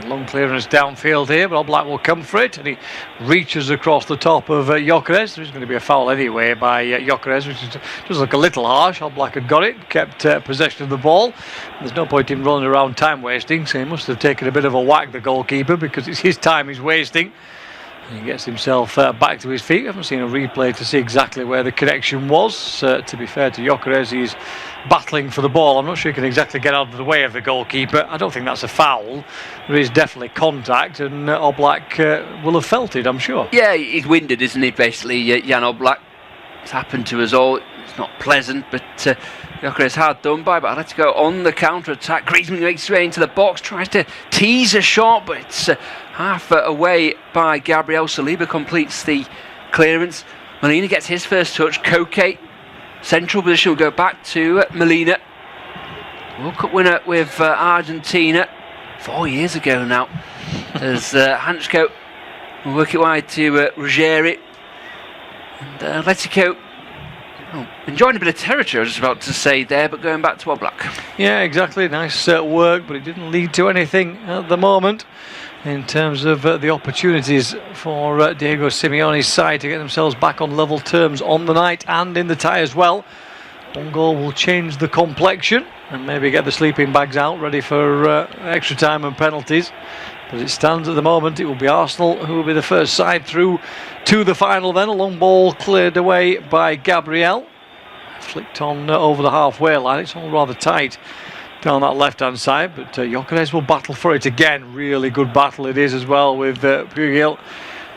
Long clearance downfield here, but Oblak will come for it, and he reaches across the top of Gyökeres. There's going to be a foul anyway by Gyökeres, which does look a little harsh. Oblak had got it, kept possession of the ball. There's no point in running around time wasting, so he must have taken a bit of a whack, the goalkeeper, because it's his time he's wasting. And he gets himself back to his feet. I haven't seen a replay to see exactly where the connection was. To be fair to Gyökeres, he's battling for the ball. I'm not sure he can exactly get out of the way of the goalkeeper. I don't think that's a foul. There is definitely contact, and Oblak will have felt it, I'm sure. Yeah, he's winded, isn't he, basically, Jan Oblak. It's happened to us all. It's not pleasant, but Gyökeres hard done by, but Atletico on the counter-attack. Griezmann makes his way into the box, tries to tease a shot, but it's half away by Gabriel. Saliba completes the clearance. Molina gets his first touch. Koke, central position, will go back to Molina. World Cup winner with Argentina 4 years ago now. As Hanchko will work it wide to Ruggieri. And Atletico enjoying a bit of territory, I was just about to say there, but going back to Oblak. Yeah, exactly. Nice work, but it didn't lead to anything at the moment in terms of the opportunities for Diego Simeone's side to get themselves back on level terms on the night and in the tie as well. One goal will change the complexion and maybe get the sleeping bags out ready for extra time and penalties. As it stands at the moment, it will be Arsenal who will be the first side through to the final then. A long ball cleared away by Gabriel. Flicked on over the halfway line. It's all rather tight down that left-hand side, but Gyökeres will battle for it again. Really good battle it is as well with Pugil.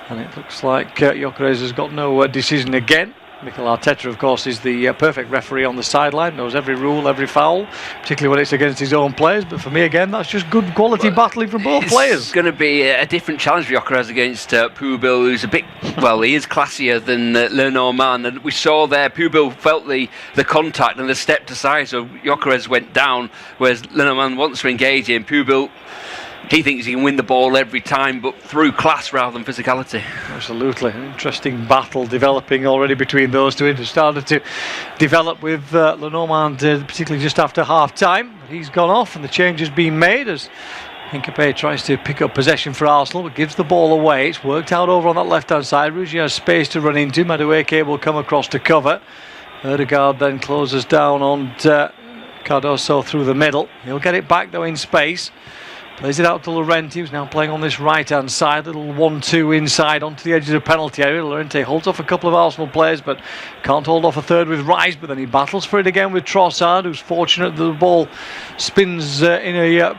And it looks like Gyökeres has got no decision again. Mikel Arteta, of course, is the perfect referee on the sideline, knows every rule, every foul, particularly when it's against his own players. But for me, again, that's just good quality battling from both players. It's going to be a different challenge for Gyökeres against Pubil, who's a bit, well, he is classier than Lenormand. And we saw there, Pubil felt the contact and the stepped aside, so Gyökeres went down, whereas Lenormand wants to engage in. Pubil, he thinks he can win the ball every time, but through class rather than physicality. Absolutely. An interesting battle developing already between those two. It started to develop with Lenormand, particularly just after half-time. He's gone off and the change has been made as Hincapié tries to pick up possession for Arsenal, but gives the ball away. It's worked out over on that left-hand side. Ruggieri has space to run into. Madueke will come across to cover. Ødegaard then closes down on Cardoso through the middle. He'll get it back though in space. Plays it out to Llorente, who's now playing on this right-hand side. Little 1-2 inside onto the edge of the penalty area. Llorente holds off a couple of Arsenal players, but can't hold off a third with Rice. But then he battles for it again with Trossard, who's fortunate that the ball spins in a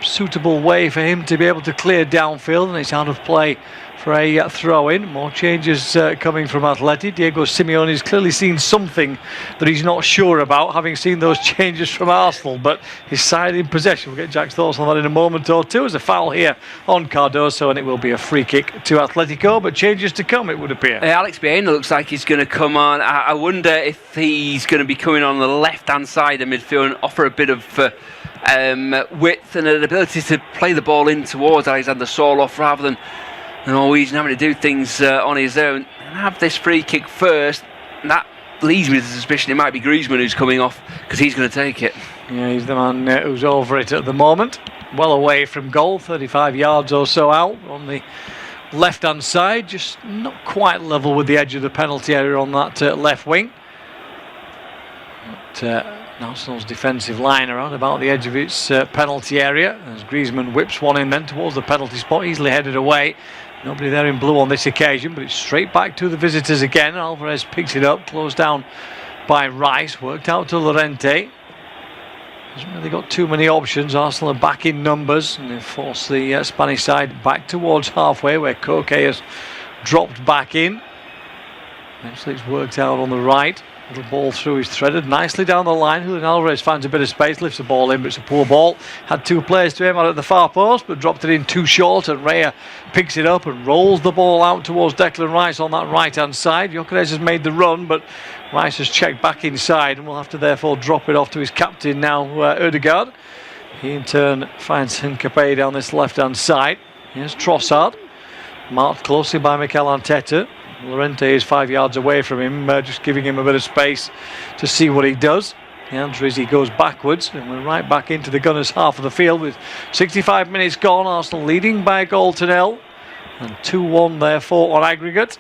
suitable way for him to be able to clear downfield, and it's out of play for a throw-in. More changes coming from Atleti. Diego Simeone's clearly seen something that he's not sure about, having seen those changes from Arsenal, but his side in possession. We'll get Jack's thoughts on that in a moment or two. There's a foul here on Cardoso, and it will be a free kick to Atletico, but changes to come, it would appear. Alex Baena looks like he's going to come on. I wonder if he's going to be coming on the left-hand side of midfield and offer a bit of width and an ability to play the ball in towards Alexander Soloff rather than always having to do things on his own. And have this free kick first. That leaves me with the suspicion it might be Griezmann who's coming off, because he's going to take it. Yeah, he's the man who's over it at the moment. Well away from goal, 35 yards or so out on the left-hand side. Just not quite level with the edge of the penalty area on that left wing. But Arsenal's defensive line around about the edge of its penalty area, as Griezmann whips one in then towards the penalty spot, easily headed away. Nobody there in blue on this occasion, but it's straight back to the visitors again. Alvarez picks it up, closed down by Rice, worked out to Llorente. Hasn't really got too many options. Arsenal are back in numbers, and they force the Spanish side back towards halfway, where Koke has dropped back in. Eventually it's worked out on the right. The ball through is threaded nicely down the line. Julian Alvarez finds a bit of space, lifts the ball in, but it's a poor ball. Had two players to aim at the far post, but dropped it in too short, and Raya picks it up and rolls the ball out towards Declan Rice on that right-hand side. Gyökeres has made the run, but Rice has checked back inside and will have to therefore drop it off to his captain now, Ødegaard. He in turn finds Hincapié down this left-hand side. Here's Trossard, marked closely by Mikel Arteta. Llorente is 5 yards away from him, just giving him a bit of space to see what he does. The answer is he goes backwards, and we're right back into the Gunners' half of the field with 65 minutes gone. Arsenal leading by a goal to nil, and 2-1 therefore on aggregate.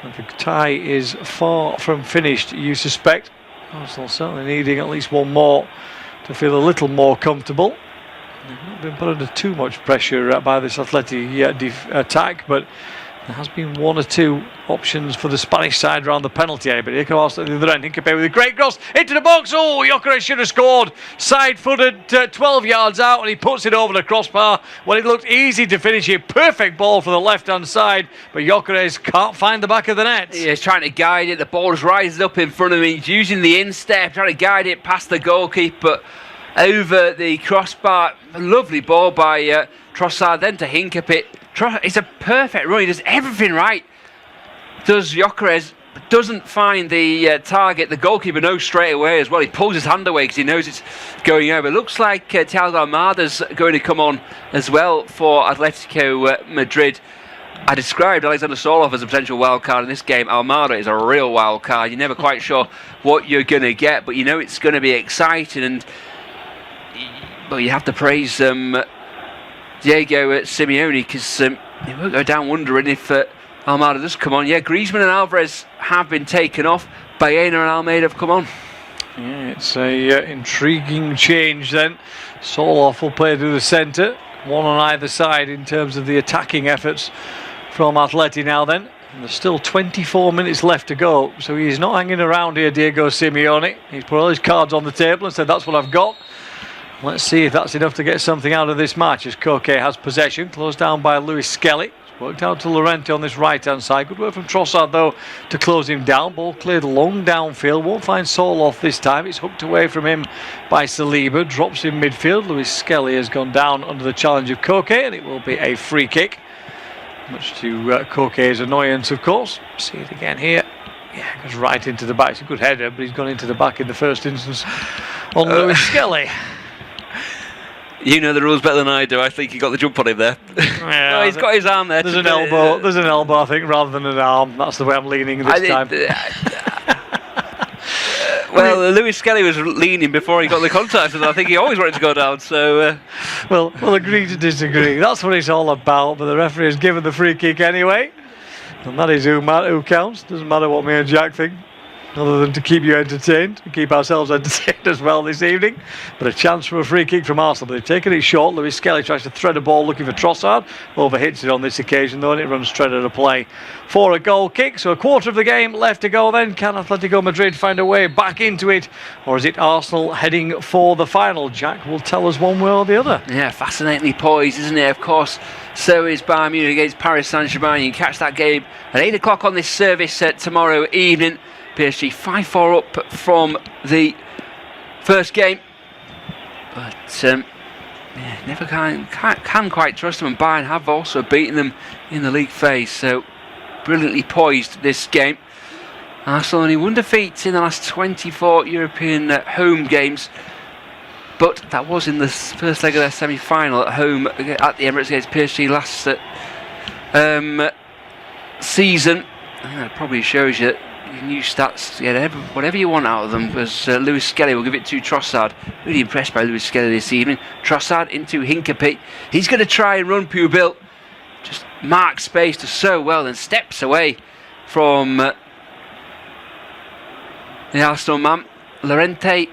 And the tie is far from finished, you suspect. Arsenal certainly needing at least one more to feel a little more comfortable. They've not been put under too much pressure by this Atleti attack, but there has been one or two options for the Spanish side around the penalty area, but here comes Arsenal at the other end. Hincapié with a great cross into the box. Oh, Gyökeres should have scored. Side-footed, 12 yards out, and he puts it over the crossbar when it looked easy to finish it. Perfect ball for the left-hand side, but Gyökeres can't find the back of the net. Yeah, he's trying to guide it. The ball just rises up in front of him. He's using the instep, trying to guide it past the goalkeeper over the crossbar. A lovely ball by Trossard, then to Hincapié. It's a perfect run. He does everything right. Does Gyökeres, doesn't find the target. The goalkeeper knows straight away as well. He pulls his hand away because he knows it's going over. Looks like Thiago Almada's going to come on as well for Atletico Madrid. I described Alexander Soloff as a potential wild card in this game. Almada is a real wild card. You're never quite sure what you're going to get, but you know it's going to be exciting. And well, you have to praise Diego Simeone, because he won't go down wondering if Almada does come on. Yeah, Griezmann and Alvarez have been taken off. Baena and Almeida have come on. Yeah, it's a intriguing change then. Soloff will play to the centre, one on either side in terms of the attacking efforts from Atleti now then. And there's still 24 minutes left to go, so he's not hanging around here, Diego Simeone. He's put all his cards on the table and said, that's what I've got. Let's see if that's enough to get something out of this match, as Koke has possession, closed down by Luis Skelly. It's worked out to Llorente on this right-hand side. Good work from Trossard, though, to close him down. Ball cleared long downfield. Won't find Soloff this time. It's hooked away from him by Saliba. Drops in midfield. Luis Skelly has gone down under the challenge of Koke, and it will be a free kick. Much to Koke's annoyance, of course. See it again here. Yeah, goes right into the back. It's a good header, but he's gone into the back in the first instance on Luis Skelly. You know the rules better than I do. I think he got the jump on him there. Yeah, he's got his arm there. There's an elbow. There's an elbow, I think, rather than an arm. That's the way I'm leaning this time. Well, Luis Skelly was leaning before he got the contact, and I think he always wanted to go down. So, we'll agree to disagree. That's what it's all about. But the referee has given the free kick anyway, and that is who counts. Doesn't matter what me and Jack think. other than to keep you entertained, keep ourselves entertained as well this evening. But a chance for a free kick from Arsenal. But they've taken it short. Lewis Skelly tries to thread a ball looking for Trossard. Overhits it on this occasion though, and it runs straight out of play for a goal kick. So a quarter of the game left to go then. Can Atletico Madrid find a way back into it? Or is it Arsenal heading for the final? Jack will tell us one way or the other. Yeah, fascinatingly poised, isn't it? Of course, so is Bayern Munich against Paris Saint-Germain. You can catch that game at 8 o'clock on this service tomorrow evening. PSG 5-4 up from the first game, but never can quite trust them, and Bayern have also beaten them in the league phase, so brilliantly poised this game. Arsenal only one defeat in the last 24 European home games, but that was in the first leg of their semi-final at home at the Emirates against PSG last season. I think that probably shows you new stats, whatever you want out of them, because Lewis Skelly will give it to Trossard. Really impressed by Lewis Skelly this evening. Trossard into Hincapie. He's going to try and run Pubil. Just marks space to so well and steps away from the Arsenal man. Llorente,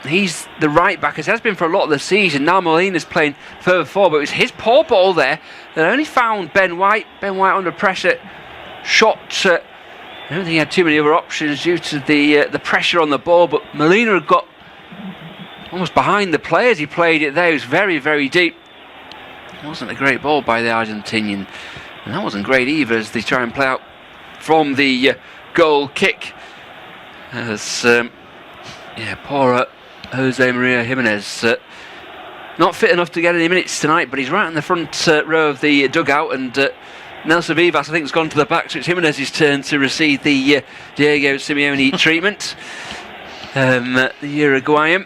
he's the right back, as has been for a lot of the season. Now Molina's playing further forward, but it was his poor ball there that only found Ben White. Ben White under pressure. Shot. I don't think he had too many other options due to the pressure on the ball, but Molina had got almost behind the players. He played it there. It was very, very deep. It wasn't a great ball by the Argentinian, and that wasn't great either as they try and play out from the goal kick. As poor Jose Maria Jimenez not fit enough to get any minutes tonight, but he's right in the front row of the dugout, and Nelson Vivas, I think, has gone to the back, so it's Jimenez's turn to receive the Diego Simeone treatment. The Uruguayan.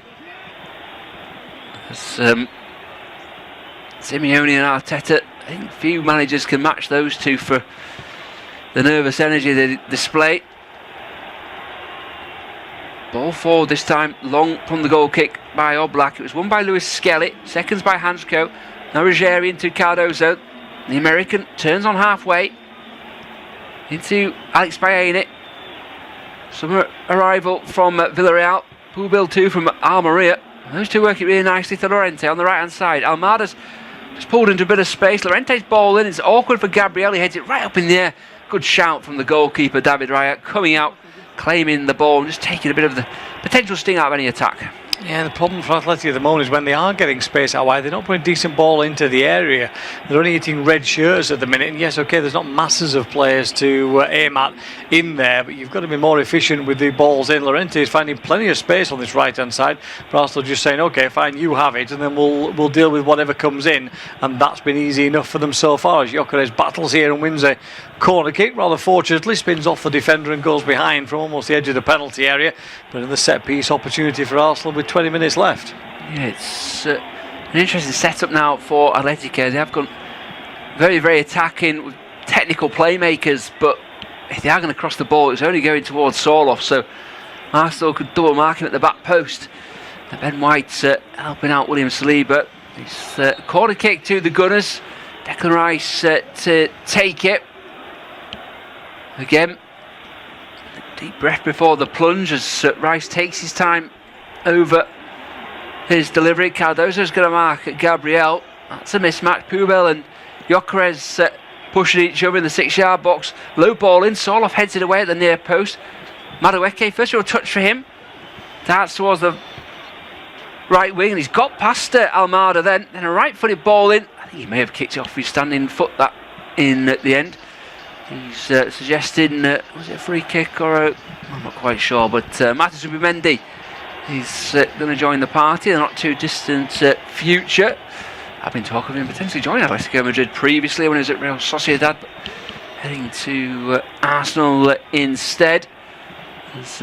Simeone and Arteta, I think few managers can match those two for the nervous energy they display. Ball forward this time, long from the goal kick by Oblak. It was won by Lewis Skelly, seconds by Hansko. Now Ruggieri into Cardozo. The American turns on halfway into Alex Baena. Some arrival from Villarreal. Pubil too from Almeria. Those two working really nicely to Llorente on the right hand side. Almada's just pulled into a bit of space. Llorente's ball in. It's awkward for Gabriel. He heads it right up in the air. Good shout from the goalkeeper David Raya, coming out, claiming the ball and just taking a bit of the potential sting out of any attack. Yeah, the problem for Atletico at the moment is when they are getting space out wide, they're not putting a decent ball into the area. They're only hitting red shirts at the minute. And yes, okay, there's not masses of players to aim at in there, but you've got to be more efficient with the balls in. Llorente is finding plenty of space on this right-hand side. But Arsenal just saying, okay, fine, you have it, and then we'll deal with whatever comes in. And that's been easy enough for them so far, as Gyökeres battles here and wins a corner kick. Rather fortunately, spins off the defender and goes behind from almost the edge of the penalty area. But in the set-piece opportunity for Arsenal with 20 minutes left. Yeah, it's an interesting setup now for Atletico. They have gone very, very attacking with technical playmakers, but if they are going to cross the ball, it's only going towards Sorloth, so Arsenal could double mark him at the back post. Ben White helping out William Saliba. It's corner kick to the Gunners. Declan Rice to take it. Again, deep breath before the plunge as Rice takes his time over his delivery. Cardozo's going to mark at Gabriel. That's a mismatch. Pubil and Gyökeres pushing each other in the 6-yard box. Low ball in. Sorloth heads it away at the near post. Madueke, first real touch for him. Darts towards the right wing, and he's got past Almada then. Then a right-footed ball in. I think he may have kicked it off his standing foot that in at the end. He's suggesting, was it a free kick or a... I'm not quite sure, but Matheus Zubimendi, he's going to join the party in the not too distant future. I've been talking of him potentially joining Atletico Madrid previously when he was at Real Sociedad, but heading to Arsenal instead. There's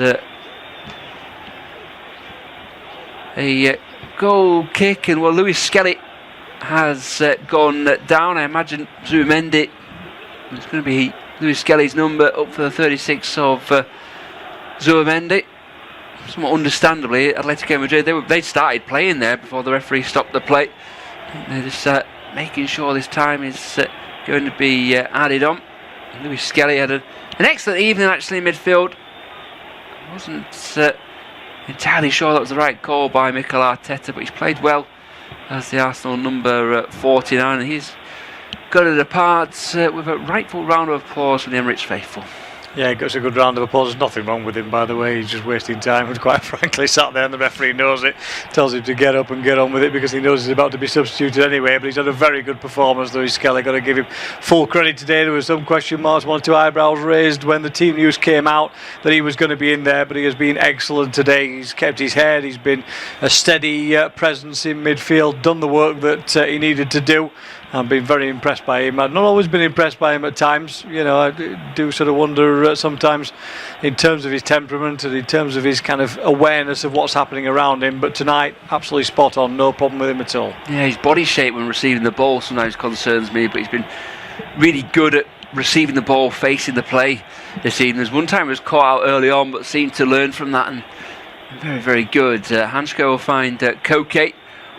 a goal kick, and well, Lewis Skelly has gone down. I imagine Zubimendi, it's going to be Lewis Skelly's number up for the 36 of Zubimendi. Somewhat understandably, Atletico Madrid, they started playing there before the referee stopped the play. They're just making sure this time is going to be added on. Lewis Skelly had an excellent evening actually in midfield. wasn't entirely sure that was the right call by Mikel Arteta, but he's played well as the Arsenal number 49, and he's got to depart with a rightful round of applause from the Emirates faithful. Yeah, he gets a good round of applause. There's nothing wrong with him, by the way. He's just wasting time, and quite frankly, sat there and the referee knows it, tells him to get up and get on with it because he knows he's about to be substituted anyway. But he's had a very good performance, Louis Skelly. Got to give him full credit today. There were some question marks, 1 or 2 eyebrows raised when the team news came out that he was going to be in there, but he has been excellent today. He's kept his head. He's been a steady presence in midfield, done the work that he needed to do. I've been very impressed by him. I've not always been impressed by him at times. You know, I do sort of wonder sometimes in terms of his temperament and in terms of his kind of awareness of what's happening around him. But tonight, absolutely spot on. No problem with him at all. Yeah, his body shape when receiving the ball sometimes concerns me, but he's been really good at receiving the ball, facing the play this evening. There's one time he was caught out early on, but seemed to learn from that, and very, very good. Hansko will find Koke.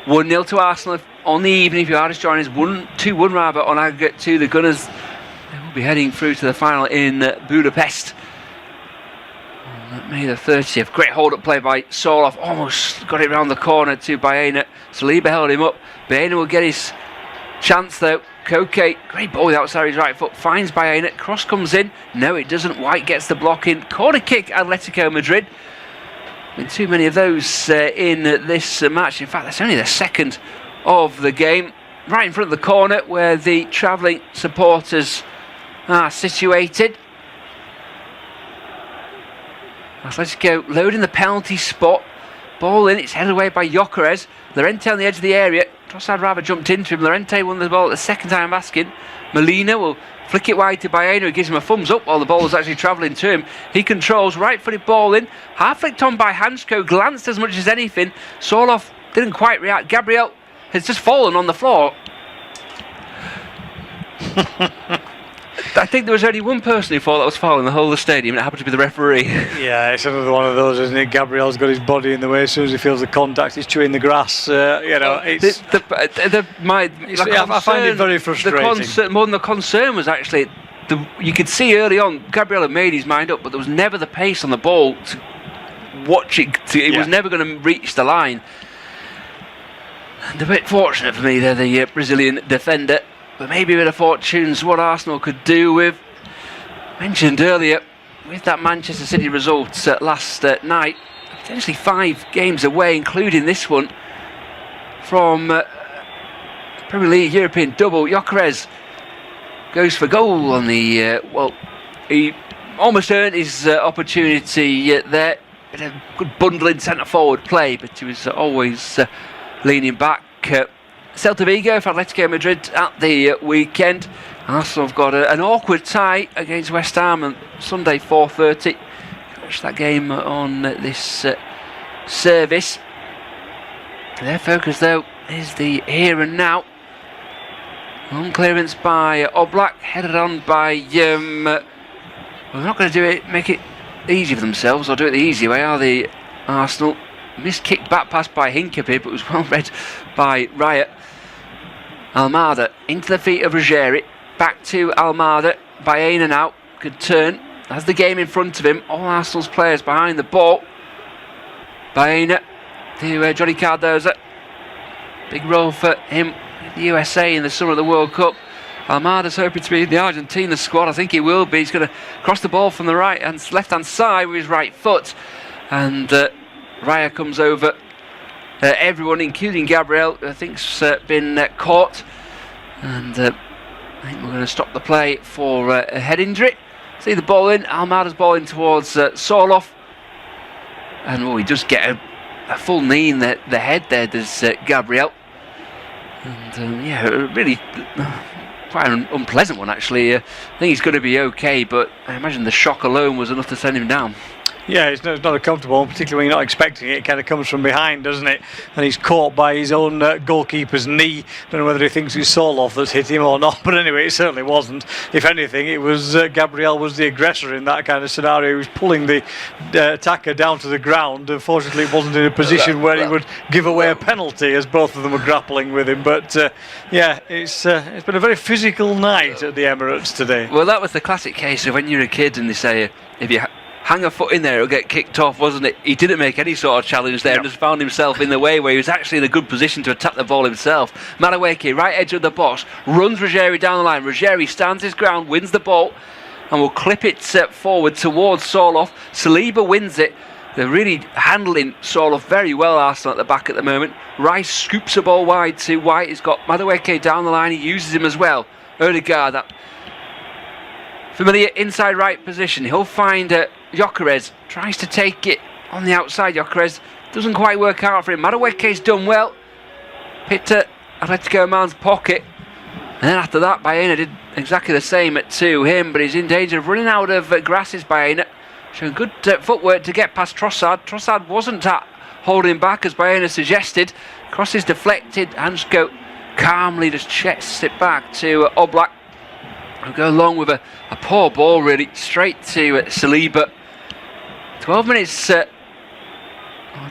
1-0 to Arsenal on the evening. If you are just joining us, 2-1 rather on aggregate to the Gunners. They will be heading through to the final in Budapest on May the 30th. Great hold-up play by Soloff. Almost got it round the corner to Baena. Saliba held him up. Baena will get his chance though. Koke, great ball outside his right foot, finds Baena. Cross comes in. No, it doesn't. White gets the block in. Corner kick, Atletico Madrid. Been too many of those in this match. In fact, that's only the second of the game. Right in front of the corner where the travelling supporters are situated. Atletico loading the penalty spot. Ball in, it's headed away by Gyökeres. Llorente on the edge of the area. Trossard rather jumped into him. Llorente won the ball at the second time asking. Molina will flick it wide to Baena, who gives him a thumbs up while the ball is actually travelling to him. He controls, right-footed ball in. Half flicked on by Hansko, glanced as much as anything. Soloff didn't quite react. Gabriel has just fallen on the floor. I think there was only one person who thought that was foul in the whole of the stadium, and it happened to be the referee. Yeah, it's another one of those, isn't it? Gabriel's got his body in the way. As soon as he feels the contact, he's chewing the grass. You know, it's. I find it very frustrating. More than the concern was actually, you could see early on, Gabriel had made his mind up, but there was never the pace on the ball to watch it. It was never going to reach the line. And a bit fortunate for me, they're the Brazilian defender. But maybe a bit of fortune's what Arsenal could do with, mentioned earlier, with that Manchester City result last night. Potentially 5 games away, including this one, from Premier League European double. Gyökeres goes for goal on the, he almost earned his opportunity there. Bit of good bundling centre-forward play, but he was always leaning back. Celta Vigo for Atletico Madrid at the weekend. Arsenal have got an awkward tie against West Ham on Sunday 4:30. Watch that game on this service. Their focus though is the here and now. On clearance by Oblak, headed on by they're not going to do it, make it easy for themselves or do it the easy way, are they, Arsenal? Missed kick back pass by Hincapie, but was well read by Riot. Almada into the feet of Ruggieri, back to Almada. Baena now could turn, has the game in front of him. All Arsenal's players behind the ball. Baena to Johnny Cardoza. Big role for him in the USA in the summer of the World Cup. Almada's hoping to be in the Argentina squad. I think he will be. He's going to cross the ball from the right and left-hand side with his right foot, and Raya comes over. Everyone, including Gabriel, I think's been caught, and I think we're going to stop the play for a head injury. See the ball in. Almada's ball in towards Soloff, and he does get a full knee in the head there. Does Gabriel, and really quite an unpleasant one actually. I think he's going to be okay, but I imagine the shock alone was enough to send him down. Yeah, it's not a comfortable one, particularly when you're not expecting it. It kind of comes from behind, doesn't it? And he's caught by his own goalkeeper's knee. Don't know whether he thinks it's Soloff that's hit him or not, but anyway, it certainly wasn't. If anything, it was Gabriel was the aggressor in that kind of scenario. He was pulling the attacker down to the ground. Unfortunately, it wasn't in a position where he would give away a penalty, as both of them were grappling with him. But it's been a very physical night at the Emirates today. Well, that was the classic case of when you're a kid and they say, if you hang a foot in there, it'll get kicked off, wasn't it? He didn't make any sort of challenge there and just found himself in the way where he was actually in a good position to attack the ball himself. Madueke, right edge of the box, runs Ruggieri down the line. Ruggieri stands his ground, wins the ball, and will clip it forward towards Sorloth. Saliba wins it. They're really handling Sorloth very well, Arsenal, at the back at the moment. Rice scoops the ball wide to White. He's got Madueke down the line. He uses him as well. Odegaard, that familiar inside right position. He'll find Gyökeres. Tries to take it on the outside. Gyökeres doesn't quite work out for him. Madueke's done well. Hit Atletico Madrid's pocket. And then after that, Baena did exactly the same to him, but he's in danger of running out of grasses, Baena. Showing good footwork to get past Trossard. Trossard wasn't holding back, as Baena suggested. Cross is deflected. Hansko calmly just checks it back to Oblak. I'll go along with a poor ball, really, straight to Saliba. 12 minutes,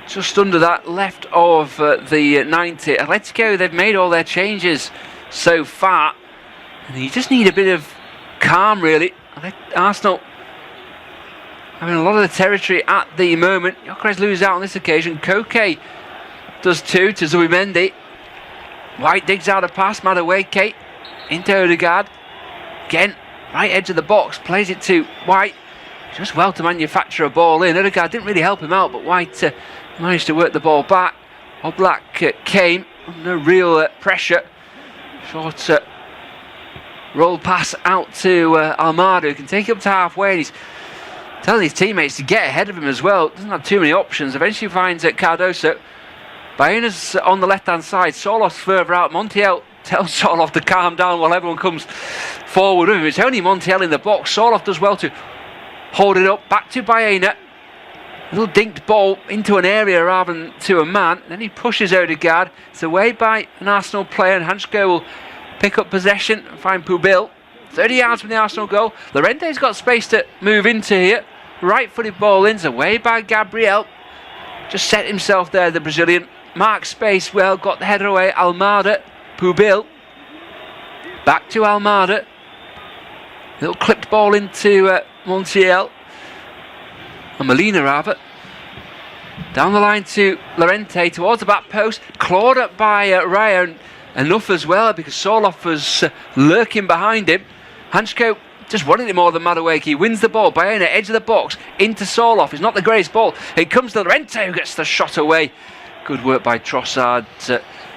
just under that, left of the 90. Atletico, they've made all their changes so far. And you just need a bit of calm, really. Arsenal having a lot of the territory at the moment. Gyökeres loses out on this occasion. Koke does too to Zubimendi. White digs out a pass. Madueke into Odegaard. Again, right edge of the box. Plays it to White. Just well to manufacture a ball in. Odegaard didn't really help him out, but White managed to work the ball back. Oblak came. No real pressure. Short roll pass out to Almada, who can take it up to halfway. And he's telling his teammates to get ahead of him as well. Doesn't have too many options. Eventually finds Cardoso. Baena's on the left-hand side. Sorloth's further out. Montiel tells Sorloth to calm down while everyone comes forward with him. It's only Montiel in the box. Sorloth does well to hold it up. Back to Baena. Little dinked ball into an area rather than to a man. Then he pushes Odegaard. It's away by an Arsenal player, and Hansko will pick up possession and find Pubil. 30 yards from the Arsenal goal. Llorente's got space to move into here. Right-footed ball in. It's away by Gabriel. Just set himself there, the Brazilian. Mark space well, got the header away. Almada, Pubil. Back to Almada. Little clipped ball into Montiel. And Molina rather. Down the line to Llorente towards the back post. Clawed up by Raya, enough as well because Sorloth was lurking behind him. Hansko just wanted it more than Madueke. He wins the ball. Baena, edge of the box, into Sorloth. It's not the greatest ball. It comes to Llorente, who gets the shot away. Good work by Trossard.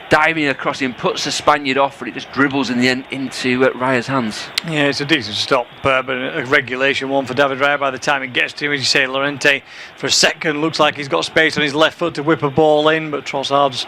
Diving across him, puts the Spaniard off, but it just dribbles in the end into Raya's hands. Yeah, it's a decent stop, but a regulation one for David Raya by the time it gets to him. As you say, Llorente, for a second, looks like he's got space on his left foot to whip a ball in, but Trossard's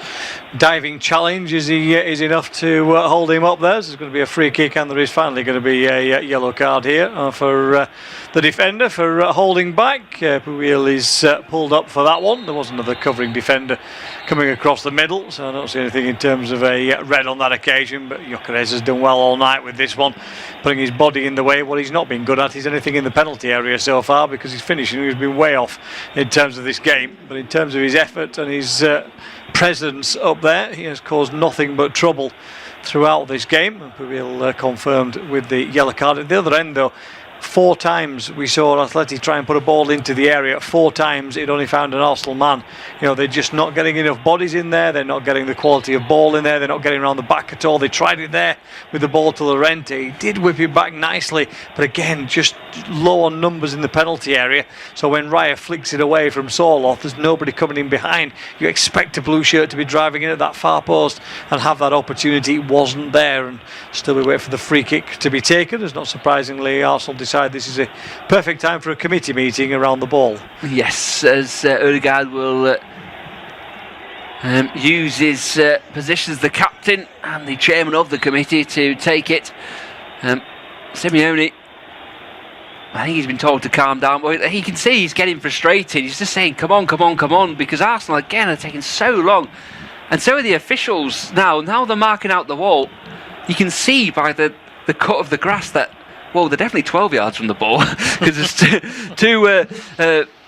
diving challenge is enough to hold him up there. So there's going to be a free kick, and there is finally going to be a yellow card here for the defender for holding back. Pubil is pulled up for that one. There was another covering defender coming across the middle, so I don't see anything in terms of a red on that occasion, but Gyökeres has done well all night with this one, putting his body in the way. What he's not been good at is anything in the penalty area so far, because his finishing has been way off in terms of this game, but in terms of his effort and his presence up there, he has caused nothing but trouble throughout this game. Pubil confirmed with the yellow card. At the other end though, 4 times we saw Atleti try and put a ball into the area. 4 times it only found an Arsenal man. You know, they're just not getting enough bodies in there. They're not getting the quality of ball in there. They're not getting around the back at all. They tried it there with the ball to Llorente. He did whip it back nicely, but again, just low on numbers in the penalty area. So when Raya flicks it away from Sorloth, there's nobody coming in behind. You expect a blue shirt to be driving in at that far post and have that opportunity. It wasn't there, and still we wait for the free kick to be taken, as not surprisingly Arsenal decide this is a perfect time for a committee meeting around the ball. Yes, as Odegaard will use his position as the captain and the chairman of the committee to take it. Simeone, I think he's been told to calm down, but he can see he's getting frustrated. He's just saying, come on, come on, come on, because Arsenal again are taking so long. And so are the officials now. Now they're marking out the wall. You can see by the cut of the grass that, well, they're definitely 12 yards from the ball because there's two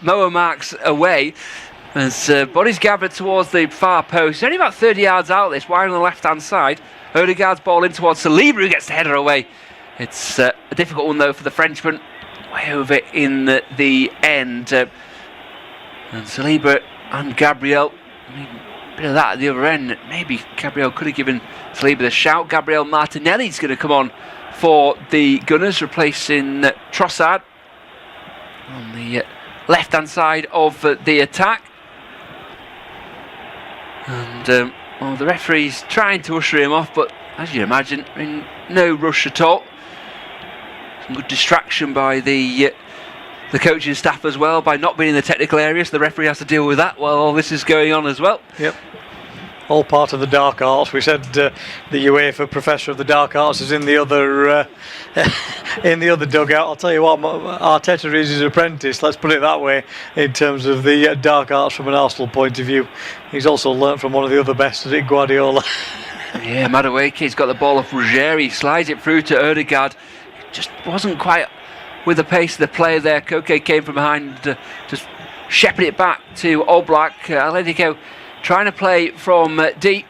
mower marks away. As bodies gathered towards the far post. It's only about 30 yards out this, wide on the left-hand side. Odegaard's ball in towards Saliba, who gets the header away. It's a difficult one, though, for the Frenchman. way over in the end. And Saliba and Gabriel, I mean, a bit of that at the other end. Maybe Gabriel could have given Saliba the shout. Gabriel Martinelli's going to come on for the Gunners, replacing Trossard on the left-hand side of the attack. And the referee's trying to usher him off, but as you imagine, no rush at all. Some good distraction by the coaching staff as well, by not being in the technical area, so the referee has to deal with that while all this is going on as well. Yep. All part of the dark arts. We said the UEFA professor of the dark arts is in the other dugout. I'll tell you what, Arteta is his apprentice, let's put it that way, in terms of the dark arts from an Arsenal point of view. He's also learnt from one of the other best, Guardiola. Yeah, Madueke's got the ball off Ruggieri, slides it through to Odegaard. Just wasn't quite with the pace of the play there. Koke came from behind, just shepherded it back to Oblak. Atletico trying to play from deep.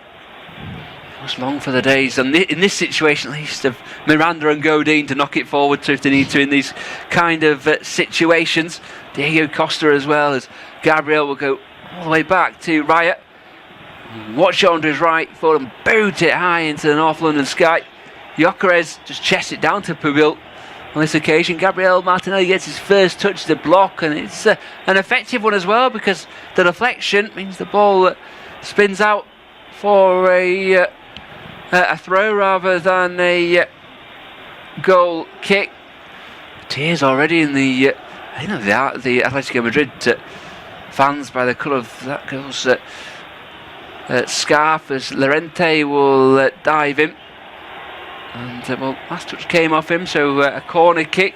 It was long for the days, and in this situation at least, of Miranda and Godin to knock it forward to if they need to in these kind of situations. Diego Costa as well, as Gabriel will go all the way back to Raya. Watch it onto his right, Foden boot it high into the North London sky. Gyökeres just chests it down to Pubil. On this occasion, Gabriel Martinelli gets his first touch to the block, and it's an effective one as well, because the deflection means the ball spins out for a throw rather than a goal kick. Tears already in the Atletico Madrid fans by the colour of that girl's scarf, as Llorente will dive in. And last touch came off him, so a corner kick.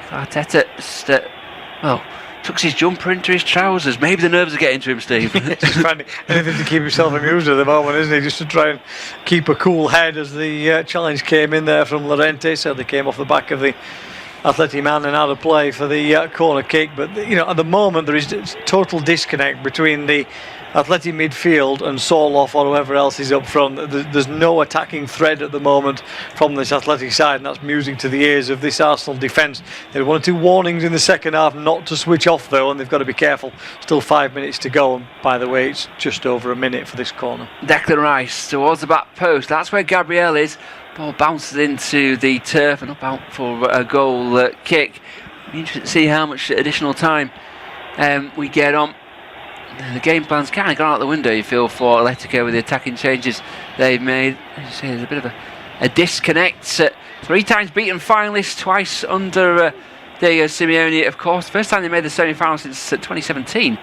Arteta just, tucks his jumper into his trousers. Maybe the nerves are getting to him, Steve. Just finding anything to keep himself amused at the moment, isn't he? Just to try and keep a cool head as the challenge came in there from Llorente. So they came off the back of the Atleti man and out of play for the corner kick. But at the moment there is total disconnect between the Atleti midfield and Sorloth or whoever else is up front. There's no attacking thread at the moment from this Athletic side, and that's music to the ears of this Arsenal defence. There were 1 or 2 warnings in the second half not to switch off though, and they've got to be careful. Still 5 minutes to go, and by the way, it's just over a minute for this corner. Declan Rice towards the back post. That's where Gabriel is. Ball bounces into the turf and up out for a goal kick. Be interesting to see how much additional time we get on. The game plan's kind of gone out the window, you feel, for Atletico with the attacking changes they've made. As you say, there's a bit of a disconnect. 3 times beaten finalists, twice under Diego Simeone, of course. First time they made the semi-final since 2017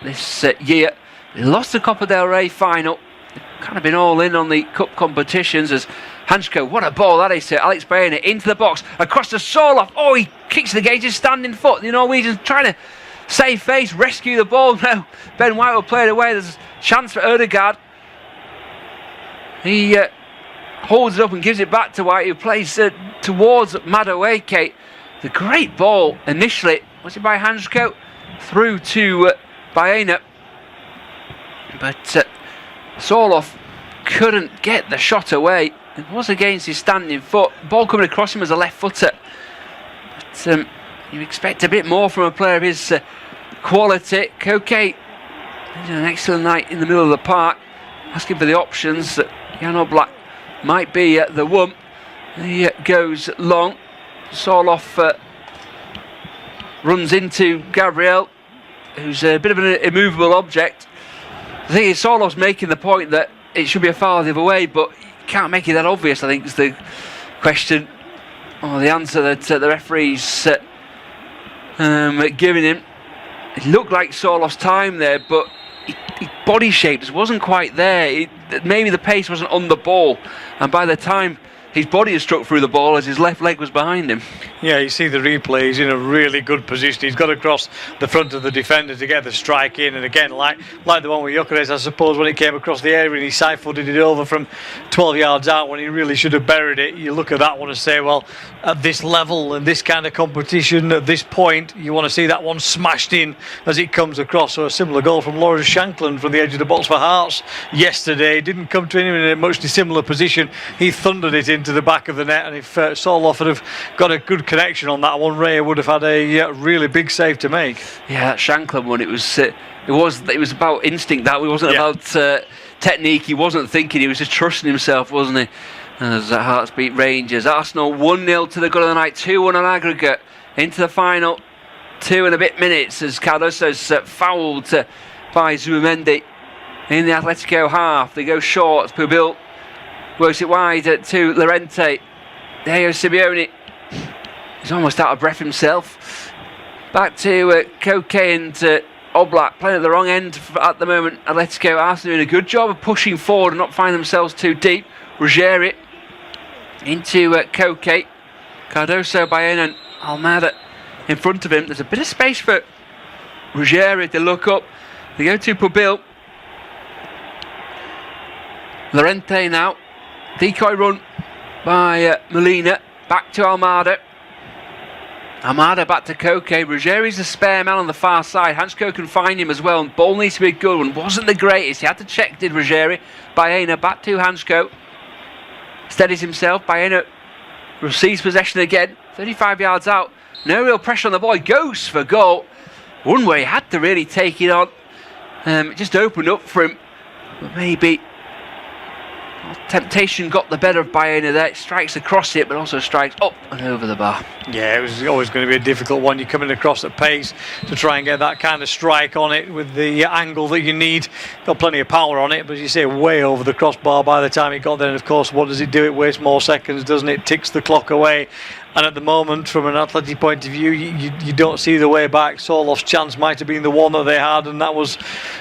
this year. They lost the Copa del Rey final. They've kind of been all in on the cup competitions, as Hansko, what a ball that is to Alex Baena, into the box, across to Sorloth. Oh, he kicks the gauge, his standing foot. The Norwegian's trying to save face, rescue the ball. No, Ben White will play it away. There's a chance for Odegaard. He holds it up and gives it back to White, who plays towards Madueke. The great ball initially, was it by Hansko? Through to Baena. But Sorloth couldn't get the shot away. It was against his standing foot. Ball coming across him as a left footer. But you expect a bit more from a player of his quality. Koke, he's an excellent night in the middle of the park, asking for the options. Jan Oblak might be the one. He goes long. Sorloth runs into Gabriel, who's a bit of an immovable object. The thing is, Sorloth's making the point that it should be a foul the other way, but you can't make it that obvious, I think, is the question, or the answer that the referee's giving him. It looked like Sorloth's time there, but his body shape just wasn't quite there. Maybe the pace wasn't on the ball, and by the time his body had struck through the ball, as his left leg was behind him. Yeah, you see the replay, he's in a really good position. He's got across the front of the defender to get the strike in, and again, like the one with Gyökeres, I suppose, when it came across the area and he side-footed it over from 12 yards out when he really should have buried it. You look at that one and say, well, at this level and this kind of competition, at this point, you want to see that one smashed in as it comes across. So a similar goal from Lawrence Shankland from the edge of the box for Hearts yesterday. Didn't come to him in a much dissimilar position. He thundered it into into the back of the net, and if Soloff had have got a good connection on that one, Ray would have had a really big save to make. Yeah, that Shankland one, it was about instinct. That it wasn't about technique. He wasn't thinking. He was just trusting himself, wasn't he? As Hearts beat Rangers. Arsenal 1-0 to the goal of the night, 2-1 on aggregate into the final 2 and a bit minutes as Cardoso's fouled by Zubimendi in the Atletico half. They go short. Pubil works it wide to Llorente. Diego Simeone, he's almost out of breath himself. Back to Koke and Oblak, playing at the wrong end at the moment. Atletico, Arsenal doing a good job of pushing forward and not finding themselves too deep. Ruggieri into Koke. Cardoso, Baena and Almada in front of him. There's a bit of space for Ruggieri to look up. They go to Pubil. Llorente now. Decoy run by Molina. Back to Almada. Almada back to Koke. Ruggieri's a spare man on the far side. Hansko can find him as well. And ball needs to be a good one. Wasn't the greatest. He had to check, did Ruggieri. Baena back to Hansko. Steadies himself. Baena receives possession again. 35 yards out. No real pressure on the ball. He goes for goal. One way he had to really take it on. It just opened up for him. But maybe temptation got the better of Baena there. It strikes across it, but also strikes up and over the bar. Yeah, it was always going to be a difficult one. You're coming across at pace to try and get that kind of strike on it with the angle that you need. Got plenty of power on it, but as you say, way over the crossbar by the time it got there. And of course, what does it do? It wastes more seconds, doesn't it? Ticks the clock away. And at the moment, from an Athletic point of view, you don't see the way back. Soloff's chance might have been the one that they had, and that was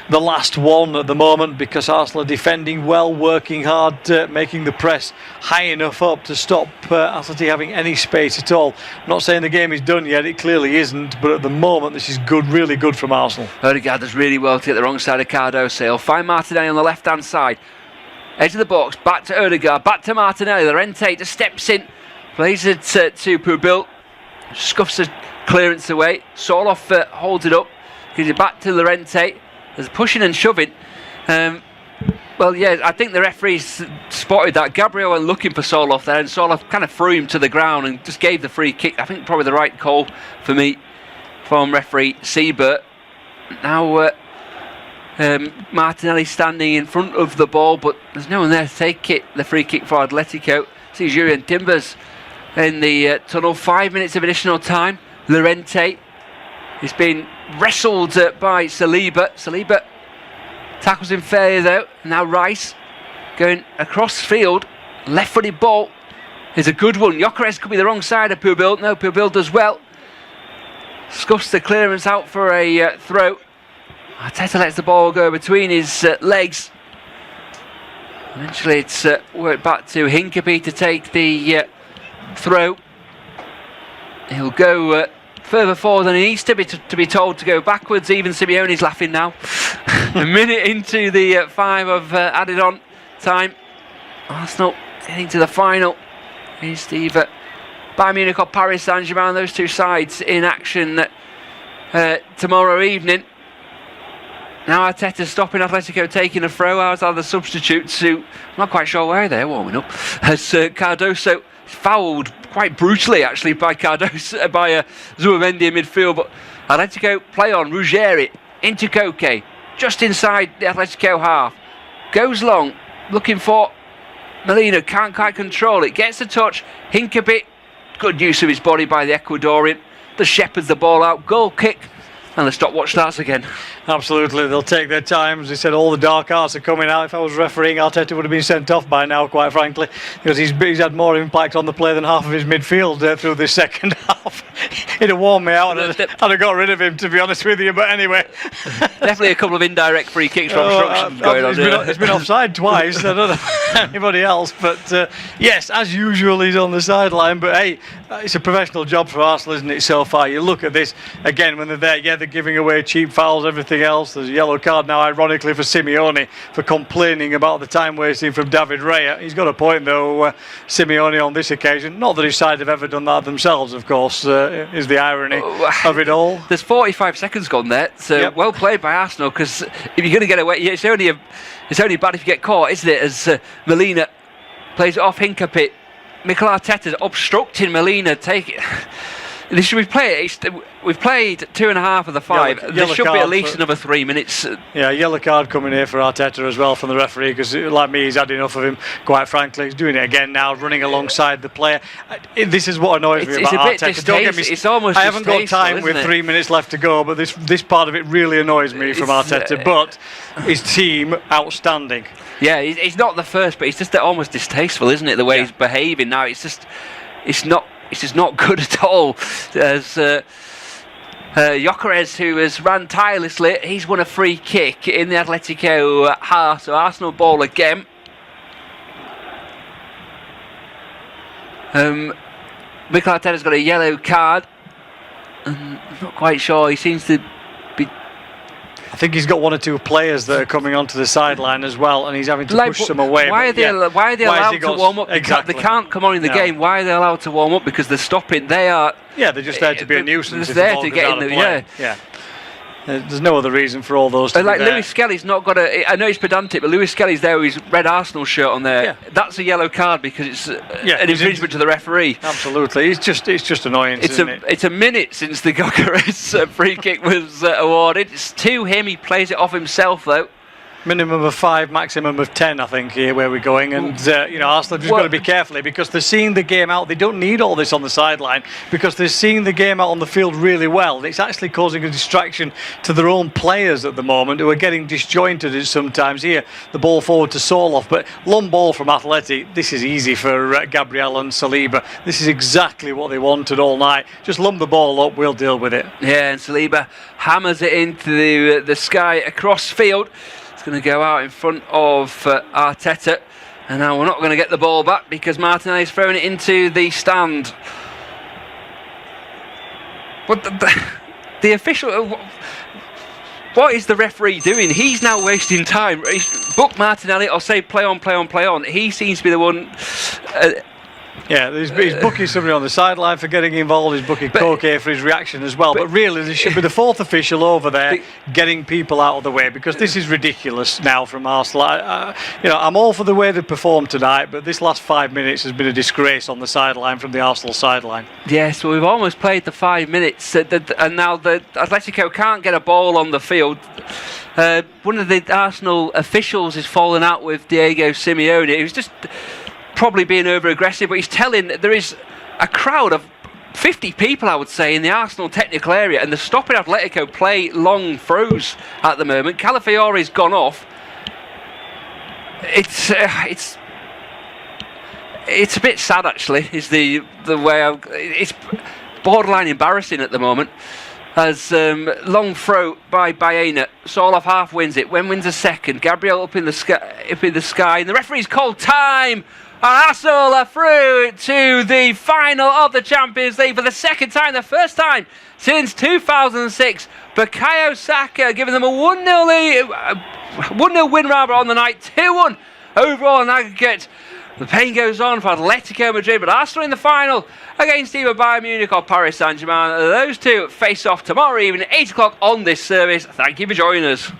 the last one at the moment, because Arsenal are defending well, working hard, making the press high enough up to stop Athletic having any space at all. I'm not saying the game is done yet, it clearly isn't, but at the moment this is good, really good from Arsenal. Odegaard does really well to get the wrong side of Cardoso. He'll find Martinelli on the left-hand side. Edge of the box, back to Odegaard, back to Martinelli. Llorente just steps in. Plays it to Pubil. Scuffs the clearance away. Soloff holds it up. Gives it back to Llorente. There's pushing and shoving. Well, yeah, I think the referees spotted that. Gabriel went looking for Soloff there, and Soloff kind of threw him to the ground and just gave the free kick. I think probably the right call for me from referee Siebert. Now Martinelli standing in front of the ball, but there's no one there to take it. The free kick for Atletico. Sees Jurien Timbers in the tunnel. 5 minutes of additional time. Llorente is being wrestled by Saliba. Saliba tackles him fairly though. Now Rice going across field. Left-footed ball is a good one. Gyökeres could be the wrong side of Pubil. No, Pubil does well. Scuffs the clearance out for a throw. Arteta lets the ball go between his legs. Eventually it's worked back to Hincapie to take the throw. He'll go further forward than he needs to be told to go backwards. Even Simeone's laughing now. A minute into the 5 of added on time. Arsenal heading to the final. Here's the Bayern Munich or Paris Saint-Germain, those two sides in action tomorrow evening. Now Arteta stopping Atletico taking a throw. Ours are the substitutes who, I'm not quite sure where they're warming up. As Cardoso fouled quite brutally actually by Cardoso, by Zubimendi in midfield. But Atletico play on. Ruggieri into Koke, just inside the Atletico half. Goes long, looking for Molina, can't quite control it. Gets a touch. Hincapie, good use of his body by the Ecuadorian. The shepherds the ball out. Goal kick. And the stopwatch starts again. Absolutely, they'll take their time. As he said, all the dark arts are coming out. If I was refereeing, Arteta would have been sent off by now, quite frankly, because he's had more impact on the play than half of his midfield through this second half. He'd have worn me out and I'd have got rid of him, to be honest with you. But anyway, definitely a couple of indirect free kicks for obstruction going on. It's been offside twice. I don't know anybody else, but yes, as usual, he's on the sideline. But hey, it's a professional job for Arsenal, isn't it? So far, you look at this again when they're there. Yeah, they're giving away cheap fouls, everything else. There's a yellow card now, ironically, for Simeone for complaining about the time wasting from David Raya. He's got a point though, Simeone, on this occasion. Not that his side have ever done that themselves, of course, is the irony of it all. There's 45 seconds gone there, so yep. Well played by Arsenal, because if you're going to get away, it's only bad if you get caught, isn't it? As Molina plays it off Hincapie. Mikel Arteta's obstructing Molina. This should we play it. We've played 2.5 of the 5. There should be at least another 3 minutes. Yeah, yellow card coming here for Arteta as well from the referee, because like me, he's had enough of him, quite frankly. He's doing it again now, running alongside the player. This is what annoys me about Arteta. Don't get me, it's almost I haven't got time with 3 minutes left to go, but this part of it really annoys me from Arteta. But his team, outstanding. Yeah, he's not the first, but it's just almost distasteful, isn't it, the way he's behaving now? It's just not good at all. As Gyökeres, who has ran tirelessly, he's won a free kick in the Atletico half, so Arsenal ball again. Mikel Arteta's got a yellow card. I'm not quite sure. He seems to be. I think he's got 1 or 2 players that are coming onto the sideline as well, and he's having to push them away. Why are they allowed to warm up? Exactly. They can't come on in the game. Why are they allowed to warm up? Because they're stopping. They are. Yeah, they're just there to be a nuisance. They're there to get in the yeah. There's no other reason for all those to be like there. Lewis Skelly's not got a. I know he's pedantic, but Lewis Skelly's there with his red Arsenal shirt on there. Yeah. That's a yellow card because it's an infringement to the referee. Absolutely, it's just annoying. It's a minute since the Gyökeres free kick was awarded. It's to him. He plays it off himself though. Minimum of 5, maximum of 10, I think, here where we're going. And, Arsenal have just got to be careful because they're seeing the game out. They don't need all this on the sideline because they're seeing the game out on the field really well. It's actually causing a distraction to their own players at the moment, who are getting disjointed sometimes. Here, the ball forward to Soloff, but long ball from Atleti. This is easy for Gabriel and Saliba. This is exactly what they wanted all night. Just lump the ball up, we'll deal with it. Yeah, and Saliba hammers it into the sky across field. Going to go out in front of Arteta, and now we're not going to get the ball back because Martinelli's throwing it into the stand. But the official, what is the referee doing? He's now wasting time. Book Martinelli or say play on. He seems to be the one. He's booking somebody on the sideline for getting involved. He's booking Koke for his reaction as well. But really, there should be the 4th official over there getting people out of the way, because this is ridiculous now from Arsenal. I'm all for the way they performed tonight, but this last 5 minutes has been a disgrace on the sideline from the Arsenal sideline. Yes, well, we've almost played the 5 minutes, and now the Atletico can't get a ball on the field. One of the Arsenal officials is falling out with Diego Simeone. He was just probably being over aggressive, but he's telling there is a crowd of 50 people, I would say, in the Arsenal technical area, and they're stopping Atletico play long throws at the moment. Calafiore's gone off. It's a bit sad, actually, is the way it's borderline embarrassing at the moment. As long throw by Baena, Soloff half wins it. When wins a second? Gabriel up in the sky, and the referee's called time. And Arsenal are through to the final of the Champions League for the second time, the first time since 2006. Bukayo Saka giving them a 1-0 lead, 1-0 win rather on the night, 2-1 overall in aggregate. The pain goes on for Atletico Madrid, but Arsenal in the final against either Bayern Munich or Paris Saint-Germain. Those two face off tomorrow evening, 8 o'clock on this service. Thank you for joining us.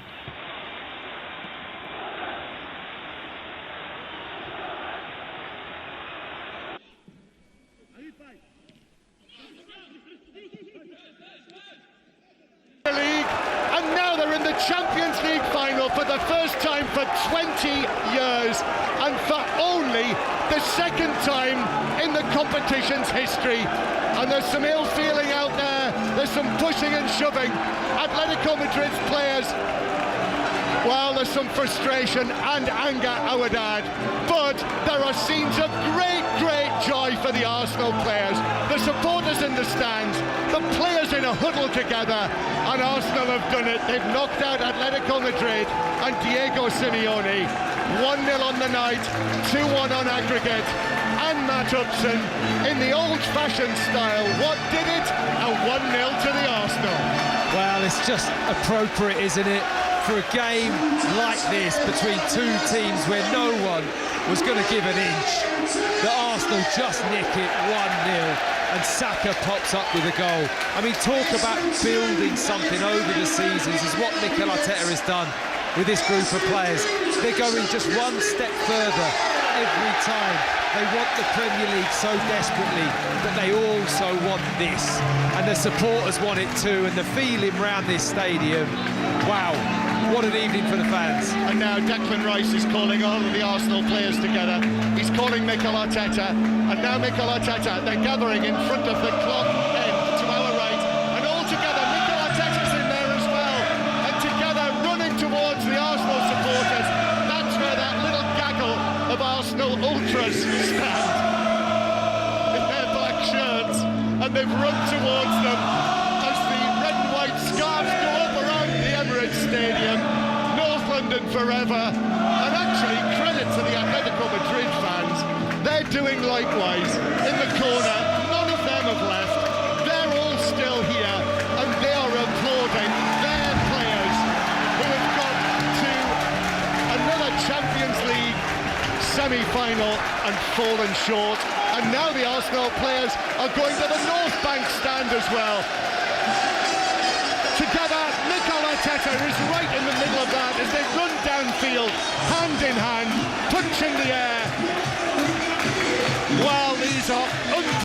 And now they're in the Champions League final for the first time for 20 years, and for only the second time in the competition's history. And there's some ill feeling out there, there's some pushing and shoving. Atletico Madrid's players, well, there's some frustration and anger, I would add, but there are scenes of great joy for the Arsenal players, the supporters in the stands, the players in a huddle together, and Arsenal have done it. They've knocked out Atletico Madrid and Diego Simeone. 1-0 on the night, 2-1 on aggregate, and Matt Upson in the old-fashioned style. What did it? A 1-0 to the Arsenal. Well, it's just appropriate, isn't it, for a game like this between two teams where no one was going to give an inch. The Arsenal just nick it 1-0 and Saka pops up with a goal. I mean, talk about building something over the seasons is what Mikel Arteta has done with this group of players. They're going just one step further every time. They want the Premier League so desperately, but they also want this. And the supporters want it too, and the feeling round this stadium, wow, what an evening for the fans. And now Declan Rice is calling all of the Arsenal players together. He's calling Mikel Arteta, and now Mikel Arteta, they're gathering in front of the clock end to our right, and all together Mikel Arteta's in there as well, and together running towards the Arsenal supporters. That's where that little gaggle of Arsenal ultras stand in their black shirts, and they've run towards them as the red and white scarves go up around the Emirates Stadium. North London forever, and actually credit to the Atletico Madrid fans. They're doing likewise in the corner. None of them have left. They're all still here, and they are applauding their players who have got to another Champions League semi-final and fallen short. And now the Arsenal players are going to the North Bank stand as well. Together, Mikel Arteta is right in the middle of that as they run downfield, hand in hand, punching the air. Well, these are